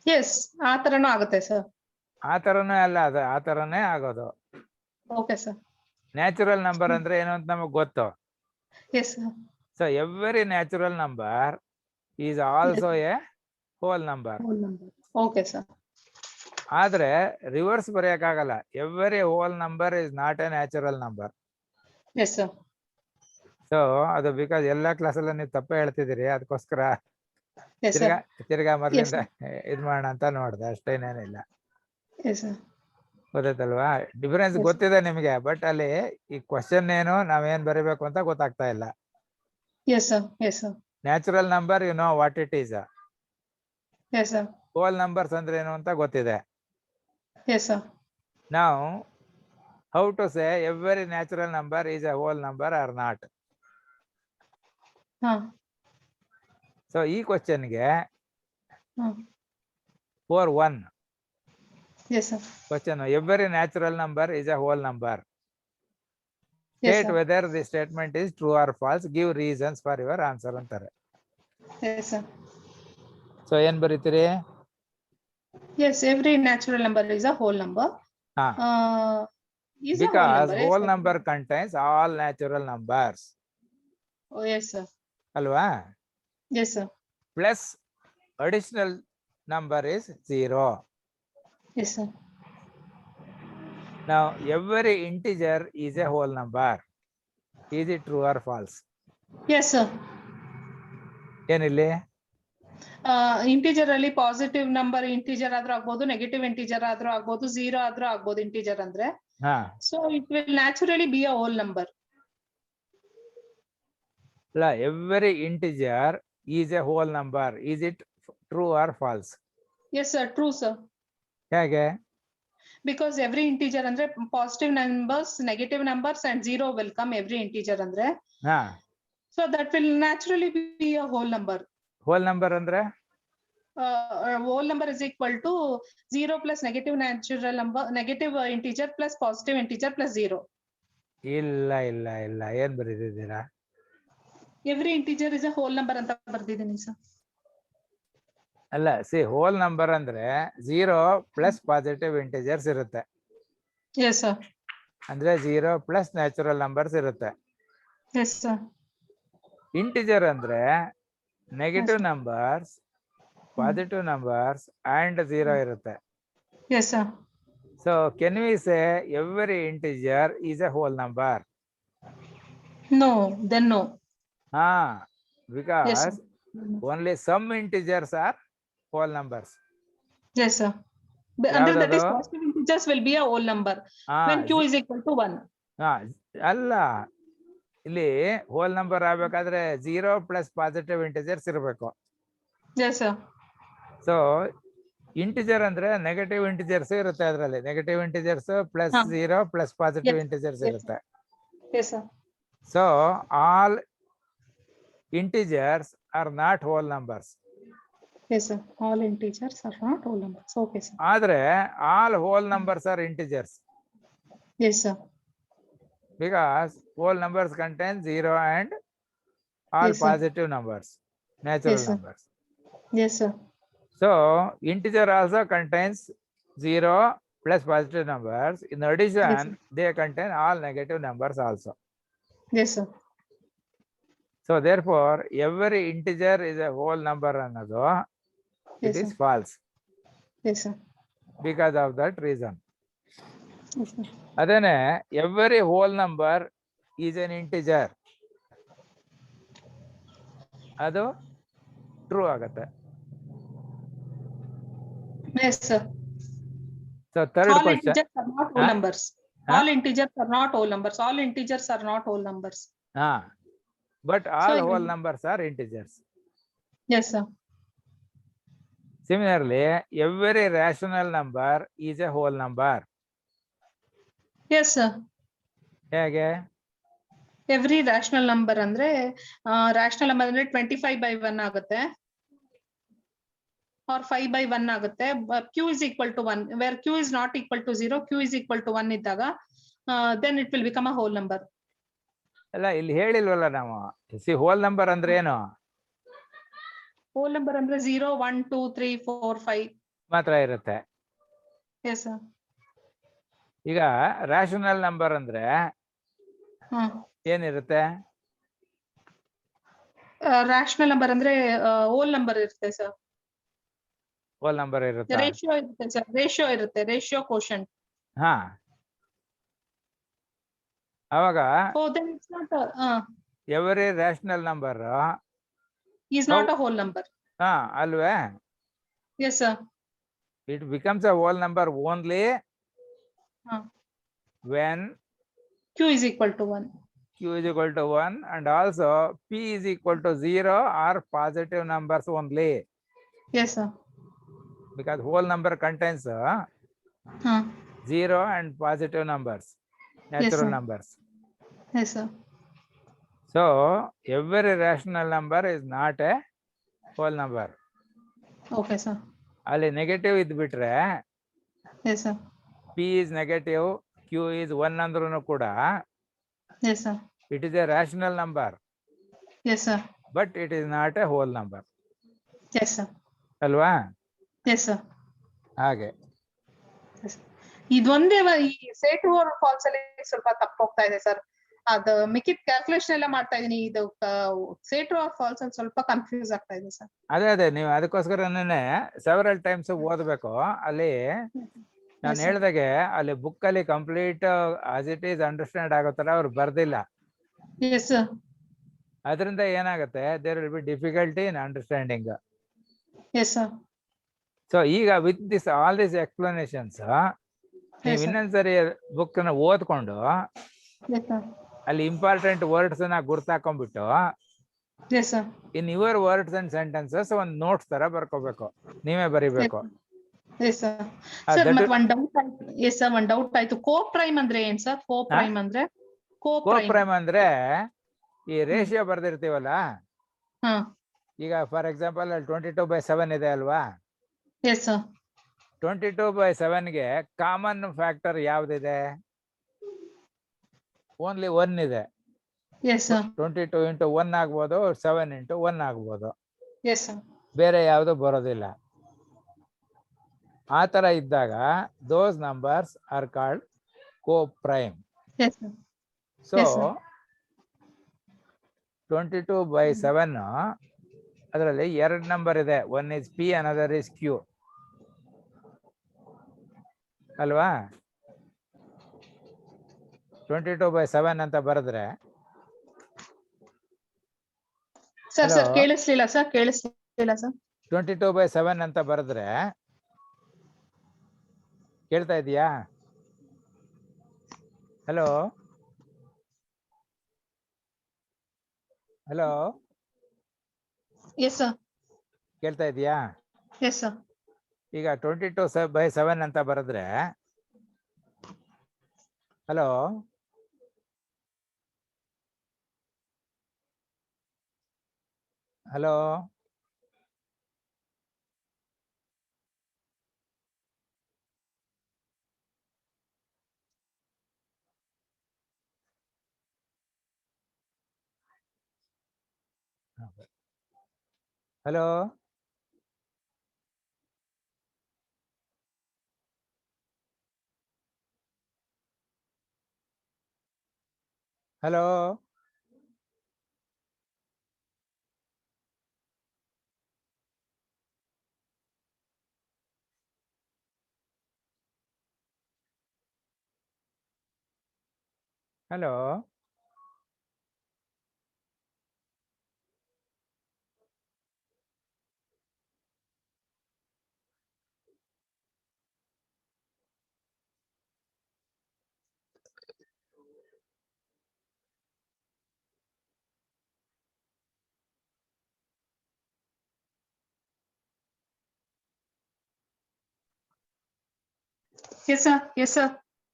Yes, ಆ ತರನೂ ಆಗುತ್ತೆ ಸರ್. ಆ ತರನೇ ಅಲ್ಲ, ಅದು ಆ ತರನೇ ಆಗೋದು. Okay sir. ನ್ಯಾಚುರಲ್ ನಂಬರ್ ಅಂದ್ರೆ ಏನು ಅಂತ ನಮಗ್ ಗೊತ್ತು. Yes sir. So every natural number is also a whole number. Whole number. Okay sir. ಆದ್ರೆ ರಿವರ್ಸ್ ಬರೆಯಕ್ಕಾಗಲ್ಲ. Every whole number is not a natural number. Yes sir. So ಅದು because ಎಲ್ಲಾ ಕ್ಲಾಸಲ್ಲಿ ನೀವು ತಪ್ಪೇ ಹೇಳ್ತಿದ್ದೀರಿ, ಅದಕ್ಕೋಸ್ಕರ ಎಸ್ ಸರ್. ತಿರ್ಗಾ ಮೊದಲಿಂದ ಇದ್ ಮಾಡೋಣ ಅಂತ ನೋಡ್ದೆ, ಅಷ್ಟೇನೇನಿಲ್ಲ. Yes sir. ಗೊತ್ತಾಯ್ತಲ್ವಾ? Difference Yes. ಗೊತ್ತಿದೆ ನಿಮಗೆ, ಬಟ್ ಅಲ್ಲಿ ಈ ಕ್ವಶನ್ ಏನು ನಾವೇನ್ ಬರೀಬೇಕು ಅಂತ ಗೊತ್ತಾಗ್ತಾ ಇಲ್ಲ. Yes sir. Yes sir. Natural number you know what it is. Yes sir. Whole numbers ಅಂದ್ರೆ ಏನು ಅಂತ ಗೊತ್ತಿದೆ. Yes sir. ನಾವು how to say every natural number is a whole number or not. ಹಾ. ಸೊ ಈ ಕ್ವಶನ್ಗೆ ಹಾ. 4-1 yes sir. Question, every natural number is a whole number. Yes, State sir. whether the statement is true or false. Give reasons for your answer ಅಂತಾರೆ. Yes, sir. So ಏನ್ ಬರೀತೀರಿ? Yes, every natural number is a whole number. ಹಾ. Is a whole Because number. whole Yes, sir. number contains all natural numbers. Oh, yes, sir. ಅಲ್ವಾ? Yes, sir. Plus additional number is 0. Yes, sir. Now every integer is a whole number. Is it true or false? Yes, sir. ಏನಿಲ್ಲಿ? Integer ಅಲ್ಲಿ positive number integer ಆದ್ರೂ ಆಗ್ಬೋದು, negative integer ಆದ್ರೂ ಆಗ್ಬೋದು, 0 ಆದ್ರೂ ಆಗ್ಬೋದು integer ಅಂದ್ರೆ. ಹಾ. So it will naturally be a whole number. ಅಲ್ಲ, every integer is a whole number. Is it true or false? Yes, sir. True, sir. ಹೇಗೆ? Because every integer ಅಂದ್ರೆ positive numbers, negative numbers and 0 will come every integer ಅಂದ್ರೆ. ಹಾ. So that will naturally be a whole number. Hole number ಅಂದ್ರೆ Whole number is equal to 0 plus negative natural number, negative integer plus positive integer plus 0. ಇಲ್ಲ ಇಲ್ಲ ಇಲ್ಲ, ಏನ್ ಬರೀತಿದ್ದೀರಾ? Every integer is a whole number ಅಂತ ಬರ್ದಿದ್ದೀನಿ sir. ಅಲ್ಲ, see whole number ಅಂದ್ರೆ 0 plus positive integers ಇರುತ್ತೆ. Yes, sir. ಅಂದ್ರೆ 0 ಪ್ಲಸ್ ನ್ಯಾಚುರಲ್ ನಂಬರ್ಸ್ ಇರುತ್ತೆ. Yes, sir. ಇಂಟಿಜರ್ ಅಂದ್ರೆ negative numbers, positive numbers and 0 ಇರುತ್ತೆ. Yes, sir. So can we say every integer is a whole number? No, then no. ಹಾ, Yes, because sir. Only some integers are whole numbers. Yes, sir. Under that is ಯಾವ್ದದು? positive integers will be a whole number when q is equal to 1. ಹಾ, ಅಲ್ಲ, ಇಲ್ಲಿ hole number ಆಗ್ಬೇಕಾದ್ರೆ 0 plus positive integers ಇರಬೇಕು. Yes, sir. So integer ಅಂದ್ರೆ negative integers ಇರುತ್ತೆ, ಅದರಲ್ಲಿ negative integers plus 0 plus positive integers ಇರುತ್ತೆ. Yes, sir. So all integers are not whole numbers. Yes, sir. All integers are not whole numbers. Okay, sir. ಆದ್ರೆ all hole numbers are integers. Yes, sir. Because hole numbers contain 0 and all Yes, sir. Positive numbers, natural Yes, sir. Numbers. Yes, sir. So integer also contains 0 plus positive numbers. In addition, Yes, sir. they contain all negative numbers also. Yes, sir. So therefore, every integer is a whole number ಅನ್ನೋದು it Yes, is sir. false Yes, sir. because of that reason. Yes, sir. ಅದೇನೆ every whole number is an integer, ಅದು true ಆಗುತ್ತೆ. Yes, sir. So third All question. integers are not whole Huh? numbers. Huh? All integers are not whole numbers. All integers are not whole numbers. But all So, whole numbers are integers. Yes, sir. Similarly, every rational number is a whole number. Yes, sir. ಹೇಗೆ? Every rational number ಅಂದ್ರೆ rational number ಅಂದ್ರೆ 25/1 ಆಗುತ್ತೆ or 5/1 ಆಗುತ್ತೆ. Q is equal to 1 where Q is not equal to 0, Q is equal to 1 ಇದ್ದಾಗ then it will become a whole number. ಅಲ್ಲ, ಇಲ್ಲಿ ಹೇಳಿಲ್ವಲ್ಲ ನಾವು. C whole number ಅಂದ್ರೆ ಏನು? Whole number ಅಂದ್ರೆ 0, 1, 2, 3, 4, 5 ಮಾತ್ರ ಇರುತ್ತೆ. Yes, sir. ಈಗ ರ್ಯಾಷನಲ್ ನಂಬರ್ ಅಂದ್ರೆ ಏನಿರುತ್ತೆ? rational number ಅಂದ್ರೆ whole number ಇರುತ್ತೆ ಸರ್. ಹೋಲ್ ನಂಬರ್ ಇರುತ್ತಾ? ರೇಷಿಯೋ ಇರುತ್ತೆ ಸರ್, ರೇಷಿಯೋ ಇರುತ್ತೆ, ರೇಷಿಯೋ ಕೋಶಂಟ್. ಹಾ, ಅವಾಗ Oh, then it's not every rational number is not a whole number. ಹಾ ಅಲ್ವೇ? Yes, sir. It becomes a whole number only when Q is equal to 1. Q is equal to 1 and also P is equal to 0 or positive numbers only, Yes, sir. because whole number contains 0 and positive numbers, natural sir. numbers. Yes, sir. So every rational number is not a whole number. Okay, sir. ಅಲ್ಲಿ negative ಇದ್ಬಿಟ್ರೆ Yes, sir. P is negative, Q is 1 ಅಂದ್ರೂ ಕೂಡ Yes, sir. it is a rational number, Yes, sir. but it is not a whole number. Yes, sir. ಅಲ್ವಾ? Yes, sir. ಹಾಗೆ Yes. ಇದೊಂದೇ ಈ Sett over falls ಅಲ್ಲಿ ಸ್ವಲ್ಪ ತಪ್ಪು ಹೋಗ್ತಾ ಇದೆ ಸರ್. ಅದು ಮಿಕ್ಕಿದ ಕ್ಯಾಲ್ಕುಲೇಷನ್ ಎಲ್ಲ ಮಾಡ್ತಾ ಇದೀನಿ, ಇದು ಸೇಟ್ ಓವರ್ ಫಾಲ್ಸ್ ಅಲ್ಲಿ ಸ್ವಲ್ಪ ಕನ್ಫ್ಯೂಸ್ ಆಗ್ತಾ ಇದೆ ಸರ್. ಅದೇ ನೀವು ಅದಕ್ಕೋಸ್ಕರನೇ ಸೆವರಲ್ ಟೈಮ್ಸ್ ಓದ್ಬೇಕು. ಅಲ್ಲಿ ನಾನು ಹೇಳ್ದಾಗೆ ಅಲ್ಲಿ ಬುಕ್ ಅಲ್ಲಿ complete as it is understand ಆಗೋ ತರ ಅವ್ರು ಬರ್ದಿಲ್ಲ. Yes sir. ಅದರಿಂದ ಏನಾಗುತ್ತೆ, there will be difficulty in understanding. Yes sir. So ಈಗ with this all this explanations ನೀವು ಇನ್ನೊಂದ್ಸರಿ ಬುಕ್ ನ ಓದ್ಕೊಂಡು ಅಲ್ಲಿ ಇಂಪಾರ್ಟೆಂಟ್ ವರ್ಡ್ಸ್ ನ ಗುರ್ತಾಕೊಂಡ್ಬಿಟ್ಟು in your words and sentences ಒಂದು ನೋಟ್ಸ್ ತರ ಬರ್ಕೋಬೇಕು, ನೀವೇ ಬರಿಬೇಕು. ಒಂದ್ ಡೌಟ್ ಆಯ್ತು. ಕೋ ಪ್ರೈಮ್ ಅಂದ್ರೆ ಏನ್ ಸರ್? ಕೋ ಪ್ರೈಮ್ ಅಂದ್ರೆ ಕೋ ಪ್ರೈಮ್ ಅಂದ್ರೆ ಈ ರೇಷಿಯೋ ಬರ್ದಿರ್ತೀವಲ್ಲ, ಈಗ ಫಾರ್ ಎಕ್ಸಾಂಪಲ್ ಅಲ್ಲಿ 22/7 ಇದೆ ಅಲ್ವಾ? 22/7 ಗೆ ಕಾಮನ್ ಫ್ಯಾಕ್ಟರ್ ಯಾವ್ದಿದೆ? ಓನ್ಲಿ 1 ಇದೆ. 22 into 1 ಆಗ್ಬೋದು, 7 into 1 ಆಗ್ಬೋದು, ಬೇರೆ ಯಾವುದು ಬರೋದಿಲ್ಲ. ಆ ತರ ಇದ್ದಾಗ those numbers are called co prime. So 22/7 ಅದರಲ್ಲಿ 2 ನಂಬರ್ ಇದೆ, one is P, another is Q ಅಲ್ವಾ? 22/7 ಅಂತ ಬರೆದ್ರೆ ಕೇಳಿಸ್ಲಿಲ್ಲ ಸರ್. 22/7 ಅಂತ ಬರೆದ್ರೆ ಕೇಳ್ತಾ ಇದೀಯಾ? ಹಲೋ ಹಲೋ, ಕೇಳ್ತಾ ಇದೀಯಾ? ಈಗ 22/7 ಅಂತ ಬರೆದ್ರೆ, hello hello hello hello hello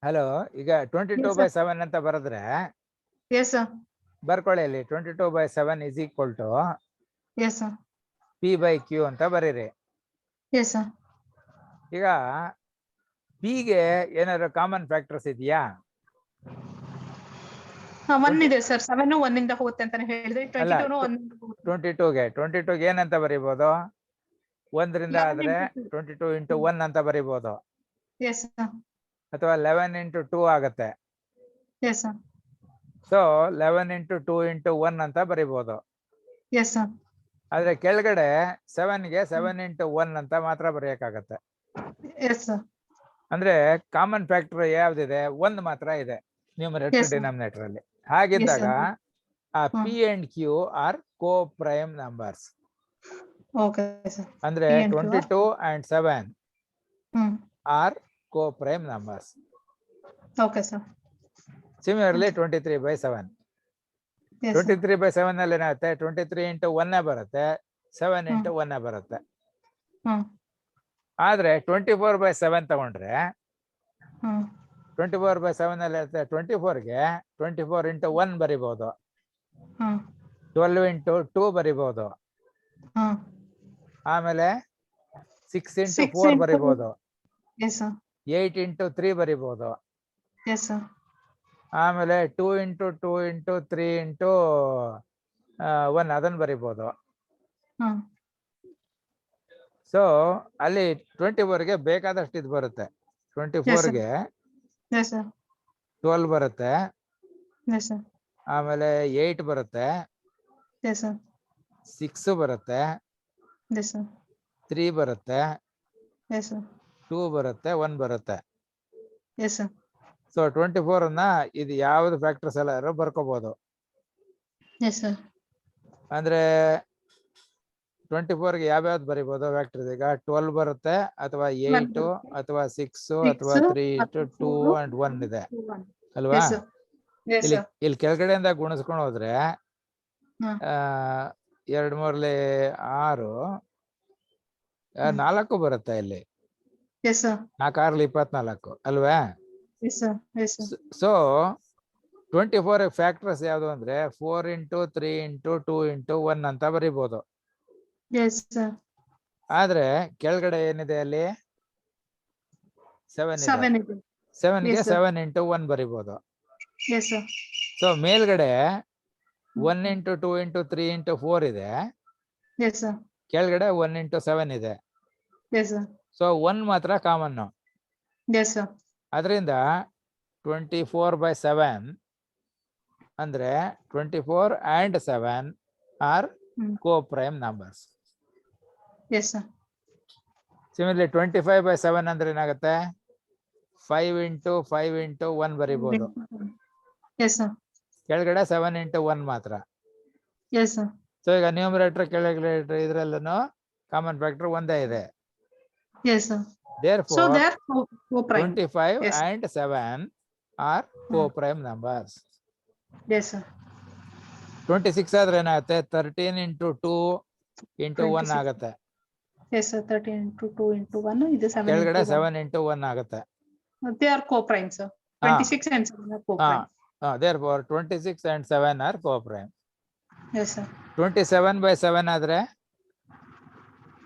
hello, ಈಗ 22/7 ಅಂತ ಬರೆದ್ರೆ ಬರ್ಕೊಳ್ಳಿ, ಅಲ್ಲಿ 22/7 is equal to P/Q ಅಂತ ಬರೀರಿ. ಈಗ ಪಿಗೆ ಏನಾದ್ರು ಕಾಮನ್ ಫ್ಯಾಕ್ಟರ್ಸ್ ಇದೆಯಾ? 1 ಇದೆ ಸರ್. 7 1 ಇಂದ ಹೋಗುತ್ತೆ ಅಂತಾನೆ ಹೇಳಿದ್ರೆ 22ಗೆ ಏನಂತ ಬರೀಬಹುದು? 1ರಿಂದ ಆದ್ರೆ 22 into 1 ಅಂತ ಬರೀಬಹುದು, ಅಥವಾ 11 into 2 ಆಗತ್ತೆ. ಸೊ 11 into 2 into 1 ಅಂತ ಬರೀಬಹುದು. ಆದ್ರೆ ಕೆಳಗಡೆ 7ಗೆ 7 into 1 ಅಂತ ಮಾತ್ರ ಬರೆಯಕ್ಕಾಗತ್ತೆ. Yes, sir. ಅಂದ್ರೆ ಕಾಮನ್ ಫ್ಯಾಕ್ಟರ್ ಯಾವ್ದಿದೆ? 1 ಮಾತ್ರ ಇದೆ ನ್ಯೂಮರೇಟರ್ Yes, sir. ಡಿನಾಮಿನೇಟರ್ ಅಲ್ಲಿ. ಹಾಗಿದ್ದಾಗ ಆ Hmm. P and Q are co prime numbers. Okay, sir. ಅಂದ್ರೆ P and Q are- 22 and 7 are co prime numbers. Okay, sir. Similarly 23/7. Yes, sir. 23/7 ಅಲ್ಲಿ ಏನಾಗುತ್ತೆ? 23 into 1 ಬರುತ್ತೆ, 7 into 1 ಬರುತ್ತೆ. ಆದ್ರೆ 24/7 ತಗೊಂಡ್ರೆ 24/7 ಅಲ್ಲಿ 24ಗೆ 24 into 1 ಬರಿಬಹುದು, 12 into 2 ಬರಿಬಹುದು, ಆಮೇಲೆ 6 into 4 ಬರಿಬಹುದು, 8 into 3 ಬರಿಬಹುದು, ಆಮೇಲೆ 2 into 2 into 3 into 1 ಅದನ್ನ ಬರಿಬಹುದು. ಸೊ ಅಲ್ಲಿ 24ಗೆ ಬೇಕಾದಷ್ಟು ಇದು ಬರುತ್ತೆ. 24ಗೆ 12 ಬರುತ್ತೆ, ಆಮೇಲೆ 8 ಬರುತ್ತೆ, 6 ಬರುತ್ತೆ, 3 ಬರುತ್ತೆ, 2 ಬರುತ್ತೆ, 1 ಬರುತ್ತೆ. ಸೊ 24 ಅನ್ನ ಇದು ಯಾವ್ದು ಫ್ಯಾಕ್ಟರ್ಸ್ ಎಲ್ಲ ಬರ್ಕೋಬಹುದು. ಅಂದ್ರೆ 24ಗೆ ಯಾವ್ಯಾವ್ದು ಬರಿಬಹುದು ಫ್ಯಾಕ್ಟರ್ಸ್? ಈಗ 12 ಬರುತ್ತೆ, ಅಥವಾ 8 ಅಥವಾ 6 ಅಥವಾ 3 into 2 and 1 ಇದೆ ಅಲ್ವಾ? ಇಲ್ಲಿ ಕೆಳಗಡೆಯಿಂದ ಗುಣಿಸ್ಕೊಂಡು ಹೋದ್ರೆ 2 3 6 4 ಬರುತ್ತೆ. ಇಲ್ಲಿ 4 6 24 ಅಲ್ವಾ? ಸೊ 24 ಫ್ಯಾಕ್ಟರ್ಸ್ ಯಾವ್ದು ಅಂದ್ರೆ 4 into 3 into 2 into 1 ಅಂತ ಬರಿಬಹುದು. ಆದ್ರೆ ಕೆಳಗಡೆ ಏನಿದೆ ಅಲ್ಲಿ? 7 ಇದೆ. 7ಗೆ 7 into 1 ಬರಿಬಹುದು. ಸೊ ಮೇಲ್ಗಡೆ 1 into 2 into 3 into 4 ಇದೆ, ಕೆಳಗಡೆ 1 into 7 ಇದೆ. ಸೊ 1 ಮಾತ್ರ ಕಾಮನ್. ಅದರಿಂದ 24/7 ಅಂದ್ರೆ 24 and 7 are co prime numbers. Similarly 25/7 ಅಂದ್ರೆ ಏನಾಗುತ್ತೆ? 5 into 5 into 1 ಬರಿಬಹುದು, ಕೆಳಗಡೆ 7 into 1 ಮಾತ್ರ. ಸೊ ಈಗ ನ್ಯೂಮರೇಟರ್ ಕೆಳಗಡೆ ಇದ್ರಲ್ಲೂ ಕಾಮನ್ ಫ್ಯಾಕ್ಟರ್ ಒಂದೇ ಇದೆ. Therefore, 25 and 7 are co-prime numbers. 26 ಆದ್ರೆ ಏನಾಗುತ್ತೆ? 13 into 2 into 1 ಆಗುತ್ತೆ, ಕೆಳಗಡೆ 7 into 1 ಆಗುತ್ತೆ. They are co-prime, sir. 26 and 7 are co-prime. Therefore 26 and 7 are co-prime. Yes, sir. 27/7 ಆದ್ರೆ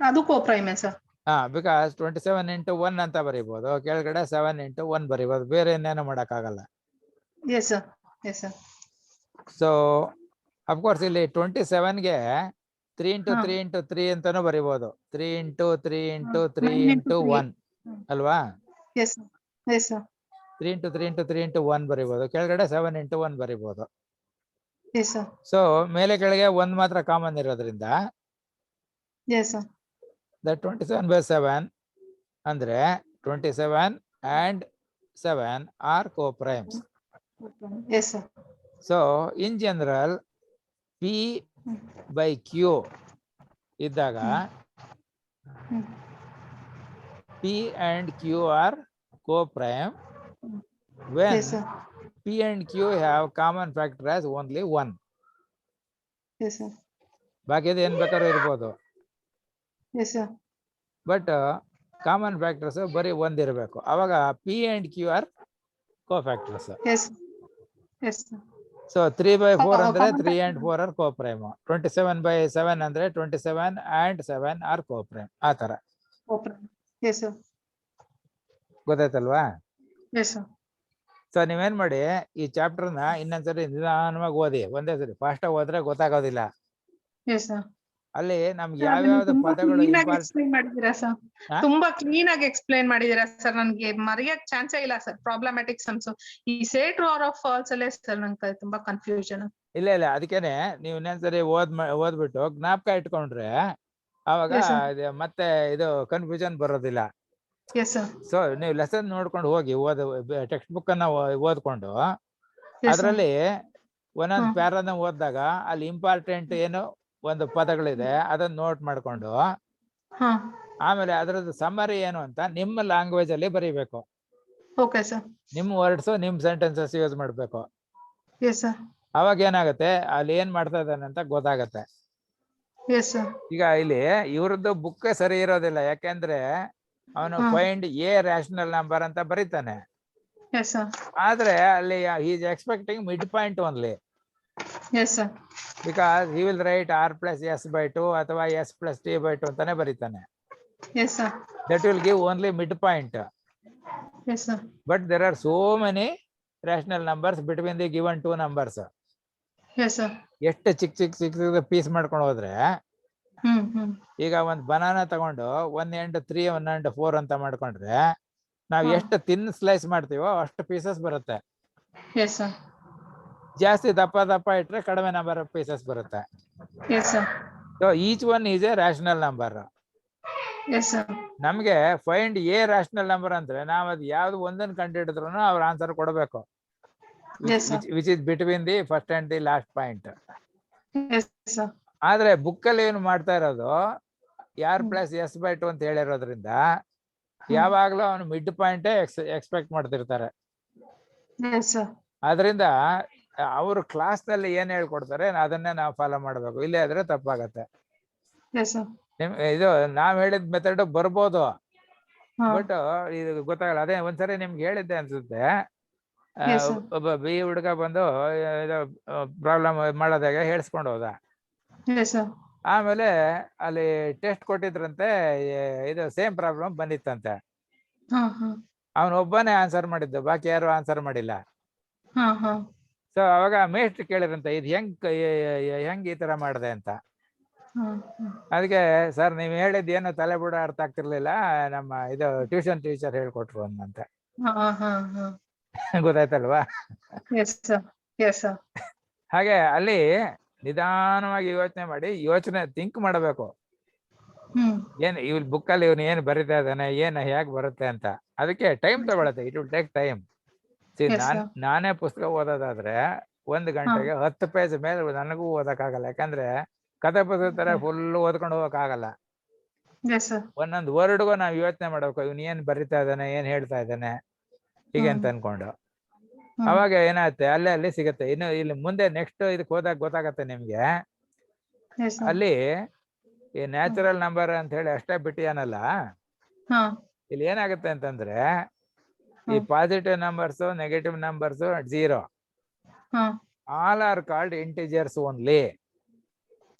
ಅದು co-prime, sir. ಬಿಕಾಸ್ 27 into 1 ಅಂತ ಬರಿಬಹುದು, ಕೆಳಗಡೆ 7 into 1 ಬರಿಬಹುದು, ಬೇರೆ ಏನೇನು ಮಾಡಕ್ಕಾಗಲ್ಲ. Yes, sir. Yes, sir. So of course ಇಲ್ಲಿ 27ಗೆ 3 into 3 into 3 ಅಂತಾನು ಬರಿಬಹುದು, 3 into 3 into 3 into 1 ಅಲ್ವಾ? Yes, sir. Yes, sir. 3 into 3 into 3 into 1 ಬರಿಬಹುದು, ಕೆಳಗಡೆ 7 into 1 ಬರಿಬಹುದು. Yes, sir. ಸೊ ಮೇಲೆ ಕೆಳಗೆ 1 ಮಾತ್ರ ಕಾಮನ್ ಇರೋದ್ರಿಂದ Yes, sir. that 27/7 ಅಂದ್ರೆ 27 and 7 are co-primes. Yes, sir. So in general P by Q ಇದ್ದಾಗ P and Q are co-prime when Yes, sir. P and Q have common factor as only 1. Yes, sir. ಬಾಕಿದು ಏನ್ ಬೇಕಾದ್ರೂ ಇರ್ಬೋದು, Yes, sir. But common factors ಬರೀ ಒಂದಿರಬೇಕು. ಅವಾಗ P and Q are co-factors. Yes. Yes, sir. So 3/4 ಅಂದ್ರೆ 3 and 4 are co-prime. 27/7 ಅಂದ್ರೆ 27 and 7 are co-prime. ಆ ತರ Co-prime. Yes, sir. ಗೊತ್ತಾಯ್ತಲ್ವಾ? Yes, sir. So ನೀವೇನ್ ಮಾಡಿ, ಈ ಚಾಪ್ಟರ್ನ ಇನ್ನೊಂದ್ಸರಿ ನಿಧಾನವಾಗಿ ಓದಿ. ಒಂದೇ ಸರಿ ಫಾಸ್ಟ್ ಆಗಿ ಹೋದ್ರೆ ಗೊತ್ತಾಗೋದಿಲ್ಲ. Yes, sir. ಅಲ್ಲಿ ನಮ್ಗೆ ಯಾವ್ಯಾವ್ದು ಪದಗಳು ಎಕ್ಸ್ಪ್ಲೈನ್ ಮಾಡಿದೀರಾ ಸರ್, ತುಂಬಾ ಕ್ಲೀನ್ ಆಗಿ ಎಕ್ಸ್ಪ್ಲೈನ್ ಮಾಡಿದೀರಾ ಸರ್. ನನ್ಗೆ ಮರೆಯಕ್ ಚಾನ್ಸೇ ಇಲ್ಲ ಸರ್ ಪ್ರಾಬ್ಲಮ್ಯಾಟಿಕ್ ಸಮ್ಸ್. ಈ ಸೇ ಟ್ರೂ ಆರ್ ಆಫ್ ಫಾಲ್ಸ್ ಅಲ್ಲೇ ಸರ್ ನಂಗೆ ತುಂಬಾ ಕನ್ಫ್ಯೂಷನ್. ಇಲ್ಲ ಇಲ್ಲ ಅದಕ್ಕೇನೆ ನೀವು ಇನ್ನೊಂದ್ಸರಿ ಓದ್ಬಿಟ್ಟು ಜ್ಞಾಪಕ ಇಟ್ಕೊಂಡ್ರೆ ಅವಾಗ Yes, sir. ಮತ್ತೆ ಇದು ಕನ್ಫ್ಯೂಷನ್ ಬರೋದಿಲ್ಲ. Yes, sir. ಸೊ ನೀವು ಲೆಸನ್ ನೋಡ್ಕೊಂಡು ಹೋಗಿ ಟೆಕ್ಸ್ಟ್ ಬುಕ್ ಅನ್ನ ಓದ್ಕೊಂಡು Yes, sir. ಅದರಲ್ಲಿ ಒಂದೊಂದು ಹ್ಮ್. ಪ್ಯಾರಾನ ಓದಿದಾಗ ಅಲ್ಲಿ ಇಂಪಾರ್ಟೆಂಟ್ ಏನು ಒಂದು ಪದಗಳಿದೆ ಅದನ್ನ ನೋಟ್ ಮಾಡ್ಕೊಂಡು ಹಾ. ಆಮೇಲೆ ಅದರದ್ದು ಸಮ್ಮರಿ ಏನು ಅಂತ ನಿಮ್ಮ ಲ್ಯಾಂಗ್ವೇಜ್ ಅಲ್ಲಿ ಬರೀಬೇಕು. Okay, sir. ನಿಮ್ಮ ವರ್ಡ್ಸ್ ನಿಮ್ ಸೆಂಟೆನ್ಸಸ್ ಯೂಸ್ ಮಾಡ್ಬೇಕು. Yes, sir. ಅವಾಗ ಏನಾಗುತ್ತೆ ಅಲ್ಲಿ ಏನ್ ಮಾಡ್ತಾ ಇದ್ದಾನೆ ಅಂತ ಗೊತ್ತಾಗತ್ತೆ. Yes, sir. ಈಗ ಇಲ್ಲಿ ಇವ್ರದ್ದು ಬುಕ್ ಸರಿ ಇರೋದಿಲ್ಲ, ಯಾಕೆಂದ್ರೆ ಅವನು hmm. Find a rational number ಅಂತ ಬರೀತಾನೆ. Yes, sir. ಆದ್ರೆ ಅಲ್ಲಿ is expecting mid point only, Yes, sir. Because he will write r+s/2 ಅಥವಾ s+t/2 ಅಂತಾನೆ ಬರೀತಾನೆ. Yes, sir. That will give only mid point. Yes, sir. But there are so many rational numbers between the given two numbers. Yes, sir. ಎಷ್ಟು ಚಿಕ್ಕ piece ಮಾಡ್ಕೊಂಡು ಹೋದ್ರೆ ಈಗ ಒಂದು banana ತಗೊಂಡು 1 and 3 1 and 4 ಅಂತ ಮಾಡ್ಕೊಂಡ್ರೆ ನಾವ್ ಹಾ. ಎಷ್ಟು ತಿನ್ ಸ್ಲೈಸ್ ಮಾಡ್ತೀವೋ ಅಷ್ಟು ಪೀಸಸ್ ಬರುತ್ತೆ. Yes, sir. ಜಾಸ್ತಿ ದಪ್ಪ ಇಟ್ರೆ ಕಡಿಮೆ ನಂಬರ್ ಆಫ್ ಪೀಸಸ್ ಬರುತ್ತೆ. Yes, sir. So each one is A rational number. Yes, sir. ನಮ್ಗೆ ಫೈಂಡ್ ಎ ರ್ಯಾಷನಲ್ ನಂಬರ್ ಅಂದ್ರೆ ನಾವ್ ಅದು ಯಾವ್ದು ಒಂದನ್ನು ಕಂಡು ಹಿಡಿದ್ರು ಅವ್ರ ಆನ್ಸರ್ ಕೊಡಬೇಕು, Yes, sir. Which is between the first and the last point. Yes, sir. ಆದ್ರೆ ಬುಕ್ ಅಲ್ಲಿ ಏನು ಮಾಡ್ತಾ ಇರೋದು r+s/2 ಅಂತ ಹೇಳಿರೋದ್ರಿಂದ ಯಾವಾಗ್ಲೂ ಅವನು ಮಿಡ್ ಪಾಯಿಂಟ್ ಎಕ್ಸ್ಪೆಕ್ಟ್ ಮಾಡ್ತಿರ್ತಾರೆ. Yes, sir. ಆದ್ರಿಂದ ಅವರು ಕ್ಲಾಸ್ ನಲ್ಲಿ ಏನ್ ಹೇಳ್ಕೊಡ್ತಾರೆ ಅದನ್ನೇ ನಾವು ಫಾಲೋ ಮಾಡ್ಬೇಕು, ಇಲ್ಲೇ ಆದ್ರೆ ತಪ್ಪಾಗತ್ತೆ. Yes, sir. ಇದು ನಾವ್ ಹೇಳಿದ ಮೆಥಡ್ ಬರ್ಬೋದು, ಹಾ. ಬಟ್ ಇದು ಗೊತ್ತಾಗಲ್ಲ. ಅದೇ ಒಂದ್ಸರಿ ನಿಮ್ಗೆ ಹೇಳಿದ್ದೆ ಅನ್ಸುತ್ತೆ, Yes, sir. ಒಬ್ಬ ಬಿ ಹುಡುಗ ಬಂದು ಇದು ಪ್ರಾಬ್ಲಮ್ ಮಾಡೋದಾಗ ಹೇಳ್ಸ್ಕೊಂಡು ಹೋದ. Yes, sir. ಆಮೇಲೆ ಅಲ್ಲಿ ಟೆಸ್ಟ್ ಕೊಟ್ಟಿದ್ರಂತೆ, ಇದು ಸೇಮ್ ಪ್ರಾಬ್ಲಮ್ ಬಂದಿತ್ತಂತೆ. ಹಾ, ಹಾ. ಅವನು ಒಬ್ಬನೇ ಆನ್ಸರ್ ಮಾಡಿದ್ದು, ಬಾಕಿ ಯಾರು ಆನ್ಸರ್ ಮಾಡಿಲ್ಲ. ಹಾ, ಹಾ. ಸೊ ಅವಾಗ ಮೇಷ್ಟ್ರು ಕೇಳಿದ್ರಂತೆ ಇದು ಹೆಂಗ್ ಈ ತರ ಮಾಡಿದೆ ಅಂತ. ಹಾ, ಹಾ. ಅದಕ್ಕೆ ಸರ್ ನೀವು ಹೇಳಿದ್ ಏನು ತಲೆ ಬುಡ ಅರ್ಥ ಆಗ್ತಿರ್ಲಿಲ್ಲ, ನಮ್ಮ ಇದು ಟ್ಯೂಷನ್ ಟೀಚರ್ ಹೇಳ್ಕೊಟ್ರು ಅಂದಂತೆ. ಹಾ, ಹಾ, ಹಾ. ಗೊತ್ತಾಯ್ತಲ್ವಾ? Yes, sir. Yes, sir. ಹಾಗೆ ಅಲ್ಲಿ ನಿಧಾನವಾಗಿ ಯೋಚನೆ ಥಿಂಕ್ ಮಾಡಬೇಕು. ಏನ್ ಇವ್ ಬುಕ್ ಅಲ್ಲಿ ಇವನು ಏನ್ ಬರೀತಾ ಇದ್ದಾನೆ, ಏನ್ ಹೇಗ್ ಬರುತ್ತೆ ಅಂತ. ಅದಕ್ಕೆ ಟೈಮ್ ತಗೊಳತ್ತೆ, it will take time. Yes, sir. ನಾನೇ ಪುಸ್ತಕ ಓದೋದಾದ್ರೆ 1 ಗಂಟೆಗೆ 10 ಪೇಜ್ ಮೇಲೆ ನನಗೂ ಓದಕ್ಕಾಗಲ್ಲ, ಯಾಕಂದ್ರೆ ಕಥೆ ಪುಸ್ತಕ ತರ ಫುಲ್ ಓದ್ಕೊಂಡು ಹೋಗಕ್ ಆಗಲ್ಲ. Yes, sir. ಒಂದೊಂದು ವರ್ಡ್ಗೂ ನಾವ್ ಯೋಚನೆ ಮಾಡ್ಬೇಕು, ಇವನ್ ಏನ್ ಬರಿತಾ ಇದ್ದಾನೆ, ಏನ್ ಹೇಳ್ತಾ ಇದ್ದಾನೆ ಹೀಗೆ ಅಂತ ಅನ್ಕೊಂಡು. ಅವಾಗ ಏನಾಗುತ್ತೆ, ಅಲ್ಲಿ ಸಿಗತ್ತೆ. ಇನ್ನು ಇಲ್ಲಿ ಮುಂದೆ ನೆಕ್ಸ್ಟ್ ಇದಕ್ಕೆ ಹೋದಾಗ ಗೊತ್ತಾಗತ್ತೆ ನಿಮ್ಗೆ. Yes, sir. ಅಲ್ಲಿ ಈ ನ್ಯಾಚುರಲ್ ನಂಬರ್ ಅಂತ ಹೇಳಿ ಅಷ್ಟೇ ಬಿಟ್ಟಿಯಾನಲ್ಲ, ಹಾ. ಇಲ್ಲಿ ಏನಾಗುತ್ತೆ ಅಂತಂದ್ರೆ ಈ ಪಾಸಿಟಿವ್ ನಂಬರ್ಸ್, ನೆಗೆಟಿವ್ ನಂಬರ್ಸ್, 0 ಹಾ. All are called integers only.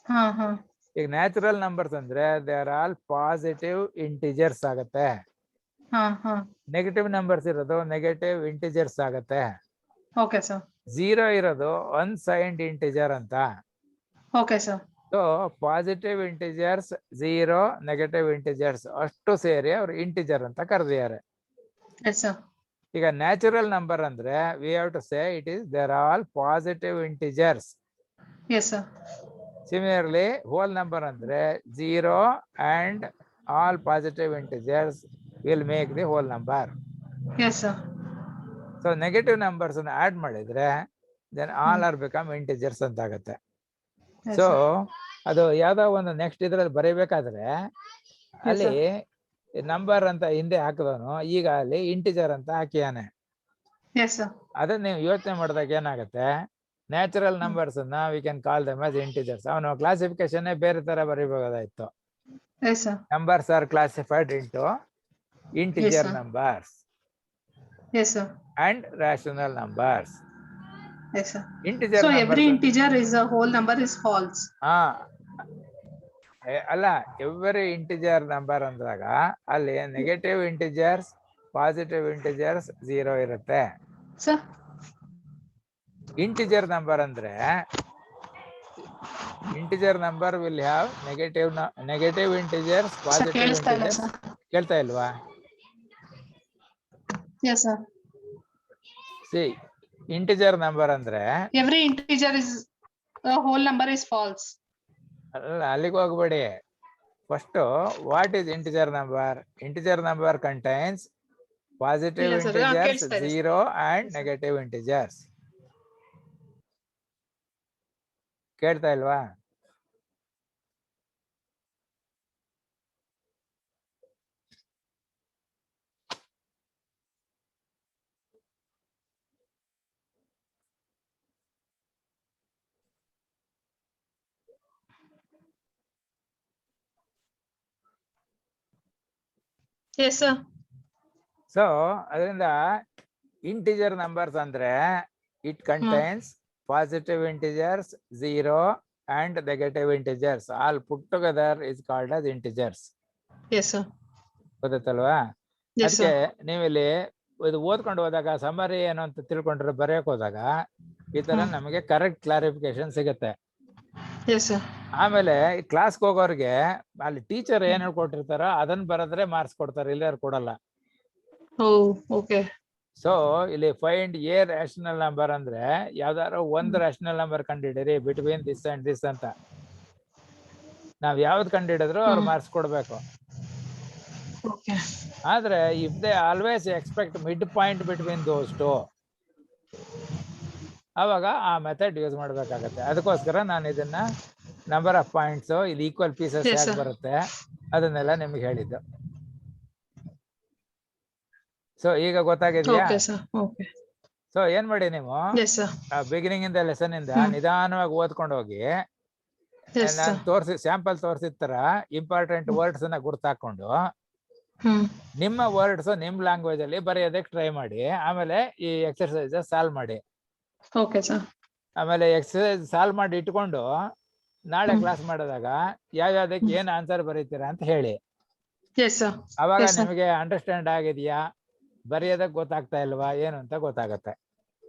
ಹಾ, ಹಾ. ಈಗ ನ್ಯಾಚುರಲ್ ನಂಬರ್ಸ್ ಅಂದ್ರೆ they are all positive integers ಆಗತ್ತೆ. ಹಾ, ಹಾ. ನೆಗೆಟಿವ್ ನಂಬರ್ಸ್ ಇರೋದು ನೆಗೆಟಿವ್ ಇಂಟಿಜರ್ಸ್ ಆಗತ್ತೆ. Okay, sir. 0 ಇರೋದು ಅನ್ಸೈನ್ಡ್ ಇಂಟಿಜರ್ ಅಂತ. Okay, sir. So positive integers, 0 negative integers ಅಷ್ಟು ಸೇರಿ ಅವ್ರು ಇಂಟಿಜರ್ ಅಂತ ಕರೆದಿದ್ದಾರೆ. Yes, sir. ಈಗ ನ್ಯಾಚುರಲ್ ನಂಬರ್ ಅಂದ್ರೆ we have to say it is there all positive integers. Yes, sir. Similarly hole number ಅಂದ್ರೆ 0 and all positive integers will make the whole number. Yes, sir. So negative numbers ಅನ್ನು add ಮಾಡಿದ್ರೆ then all are become integers ಅಂತ ಆಗುತ್ತೆ. So ಅದು ಯಾವ್ದೋ ಒಂದು next ಇದ್ರಲ್ಲಿ ಬರೀಬೇಕಾದ್ರೆ ಅಲ್ಲಿ ನಂಬರ್ ಅಂತ ಹಿಂದೆ ಹಾಕಿದವನು ಈಗ ಅಲ್ಲಿ ಇಂಟಿಜರ್ ಅಂತ ಹಾಕಿಯಾನೆ. Yes, sir. ಅದನ್ನ ನೀವು ಯೋಚನೆ ಮಾಡಿದಾಗ ಏನಾಗುತ್ತೆ, ನ್ಯಾಚುರಲ್ ನಂಬರ್ಸ್ ಅನ್ನ we can call them as integers. ಅವನು ಕ್ಲಾಸಿಫಿಕೇಶನ್ ಬೇರೆ ತರ ಬರೀಬಹುದಾಯ್ತು. Yes, sir. Numbers are classified into integer sir. numbers Yes, sir. and rational numbers. Yes, sir. Integer So numbers every integer is a whole number is false. ಅಲ್ಲ, every integer number ಅಂದಾಗ ಅಲ್ಲಿ negative integers, positive integers 0 ಇರುತ್ತೆ. Sir. Integer number ಅಂದ್ರೆ integer number will have negative integers, positive integers. ಕೇಳ್ತಾ ಇಲ್ವಾ? Yes, sir. C integer number ಅಂದ್ರೆ every integer is The whole number is false. ಅಲ್ಲ, ಅಲ್ಲಿಗೆ ಹೋಗ್ಬೇಡಿ. First what is integer number? Integer number contains positive ಇಲ್ಲ sir, integers, ಕೇಳಿಸ್ತಾ ಇದೆ. 0 and Yes, sir. Negative integers. ಕೇಳ್ತಾ ಇಲ್ವಾ? Yes sir. ಸೊ ಅದರಿಂದ ಇಂಟಿಜರ್ ನಂಬರ್ಸ್ ಅಂದ್ರೆ it contains positive integers, 0 and negative integers. All put together is called as integers. Yes sir. ಗೊತ್ತಲ್ವಾ? Yes ಅದಕ್ಕೆ sir. ನೀವಿಲ್ಲಿ ಇದು ಓದ್ಕೊಂಡು ಹೋದಾಗ ಸಮರಿ ಏನು ಅಂತ ತಿಳ್ಕೊಂಡ್ರೆ ಬರೆಯಕ್ ಹೋದಾಗ ಈ ತರ ನಮಗೆ ಕರೆಕ್ಟ್ ಕ್ಲಾರಿಫಿಕೇಶನ್ ಸಿಗುತ್ತೆ. Yes sir. ಆಮೇಲೆ ಕ್ಲಾಸ್ಗೆ ಹೋಗೋರ್ಗೆ ಅಲ್ಲಿ ಟೀಚರ್ ಏನ್ ಹೇಳ್ಕೊಟ್ಟಿರ್ತಾರೋ ಅದನ್ನ ಬರೆದ್ರೆ ಮಾರ್ಕ್ಸ್ ಕೊಡ್ತಾರೆ, ಇಲ್ಲಾರು ಕೊಡಲ್ಲ. Oh, okay. ಸೊ ಇಲ್ಲಿ ಫೈಂಡ್ ಎ ರ್ಯಾಷನಲ್ ನಂಬರ್ ಅಂದ್ರೆ ಯಾವ್ದಾದ್ರು ಒಂದು ರ್ಯಾಷನಲ್ ನಂಬರ್ ಕಂಡಿಡಿರಿ ಬಿಟ್ವೀನ್ ದಿಸ್ ಅಂಡ್ ದಿಸ್ ಅಂತ. ನಾವ್ ಯಾವ್ದು ಕಂಡಿಡಿದ್ರು ಅವ್ರು ಮಾರ್ಕ್ಸ್ ಕೊಡ್ಬೇಕು. Okay. ಆದ್ರೆ if they always expect mid point between those two, ಅವಾಗ ಆ ಮೆಥಡ್ ಯೂಸ್ ಮಾಡ್ಬೇಕಾಗತ್ತೆ. ಅದಕ್ಕೋಸ್ಕರ ನಾನು ಇದನ್ನ ನಂಬರ್ ಆಫ್ ಪಾಯಿಂಟ್ಸ್ ಇಲ್ಲಿ ಈಕ್ವಲ್ ಪೀಸಸ್ Yes, ಹೇಗೆ sir. ಬರುತ್ತೆ ಅದನ್ನೆಲ್ಲ ನಿಮ್ಗೆ ಹೇಳಿದ್ದು. ಸೊ ಈಗ ಗೊತ್ತಾಗಿದ್ಯಾ? Okay sir. Okay. ಸೊ ಏನ್ ಮಾಡಿ ನೀವು Yes sir. ಬಿಗಿನಿಂಗ್ ಇಂದ ಲೆಸನ್ ಇಂದ ನಿಧಾನವಾಗಿ ಓದ್ಕೊಂಡು ಹೋಗಿ, Yes sir. ನಾನು ಸ್ಯಾಂಪಲ್ ತೋರಿಸಿದ ತರ ಇಂಪಾರ್ಟೆಂಟ್ ವರ್ಡ್ಸ್ ಅನ್ನ ಗುರ್ತಾಕೊಂಡು ನಿಮ್ಮ ವರ್ಡ್ಸ್ ನಿಮ್ ಲ್ಯಾಂಗ್ವೇಜ್ ಅಲ್ಲಿ ಬರೆಯೋದಕ್ಕೆ ಟ್ರೈ ಮಾಡಿ. ಆಮೇಲೆ ಈ ಎಕ್ಸರ್ಸೈಸ್ ಸಾಲ್ವ್ ಮಾಡಿ. Okay sir. ಆಮೇಲೆ ಎಕ್ಸರ್ಸೈಸ್ ಸಾಲ್ವ್ ಮಾಡಿ ಇಟ್ಕೊಂಡು ನಾಳೆ ಕ್ಲಾಸ್ ಮಾಡಿದಾಗ ಯಾವ್ಯಾವ್ದಕ್ಕೆ ಏನ್ ಆನ್ಸರ್ ಬರೀತೀರಾ ಅಂತ ಹೇಳಿ. Yes sir. ಅವಾಗ Yes, sir. ನಿಮಗೆ ಅಂಡರ್ಸ್ಟ್ಯಾಂಡ್ ಆಗಿದ್ಯಾ, ಬರೆಯೋದಕ್ ಗೊತ್ತಾಗ್ತಾ ಇಲ್ವಾ ಏನು ಅಂತ ಗೊತ್ತಾಗತ್ತೆ.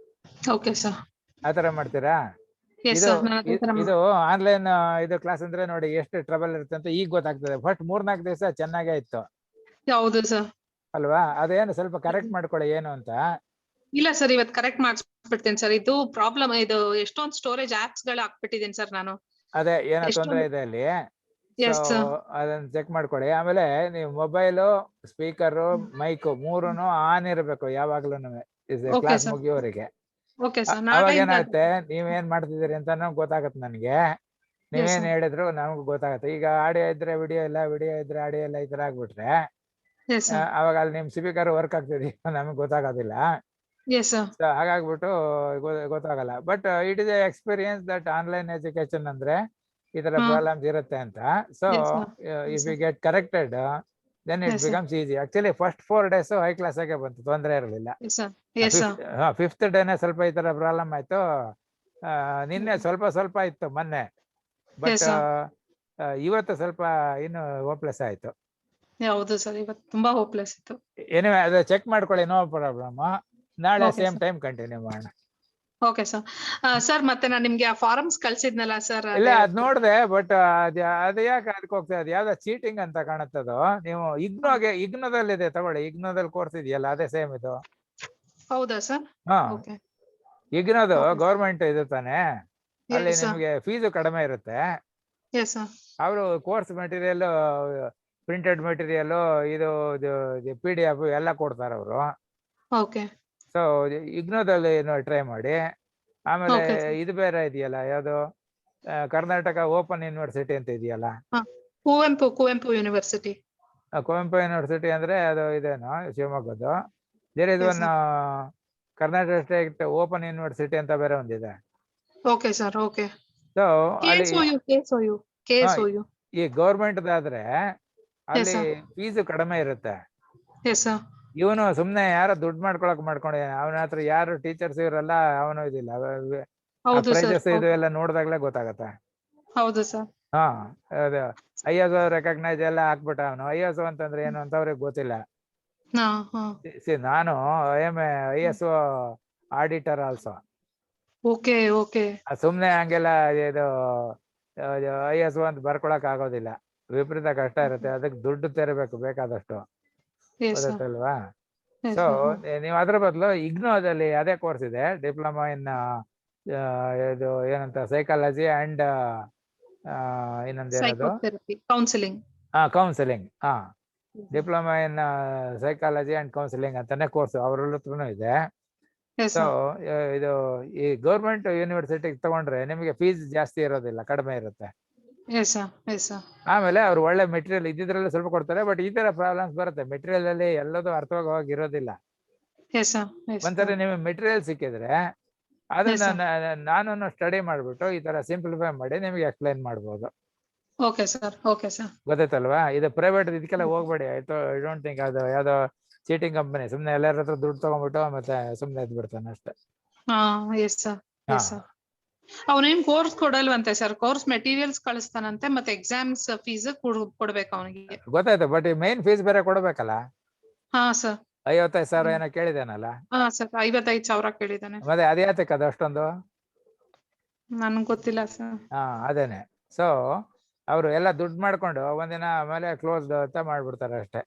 Okay sir. ಆತರ ಮಾಡ್ತೀರಾ? Yes ಇದು sir. ನಾನು ಅದೇ ತರ ಇದು ಆನ್ಲೈನ್ ಇದು ಕ್ಲಾಸ್ ಅಂದ್ರೆ ನೋಡಿ ಎಷ್ಟು ಟ್ರಬಲ್ ಇರುತ್ತೆ ಅಂತ ಈಗ ಗೊತ್ತಾಗ್ತದೆ. ಫಸ್ಟ್ 3-4 ದಿವಸ ಚೆನ್ನಾಗೇ ಇತ್ತು ಹೌದು ಸರ್. ಅಲ್ವಾ? ಅದೇನು ಸ್ವಲ್ಪ ಕರೆಕ್ಟ್ ಮಾಡ್ಕೊಳ್ಳಿ ಏನು ಅಂತ. ಇಲ್ಲ ಸರ್, ಇವತ್ತು ಕರೆಕ್ಟ್ ಮಾಡಿಸ್ಬಿಡ್ತೇನೆ ಸರ್. ಇದು ಪ್ರಾಬ್ಲಮ್, ಇದು ಎಷ್ಟೊಂದು ಸ್ಟೋರೇಜ್ ಆಪ್ಸ್ ಗಳು ಹಾಕ್ಬಿಟ್ಟಿದ್ದೀನಿ ಸರ್ ನಾನು. ಅದೇ ಏನೋ ಎಷ್ಟೊಂದು- ತೊಂದರೆ ಇದೆ ಅಲ್ಲಿ. Yes, ಸೊ sir. ಅದನ್ನ ಚೆಕ್ ಮಾಡ್ಕೊಳ್ಳಿ. ಆಮೇಲೆ ನೀವು ಮೊಬೈಲು, ಸ್ಪೀಕರು, ಮೈಕ್ ಮೂರನ್ನು ಆನ್ ಇರಬೇಕು ಯಾವಾಗ್ಲೂ Okay, ಕ್ಲಾಸ್ sir. ಮುಗಿಯೋವರೆಗೆ. Okay sir. ಅವಾಗ ಏನಾಗುತ್ತೆ, ನೀವೇನ್ ಮಾಡ್ತಿದ್ದೀರಿ ಅಂತ ಗೊತ್ತಾಗತ್ತೆ ನನಗೆ. ನೀವೇನ್ ಹೇಳಿದ್ರು ನಮ್ಗೆ ಗೊತ್ತಾಗತ್ತೆ. ಈಗ ಆಡಿಯೋ ಇದ್ರೆ ವಿಡಿಯೋ ಇಲ್ಲ, ವಿಡಿಯೋ ಇದ್ರೆ ಆಡಿಯೋ ಇಲ್ಲ, ಈ ತರ ಆಗ್ಬಿಟ್ರೆ Yes sir. ಅವಾಗ ಅಲ್ಲಿ ನಿಮ್ ಸ್ಪೀಕರ್ ವರ್ಕ್ ಆಗ್ತಿದೆ ನಮ್ಗೆ ಗೊತ್ತಾಗೋದಿಲ್ಲ. Yes sir. ಸೊ ಹಾಗಾಗ್ಬಿಟ್ಟು ಗೊತ್ತಾಗಲ್ಲ. But it is experience that online education ಅಂದ್ರೆ ಈ ತರ ಪ್ರಾಬ್ಲಮ್ಸ್ ಇರುತ್ತೆ ಅಂತ. So Yes, sir. If you get corrected then it Yes, sir. Becomes easy. Actually first 4 days ಹೈ ಕ್ಲಾಸ್ ಆಗೆ ಬಂತು, ತೊಂದರೆ ಇರಲಿಲ್ಲ. Yes sir. Yes sir. 5th ಡೇನೆ ಸ್ವಲ್ಪ ಈ ತರ ಪ್ರಾಬ್ಲಮ್ ಆಯ್ತು. ನಿನ್ನೆ ಸ್ವಲ್ಪ ಇತ್ತು ಮೊನ್ನೆ, ಬಟ್ Yes, sir. ಇವತ್ತು ಸ್ವಲ್ಪ ಇನ್ನು ಹೋಪ್ಲೆಸ್ ಆಯ್ತು. ಹೌದು ಸರ್, ಇವತ್ತು ತುಂಬಾ ಹೋಪ್ಲೆಸ್ ಇತ್ತು. ಏನಿವೆ ಅದು ಚೆಕ್ ಮಾಡ್ಕೊಳ್ಳಿ, ನೋ ಪ್ರಾಬ್ಲಮ್. ನಾಳೆ Okay, same sir. Time continue ಮಾಡೋಣ. Okay sir. ಸರ್ ಮತ್ತೆ ನಾನು ನಿಮ್ಗೆ ಆ ಫಾರಮ್ಸ್ ಕಳ್ಸಿದ್ನಲ್ಲ ಸರ್. ಇಲ್ಲ ಅದ್ ನೋಡ್ದೆ, ಬಟ್ ಅದು ಯಾಕೆ ಅದಕ್ಕೆ ಹೋಗ್ತಾ ಇದೆ, ಯಾವ್ದೋ ಚೀಟಿಂಗ್ ಅಂತ ಕಾಣುತ್ತದು. ನೀವು ಇಗ್ನೋದಲ್ಲಿದೆ ತಗೊಳ್ಳಿ, ಇಗ್ನೋದಲ್ಲಿ ಕೋರ್ಸ್ ಇದೆಯಲ್ಲ ಅದೇ ಸೇಮ್ ಇದು. ಹೌದಾ ಸರ್? ಹಾ, ಓಕೆ. ಇಗ್ನೋದು Okay. ಗೌರ್ಮೆಂಟ್ ಇದು ತಾನೆ, ಅಲ್ಲಿ Yes, sir. ನಿಮ್ಗೆ ಫೀಸು ಕಡಿಮೆ ಇರುತ್ತೆ. Yes sir. ಅವರು ಕೋರ್ಸ್ ಮೆಟೀರಿಯಲ್, ಪ್ರಿಂಟೆಡ್ ಮೆಟೀರಿಯಲ್, ಇದು PDF ಎಲ್ಲ ಕೊಡ್ತಾರೆ ಅವರು. ಓಕೆ. ಸೊ ಇಗ್ನೋದಲ್ಲಿ ಟ್ರೈ ಮಾಡಿ. ಆಮೇಲೆ Okay, sir. ಇದು ಬೇರೆ ಇದೆಯಲ್ಲ, ಯಾವ್ದು ಕರ್ನಾಟಕ ಓಪನ್ ಯೂನಿವರ್ಸಿಟಿ ಅಂತ ಇದೆಯಲ್ಲ, ಕುವೆಂಪು ಯೂನಿವರ್ಸಿಟಿ. ಕುವೆಂಪು ಯೂನಿವರ್ಸಿಟಿ ಅಂದ್ರೆ ಅದು ಇದೇನು ಶಿವಮೊಗ್ಗದ್ದು. There is Yes, one Karnataka state open university ಅಂತ ಬೇರೆ ಒಂದಿದೆ. Okay sir. ಓಕೆ. ಸೊ ಅಲ್ಲಿ KSOU. ಈ ಗೌರ್ಮೆಂಟ್ ಆದ್ರೆ ಅಲ್ಲಿ sir. ಫೀಸು ಕಡಿಮೆ ಇರುತ್ತೆ. Yes sir. ಇವನು ಸುಮ್ನೆ ಯಾರೋ ದುಡ್ಡು ಮಾಡ್ಕೊಂಡಿ ಅವನ ಹತ್ರ ಯಾರು ಟೀಚರ್ಸ್ ಇವರೆಲ್ಲ ಅವನು ಇದಿಲ್ಲ. ಹೌದು ಸರ್. ಪ್ರೈಸಸ್ ಇದು ಎಲ್ಲ ನೋಡಿದಾಗ್ಲೇ ಗೊತ್ತಾಗತ್ತೆ. ಹೌದು ಸರ್. ಹಾ, ಅದು ISO ರೆಕಗ್ನೈಸ್ ಎಲ್ಲ ಹಾಕ್ಬಿಟ್ಟ ಅವನು. ISO ಅಂತಂದ್ರೆ ಏನು ಅಂತ ಅವ್ರಿಗೆ ಗೊತ್ತಿಲ್ಲ. ನಾನು ISO auditor also. Okay. Okay. ಸುಮ್ನೆ ಹಂಗೆಲ್ಲ ಇದು ISO ಅಂತ ಬರ್ಕೊಳಕ್ ಆಗೋದಿಲ್ಲ, ವಿಪರೀತ ಕಷ್ಟ ಇರುತ್ತೆ. ಅದಕ್ಕೆ ದುಡ್ಡು ತೆರಬೇಕು ಬೇಕಾದಷ್ಟು, ಗೊತ್ತಲ್ವಾ? ಸೊ ನೀವು ಅದ್ರ ಬದಲು ಇಗ್ನೋದಲ್ಲಿ ಅದೇ ಕೋರ್ಸ್ ಇದೆ, ಡಿಪ್ಲೊಮಾ ಇನ್ ಇದು ಏನಂತ ಸೈಕಾಲಜಿ ಅಂಡ್ ಇನ್ನೊಂದು ಏನದು psychotherapy, counselling. Counselling. Diploma in psychology and counselling ಅಂತಾನೆ ಕೋರ್ಸ್ ಅವ್ರ ಹತ್ರನೂ ಇದೆ. ಸೊ ಇದು ಈ ಗೌರ್ಮೆಂಟ್ ಯೂನಿವರ್ಸಿಟಿ ತಗೊಂಡ್ರೆ ನಿಮಗೆ ಫೀಸ್ ಜಾಸ್ತಿ ಇರೋದಿಲ್ಲ, ಕಡಿಮೆ ಇರುತ್ತೆ. ಆಮೇಲೆ ಅವ್ರು ಒಳ್ಳೆ ಮೆಟೀರಿಯಲ್ ಇದ್ದಿದ್ರಲ್ಲಿ ಸ್ವಲ್ಪ ಕೊಡ್ತಾರೆ. ಬಟ್ ಈ ತರ ಪ್ರಾಬ್ಲಮ್ಸ್ ಬರುತ್ತೆ, ಮೆಟೀರಿಯಲ್ ಅಲ್ಲಿ ಎಲ್ಲದೂ ಅರ್ಥವಾಗಿರೋದಿಲ್ಲ. ಒಂದ್ಸರಿ ನಿಮಗೆ ಮೆಟೀರಿಯಲ್ ಸಿಕ್ಕಿದ್ರೆ ಅದನ್ನ ನಾನು ಸ್ಟಡಿ ಮಾಡ್ಬಿಟ್ಟು ಈ ತರ ಸಿಂಪ್ಲಿಫೈ ಮಾಡಿ ನಿಮಗೆ ಎಕ್ಸ್ಪ್ಲೈನ್ ಮಾಡ್ಬೋದು. ಗೊತ್ತಾಯ್ತಲ್ವಾ? ಇದು ಪ್ರೈವೇಟ್ ಇದಕ್ಕೆಲ್ಲ ಹೋಗ್ಬೇಡಿ ಆಯ್ತು. ಐ ಡೋಂಟ್ ಥಿಂಕ್ ಅದು ಯಾವ್ದೋ ಚೀಟಿಂಗ್ ಕಂಪನಿ, ಸುಮ್ನೆ ಎಲ್ಲರ ಹತ್ರ ದುಡ್ಡು ತಗೊಂಡ್ಬಿಟ್ಟು ಮತ್ತೆ ಸುಮ್ನೆ ಎದ್ ಬಿಡ್ತಾನೆ ಅಷ್ಟೇ. ಅವನೇನ್ ಕೋರ್ಸ್ ಕೊಡಲ್ವಂತೆ ಸರ್, ಕೋರ್ಸ್ ಮೆಟೀರಿಯಲ್ಸ್ ಕಳಿಸ್ತಾನಂತೆ, ಮತ್ತೆ ಎಕ್ಸಾಮ್ಸ್ ಫೀಸ್ ಕೊಡ್ಬೇಕು ಅವನಿಗೆ. ಗೊತ್ತಾಯ್ತು, ಬಟ್ ಈ ಮೇನ್ ಫೀಸ್ ಬೇರೆ ಕೊಡ್ಬೇಕಲ್ಲ. ಹಾ ಸರ್, 55,000 ಏನೋ ಕೇಳಿದಾನಲ್ಲ. ಹಾ ಸರ್, 55,000 ಕೇಳಿದಾನೆ. ಮತ್ತೆ ಅದ್ಯಾತಕ್ಕೆ ಅದು ಅಷ್ಟೊಂದು ನನ್ಗೆ ಗೊತ್ತಿಲ್ಲ ಸರ್. ಅದೇನೆ. ಸೊ ಅವರು ಎಲ್ಲ ದುಡ್ಡು ಮಾಡ್ಕೊಂಡು ಒಂದಿನ ಆಮೇಲೆ ಕ್ಲೋಸ್ ಅಂತ ಮಾಡ್ಬಿಡ್ತಾರೆ ಅಷ್ಟೇ.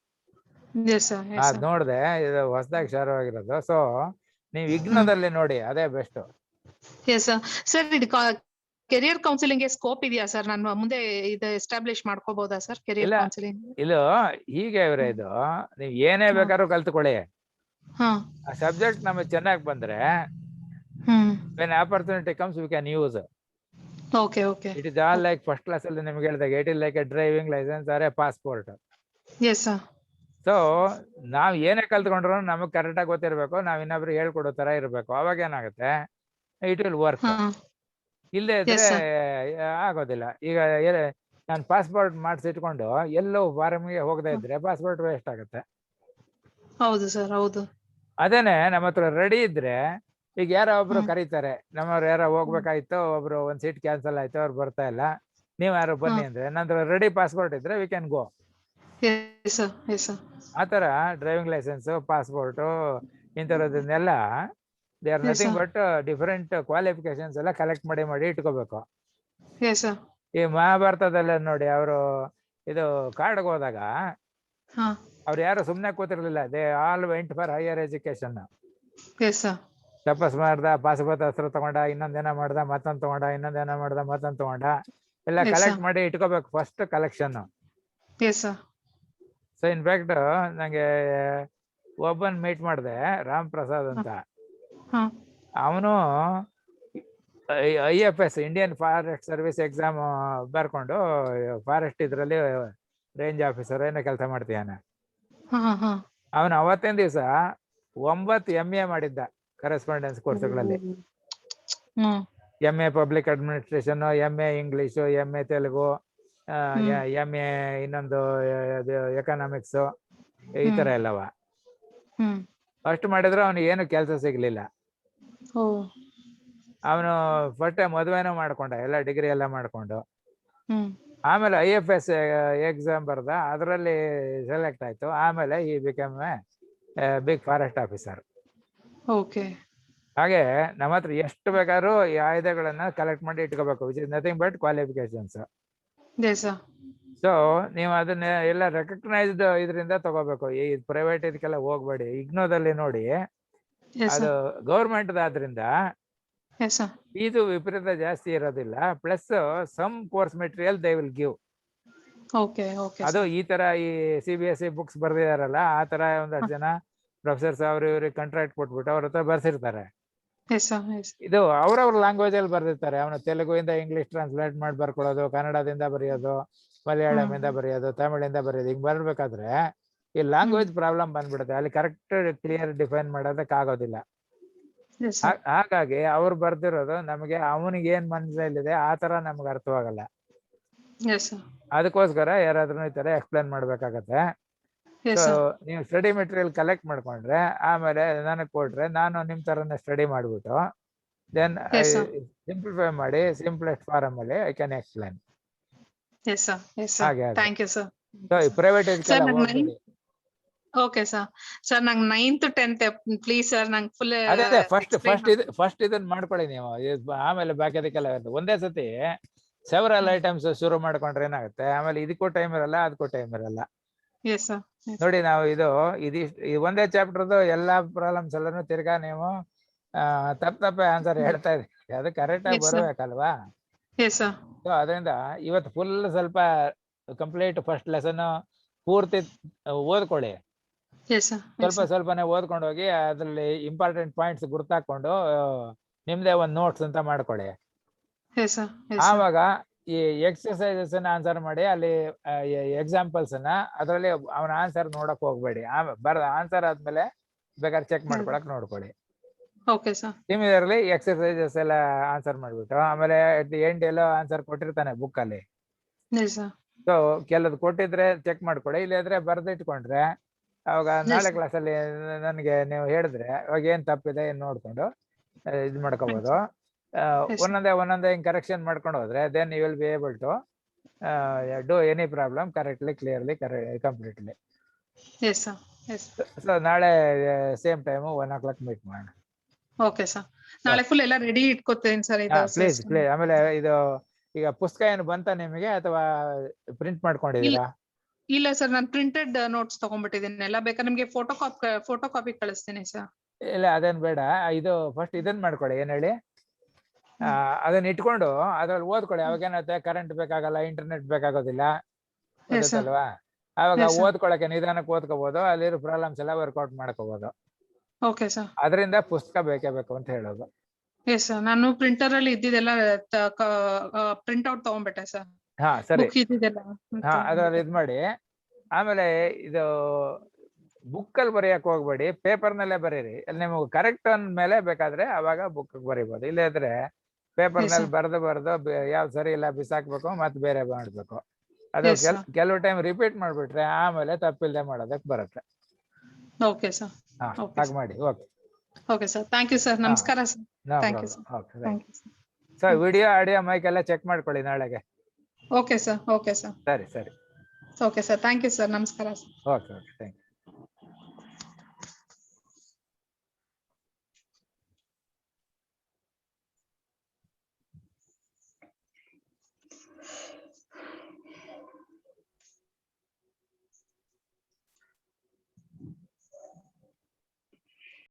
ಅದ್ ನೋಡ್ದೆ, ಇದು ಹೊಸದಾಗಿ ಶುರುವಾಗಿರೋದು. ಸೊ ನೀವು ಇಗ್ನೋದಲ್ಲಿ ನೋಡಿ, ಅದೇ ಬೆಸ್ಟ್. ಸರ್ ಇದು ಕೆರಿಯರ್ ಕೌನ್ಸಿಲಿಂಗ್ ಸ್ಕೋಪ್ ಇದೆಯಾ ಸರ್? ನಾನು ಮುಂದೆ ಇದು ಎಸ್ಟಾಬ್ಲಿಷ್ ಮಾಡ್ಕೋಬಹುದಾ ಸರ್ ಕೆರಿಯರ್ ಕೌನ್ಸಿಲಿಂಗ್? ಇದು ಹೀಗೆ ಇವ್ರೆ, ಇದು ನೀವ್ ಏನೇ ಬೇಕಾದ್ರೂ ಕಲ್ತ್ಕೊಳ್ಳಿ. ಆ ಸಬ್ಜೆಕ್ಟ್ ನಮಗೆ ಚೆನ್ನಾಗಿ ಬಂದ್ರೆ when opportunity comes we can use. It is all like first class ಅಲ್ಲಿ ನಿಮ್ಗೆ ಹೇಳಿದಾಗ, it is like a driving license or a passport. So ನಾವ್ ಏನೇ ಕಲ್ತ್ಕೊಂಡ್ರು ನಮಗ್ ಕರೆಕ್ಟ್ ಆಗಿ ಗೊತ್ತಿರ್ಬೇಕು, ನಾವ್ ಇನ್ನೊಬ್ರಿಗೆ ಹೇಳ್ಕೊಡೋ ತರ ಇರ್ಬೇಕು. ಅವಾಗ ಏನಾಗುತ್ತೆ, ಇಟ್ ವಿಲ್ ವರ್ಕ್. ಇಲ್ಲೇ ಇದ್ರೆ ಆಗೋದಿಲ್ಲ. ಈಗ ನಾನು ಪಾಸ್ಪೋರ್ಟ್ ಮಾಡಿಸಿಟ್ಕೊಂಡು ಎಲ್ಲೋ ಫಾರಮ್ಗೆ ಹೋಗದೆ ಇದ್ರೆ ಪಾಸ್ಪೋರ್ಟ್ ವೇಸ್ಟ್ ಆಗುತ್ತೆ. ಹೌದು ಸರ್, ಹೌದು. ಅದೇನೆ ನಮ್ಮ ಹತ್ರ ರೆಡಿ ಇದ್ರೆ, ಈಗ ಯಾರೋ ಒಬ್ರು ಕರೀತಾರೆ, ನಮ್ಮವ್ರು ಯಾರೋ ಹೋಗ್ಬೇಕಾಯ್ತು, ಒಬ್ರು ಒಂದ್ ಸೀಟ್ ಕ್ಯಾನ್ಸಲ್ ಆಯ್ತು, ಅವ್ರು ಬರ್ತಾ ಇಲ್ಲ, ನೀವ್ ಯಾರು ಬನ್ನಿ ಅಂದ್ರೆ, ನಂತರ ರೆಡಿ ಪಾಸ್ಪೋರ್ಟ್ ಇದ್ರೆ ವಿ ಕ್ಯಾನ್ ಗೋ. ಆತರ ಡ್ರೈವಿಂಗ್ ಲೈಸೆನ್ಸ್, ಪಾಸ್ಪೋರ್ಟ್ ಇಂಥರದನ್ನೆಲ್ಲ they are nothing but different qualifications ಎಲ್ಲ ಕಲೆಕ್ಟ್ ಮಾಡಿ ಇಟ್ಕೋಬೇಕು. ಈ ಮಹಾಭಾರತದಲ್ಲ ನೋಡಿ, ಅವರು ಇದು ಕಾಡ್ಗೆ ಹೋದಾಗ ಅವ್ರು ಯಾರು ಸುಮ್ನೆ ಕೂತಿರ್ಲಿಲ್ಲ, they all went for higher education. ತಪಸ್ ಮಾಡ್ದ, ಪಾಶುಪತ ಅಸ್ತ್ರ ತಗೊಂಡ, ಇನ್ನೊಂದೇನ ಮಾಡ್ದ, ಮತ್ತೊಂದ್ ತಗೊಂಡ, ಇನ್ನೊಂದೇನ ಮಾಡ್ದ, ಮತ್ತೊಂದ್ ತಗೊಂಡ, ಎಲ್ಲ ಕಲೆಕ್ಟ್ ಮಾಡಿ ಇಟ್ಕೋಬೇಕು, ಫಸ್ಟ್ ಕಲೆಕ್ಷನ್. ಸೊ ಇನ್ಫ್ಯಾಕ್ಟ್ ನಂಗೆ ಒಬ್ಬನ್ ಮೀಟ್ ಮಾಡಿದೆ, ರಾಮ್ ಪ್ರಸಾದ್ ಅಂತ. ಅವನು IFS Indian forest service exam ಬರ್ಕೊಂಡು ಫಾರೆಸ್ಟ್ ಇದ್ರಲ್ಲಿ ರೇಂಜ್ ಆಫೀಸರ್ ಏನೋ ಕೆಲಸ ಮಾಡ್ತೀಯಾನೆ. ಅವನು ಅವತ್ತಿನ ದಿವಸ 9 MA ಮಾಡಿದ್ದ ಕರೆಸ್ಪಾಂಡೆನ್ಸ್ ಕೋರ್ಸ್ಗಳಲ್ಲಿ. MA public administration, MA English, MA Telugu, MA ಇನ್ನೊಂದು ಎಕನಾಮಿಕ್ಸ್, ಈ ತರ ಎಲ್ಲವ ಅಷ್ಟು ಮಾಡಿದ್ರು ಅವನಿಗೆ ಏನು ಕೆಲಸ ಸಿಗ್ಲಿಲ್ಲ. ಅವನು ಫಸ್ಟ್ ಮದುವೆನೂ ಮಾಡ್ಕೊಂಡ, ಎಲ್ಲ ಡಿಗ್ರಿ ಎಲ್ಲ ಮಾಡ್ಕೊಂಡು. ಆಮೇಲೆ IFS ಎಕ್ಸಾಮ್ ಬರ್ದ, ಅದರಲ್ಲಿ ಸೆಲೆಕ್ಟ್ ಆಯ್ತು. ಆಮೇಲೆ ಈ ಬಿಕಮ್ ಬಿಗ್ ಫಾರೆಸ್ಟ್ ಆಫೀಸರ್. ಹಾಗೆ ನಮ್ಮ ಹತ್ರ ಎಷ್ಟು ಬೇಕಾದ್ರೂ ಈ ಆಯುಧಗಳನ್ನ ಕಲೆಕ್ಟ್ ಮಾಡಿ ಇಟ್ಕೋಬೇಕು, which is nothing but qualifications. So ನೀವು ಅದನ್ನ ಎಲ್ಲ ರೆಕಗ್ನೈಸ್ಡ್ ಇದರಿಂದ ತಗೋಬೇಕು. ಈ ಪ್ರೈವೇಟ್ ಇದಕ್ಕೆಲ್ಲ ಹೋಗ್ಬೇಡಿ. ಇಗ್ನೋದಲ್ಲಿ ನೋಡಿ, ಅದು ಗೌರ್ಮೆಂಟ್ ಆದ್ರಿಂದ ಇದು ವಿಪರೀತ ಜಾಸ್ತಿ ಇರೋದಿಲ್ಲ. Plus some course material they will give. ಅದು ಈ ತರ ಈ CBSE ಬುಕ್ಸ್ ಬರ್ದಿದಾರಲ್ಲ, ಆ ತರ ಒಂದಷ್ಟು ಜನ ಪ್ರೊಫೆಸರ್ಸ್ ಅವ್ರ ಇವ್ರಿಗೆ ಕಾಂಟ್ರಾಕ್ಟ್ ಕೊಟ್ಬಿಟ್ಟು ಅವ್ರ ಹತ್ರ ಬರ್ಸಿರ್ತಾರೆ. ಇದು ಅವ್ರವ್ರ ಲ್ಯಾಂಗ್ವೇಜ್ ಅಲ್ಲಿ ಬರ್ದಿರ್ತಾರೆ. ಅವನು ತೆಲುಗುವಿಂದ ಇಂಗ್ಲಿಷ್ ಟ್ರಾನ್ಸ್ಲೇಟ್ ಮಾಡಿ ಬರ್ಕೊಳ್ಳೋದು, ಕನ್ನಡದಿಂದ ಬರೆಯೋದು, ಮಲಯಾಳಮಿಂದ ಬರೆಯೋದು, ತಮಿಳಿಂದ ಬರೆಯೋದು. ಹಿಂಗ್ ಬರ್ಬೇಕಾದ್ರೆ ಈ ಲ್ಯಾಂಗ್ವೇಜ್ ಪ್ರಾಬ್ಲಮ್ ಬಂದ್ಬಿಡುತ್ತೆ. ಅಲ್ಲಿ ಕರೆಕ್ಟ್ ಕ್ಲಿಯರ್ ಡಿಫೈನ್ ಮಾಡೋದಕ್ಕೆ ಆಗೋದಿಲ್ಲ. ಹಾಗಾಗಿ ಅವ್ರು ಬರ್ದಿರೋದು ನಮಗೆ ಅವನಿಗೆ ಏನ್ ಮನಸ್ಸಲ್ಲಿದೆ ಆ ತರ ನಮ್ಗೆ ಅರ್ಥವಾಗಲ್ಲ. ಅದಕ್ಕೋಸ್ಕರ ಯಾರಾದ್ರೂ ಈ ತರ ಎಕ್ಸ್ಪ್ಲೇನ್ ಮಾಡ್ಬೇಕಾಗತ್ತೆ. ಸೊ ನೀವು ಸ್ಟಡಿ ಮೆಟೀರಿಯಲ್ ಕಲೆಕ್ಟ್ ಮಾಡ್ಕೊಂಡ್ರೆ ಆಮೇಲೆ ನನಗೆ ಕೊಟ್ರೆ, ನಾನು ನಿಮ್ ತರನೇ ಸ್ಟಡಿ ಮಾಡ್ಬಿಟ್ಟು ದೆನ್ ಸಿಂಪ್ಲಿಫೈ ಮಾಡಿ ಸಿಂಪ್ಲೆಸ್ಟ್ ಫಾರಮ್ ಅಲ್ಲಿ ಐ ಕ್ಯಾನ್ ಎಕ್ಸ್ಪ್ಲೇನ್. ಹಾಗೆ ಪ್ರೈವೇಟ್ ಇದಕ್ಕೆಲ್ಲ ಹೋಗ್ಬೇಡಿ. ಸರ್ ನಂಗೆ 9th 10th ಪ್ಲೀಸ್ ಸರ್, ನಂಗೆ ಫುಲ್ ಅದೇ ಫಸ್ಟ್ ಇದನ್ನ ಮಾಡ್ಕೊಳ್ಳಿ ನೀವು, ಆಮೇಲೆ ಬಾಕಿ ಅದಕ್ಕೆಲ್ಲ ಒಂದೇ ಸತಿ ಸೆವರಲ್ ಐಟಮ್ಸ್ ಶುರು ಮಾಡ್ಕೊಂಡ್ರೆ ಏನಾಗುತ್ತೆ, ಆಮೇಲೆ ಇದಕ್ಕೂ ಟೈಮ್ ಇರಲ್ಲ, ಅದಕ್ಕೂ ಟೈಮ್ ಇರಲ್ಲ. ನೋಡಿ ನಾವು ಇದು ಒಂದೇ ಚಾಪ್ಟರ್ದು ಎಲ್ಲಾ ಪ್ರಾಬ್ಲಮ್ಸ್ ಎಲ್ಲಾನು ತಿರ್ಗಾ ನೀವು ತಪ್ಪೆ ಆನ್ಸರ್ ಹೇಳ್ತಾ ಇದ್ದೀವಿ, ಅದು ಕರೆಕ್ಟ್ ಆಗಿ Yes, sir. ಬರ್ಬೇಕಲ್ವಾ? Yes, sir. So ಅದರಿಂದ ಇವತ್ತು ಫುಲ್ ಸ್ವಲ್ಪ ಕಂಪ್ಲೀಟ್ ಫಸ್ಟ್ ಲೆಸನ್ ಪೂರ್ತಿ ಓದ್ಕೊಳ್ಳಿ. Yes, sir. Yes, sir. ಸ್ವಲ್ಪನೇ ಓದ್ಕೊಂಡು ಹೋಗಿ ಅದ್ರಲ್ಲಿ ಇಂಪಾರ್ಟೆಂಟ್ ಪಾಯಿಂಟ್ಸ್ ಗುರ್ತಾಕೊಂಡು ನಿಮ್ದೇ ಒಂದು ನೋಟ್ಸ್ ಅಂತ ಮಾಡ್ಕೊಳ್ಳಿ. Yes, sir. Yes, sir. ಆವಾಗ ಈ ಎಕ್ಸರ್ಸೈಸಸ್ ಆನ್ಸರ್ ಮಾಡಿ, ಅಲ್ಲಿ ಎಕ್ಸಾಂಪಲ್ಸ್ ಅದರಲ್ಲಿ ಅವನ ಆನ್ಸರ್ ನೋಡಕ್ ಹೋಗ್ಬೇಡಿ. ಆನ್ಸರ್ ಆದ್ಮೇಲೆ ಬೇಕಾದ್ರೆ ಚೆಕ್ ಮಾಡ್ಕೊಳಕ್ ನೋಡ್ಕೊಳ್ಳಿ. Okay, sir. ಸಿಮಿಲರ್ಲಿ ಎಕ್ಸರ್ಸೈಸಸ್ ಎಲ್ಲ ಆನ್ಸರ್ ಮಾಡ್ಬಿಟ್ಟು ಆಮೇಲೆ ಅಟ್ ದಿ ಎಂಡ್ ಎಲ್ಲೋ ಆನ್ಸರ್ ಕೊಟ್ಟಿರ್ತಾನೆ ಬುಕ್ ಅಲ್ಲಿ. Yes, sir. ಸೊ ಕೆಲವ್ದು ಕೊಟ್ಟಿದ್ರೆ ಚೆಕ್ ಮಾಡ್ಕೊಳ್ಳಿ, ಇಲ್ಲದ್ರೆ ಬರ್ದಿಟ್ಕೊಂಡ್ರೆ ಅವಾಗ ನಾಳೆ ಕ್ಲಾಸಲ್ಲಿ ನನಗೆ ನೀವು ಹೇಳಿದ್ರೆ ಅವಾಗ ಏನ್ ತಪ್ಪಿದೆ ಏನ್ ನೋಡ್ಕೊಂಡು ಇದು ಮಾಡ್ಕೋಬಹುದು. ಒಂದೊಂದೇ ಹಿಂಗ್ ಕರೆಕ್ಷನ್ ಮಾಡ್ಕೊಂಡು ಹೋದ್ರೆ then you will be able to do any problem correctly, clearly, completely. Yes, sir. Yes. So ನಾಳೆ ಸೇಮ್ ಟೈಮ್ 1 o'clock ಮೀಟ್ ಮಾಡೋಣ. Okay, sir. ನಾಳೆ ಫುಲ್ ಎಲ್ಲ ರೆಡಿ ಇಟ್ಕೋತೇನೆ ಸರ್. ಪ್ಲೀಸ್. ಆಮೇಲೆ ಇದು ಈಗ ಪುಸ್ತಕ ಏನು ಬಂತ ನಿಮಗೆ ಅಥವಾ ಪ್ರಿಂಟ್ ಮಾಡ್ಕೊಂಡಿದ್ದೀರಾ? ಇಲ್ಲ ಸರ್, ನಾನು ಪ್ರಿಂಟೆಡ್ ನೋಟ್ಸ್ ತಗೊಂಡ್ಬಿಟ್ಟಿದ್ದೀನಿ ಎಲ್ಲ. ಬೇಕಾದ್ರೆ ನಿಮ್ಗೆ ಫೋಟೋ ಕಾಪಿ ಕಳಿಸ್ತೀನಿ ಸರ್. ಇಲ್ಲ ಅದೇನ್ ಬೇಡ, ಇದು ಫಸ್ಟ್ ಇದನ್ ಮಾಡ್ಕೊಳ್ಳಿ. ಏನ್ ಹೇಳಿ, ಅದನ್ನ ಇಟ್ಕೊಂಡು ಅದ್ರಲ್ಲಿ ಓದ್ಕೊಳ್ಳಿ. ಅವಾಗ ಏನಾಗುತ್ತೆ, ಕರೆಂಟ್ ಬೇಕಾಗಲ್ಲ, ಇಂಟರ್ನೆಟ್ ಬೇಕಾಗೋದಿಲ್ಲ, ಗೊತ್ತಲ್ವಾ? ಅವಾಗ ಓದ್ಕೊಳಕ್ಕೆ ನಿಧಾನಕ್ಕೆ ಓದ್ಕೋಬಹುದು, ಅಲ್ಲಿರೋ ಪ್ರಾಬ್ಲಮ್ಸ್ ಎಲ್ಲ ವರ್ಕೌಟ್ ಮಾಡ್ಕೋಬಹುದು. Okay sir. ಅದರಿಂದ ಪುಸ್ತಕ ಬೇಕೇ ಬೇಕು ಅಂತ ಹೇಳೋದು. ಎಸ್ ಸರ್, ನಾನು ಪ್ರಿಂಟರ್ ಅಲ್ಲಿ ಇದ್ದಿದ್ದೆಲ್ಲ ಪ್ರಿಂಟ್ ಔಟ್ ತಗೊಂಡ್ಬಿಟ್ಟೆ ಸರ್. ಹಾ ಸರಿ. ಅದ್ರಲ್ಲಿ ಇದ್ ಮಾಡಿ. ಆಮೇಲೆ ಇದು ಬುಕ್ ಅಲ್ಲಿ ಬರೆಯಕ್ ಹೋಗ್ಬೇಡಿ, ಪೇಪರ್ ನಲ್ಲೇ ಬರೀರಿ. ಅಲ್ಲಿ ನಿಮಗೆ ಕರೆಕ್ಟ್ ಅಂದ್ಮೇಲೆ ಬೇಕಾದ್ರೆ ಅವಾಗ ಬುಕ್ ಬರೀಬಹುದು. ಇಲ್ಲ ಇದ್ರೆ ಪೇಪರ್ ನಲ್ಲಿ ಬರ್ದು ಯಾವ್ದು ಸರಿ ಇಲ್ಲ ಬಿಸಾಕ್ಬೇಕು, ಮತ್ತೆ ಬೇರೆ ಮಾಡ್ಬೇಕು. ಅದು ಕೆಲವು ಟೈಮ್ ರಿಪೀಟ್ ಮಾಡ್ಬಿಟ್ರೆ ಆಮೇಲೆ ತಪ್ಪಿಲ್ದೆ ಮಾಡೋದಕ್ಕೆ ಬರುತ್ತೆ. Okay sir. ಹಾಗೆ ಮಾಡಿ. Okay sir, thank you sir. ನಮಸ್ಕಾರ sir. Thank you sir. Thank you sir. Sir video audio mic ಎಲ್ಲ ಚೆಕ್ ಮಾಡ್ಕೊಳ್ಳಿ ನಾಳೆಗೆ. Okay sir. Okay sir. ಸರಿ. Okay sir, thank you sir. ನಮಸ್ಕಾರ ಸರ್. Okay thank you.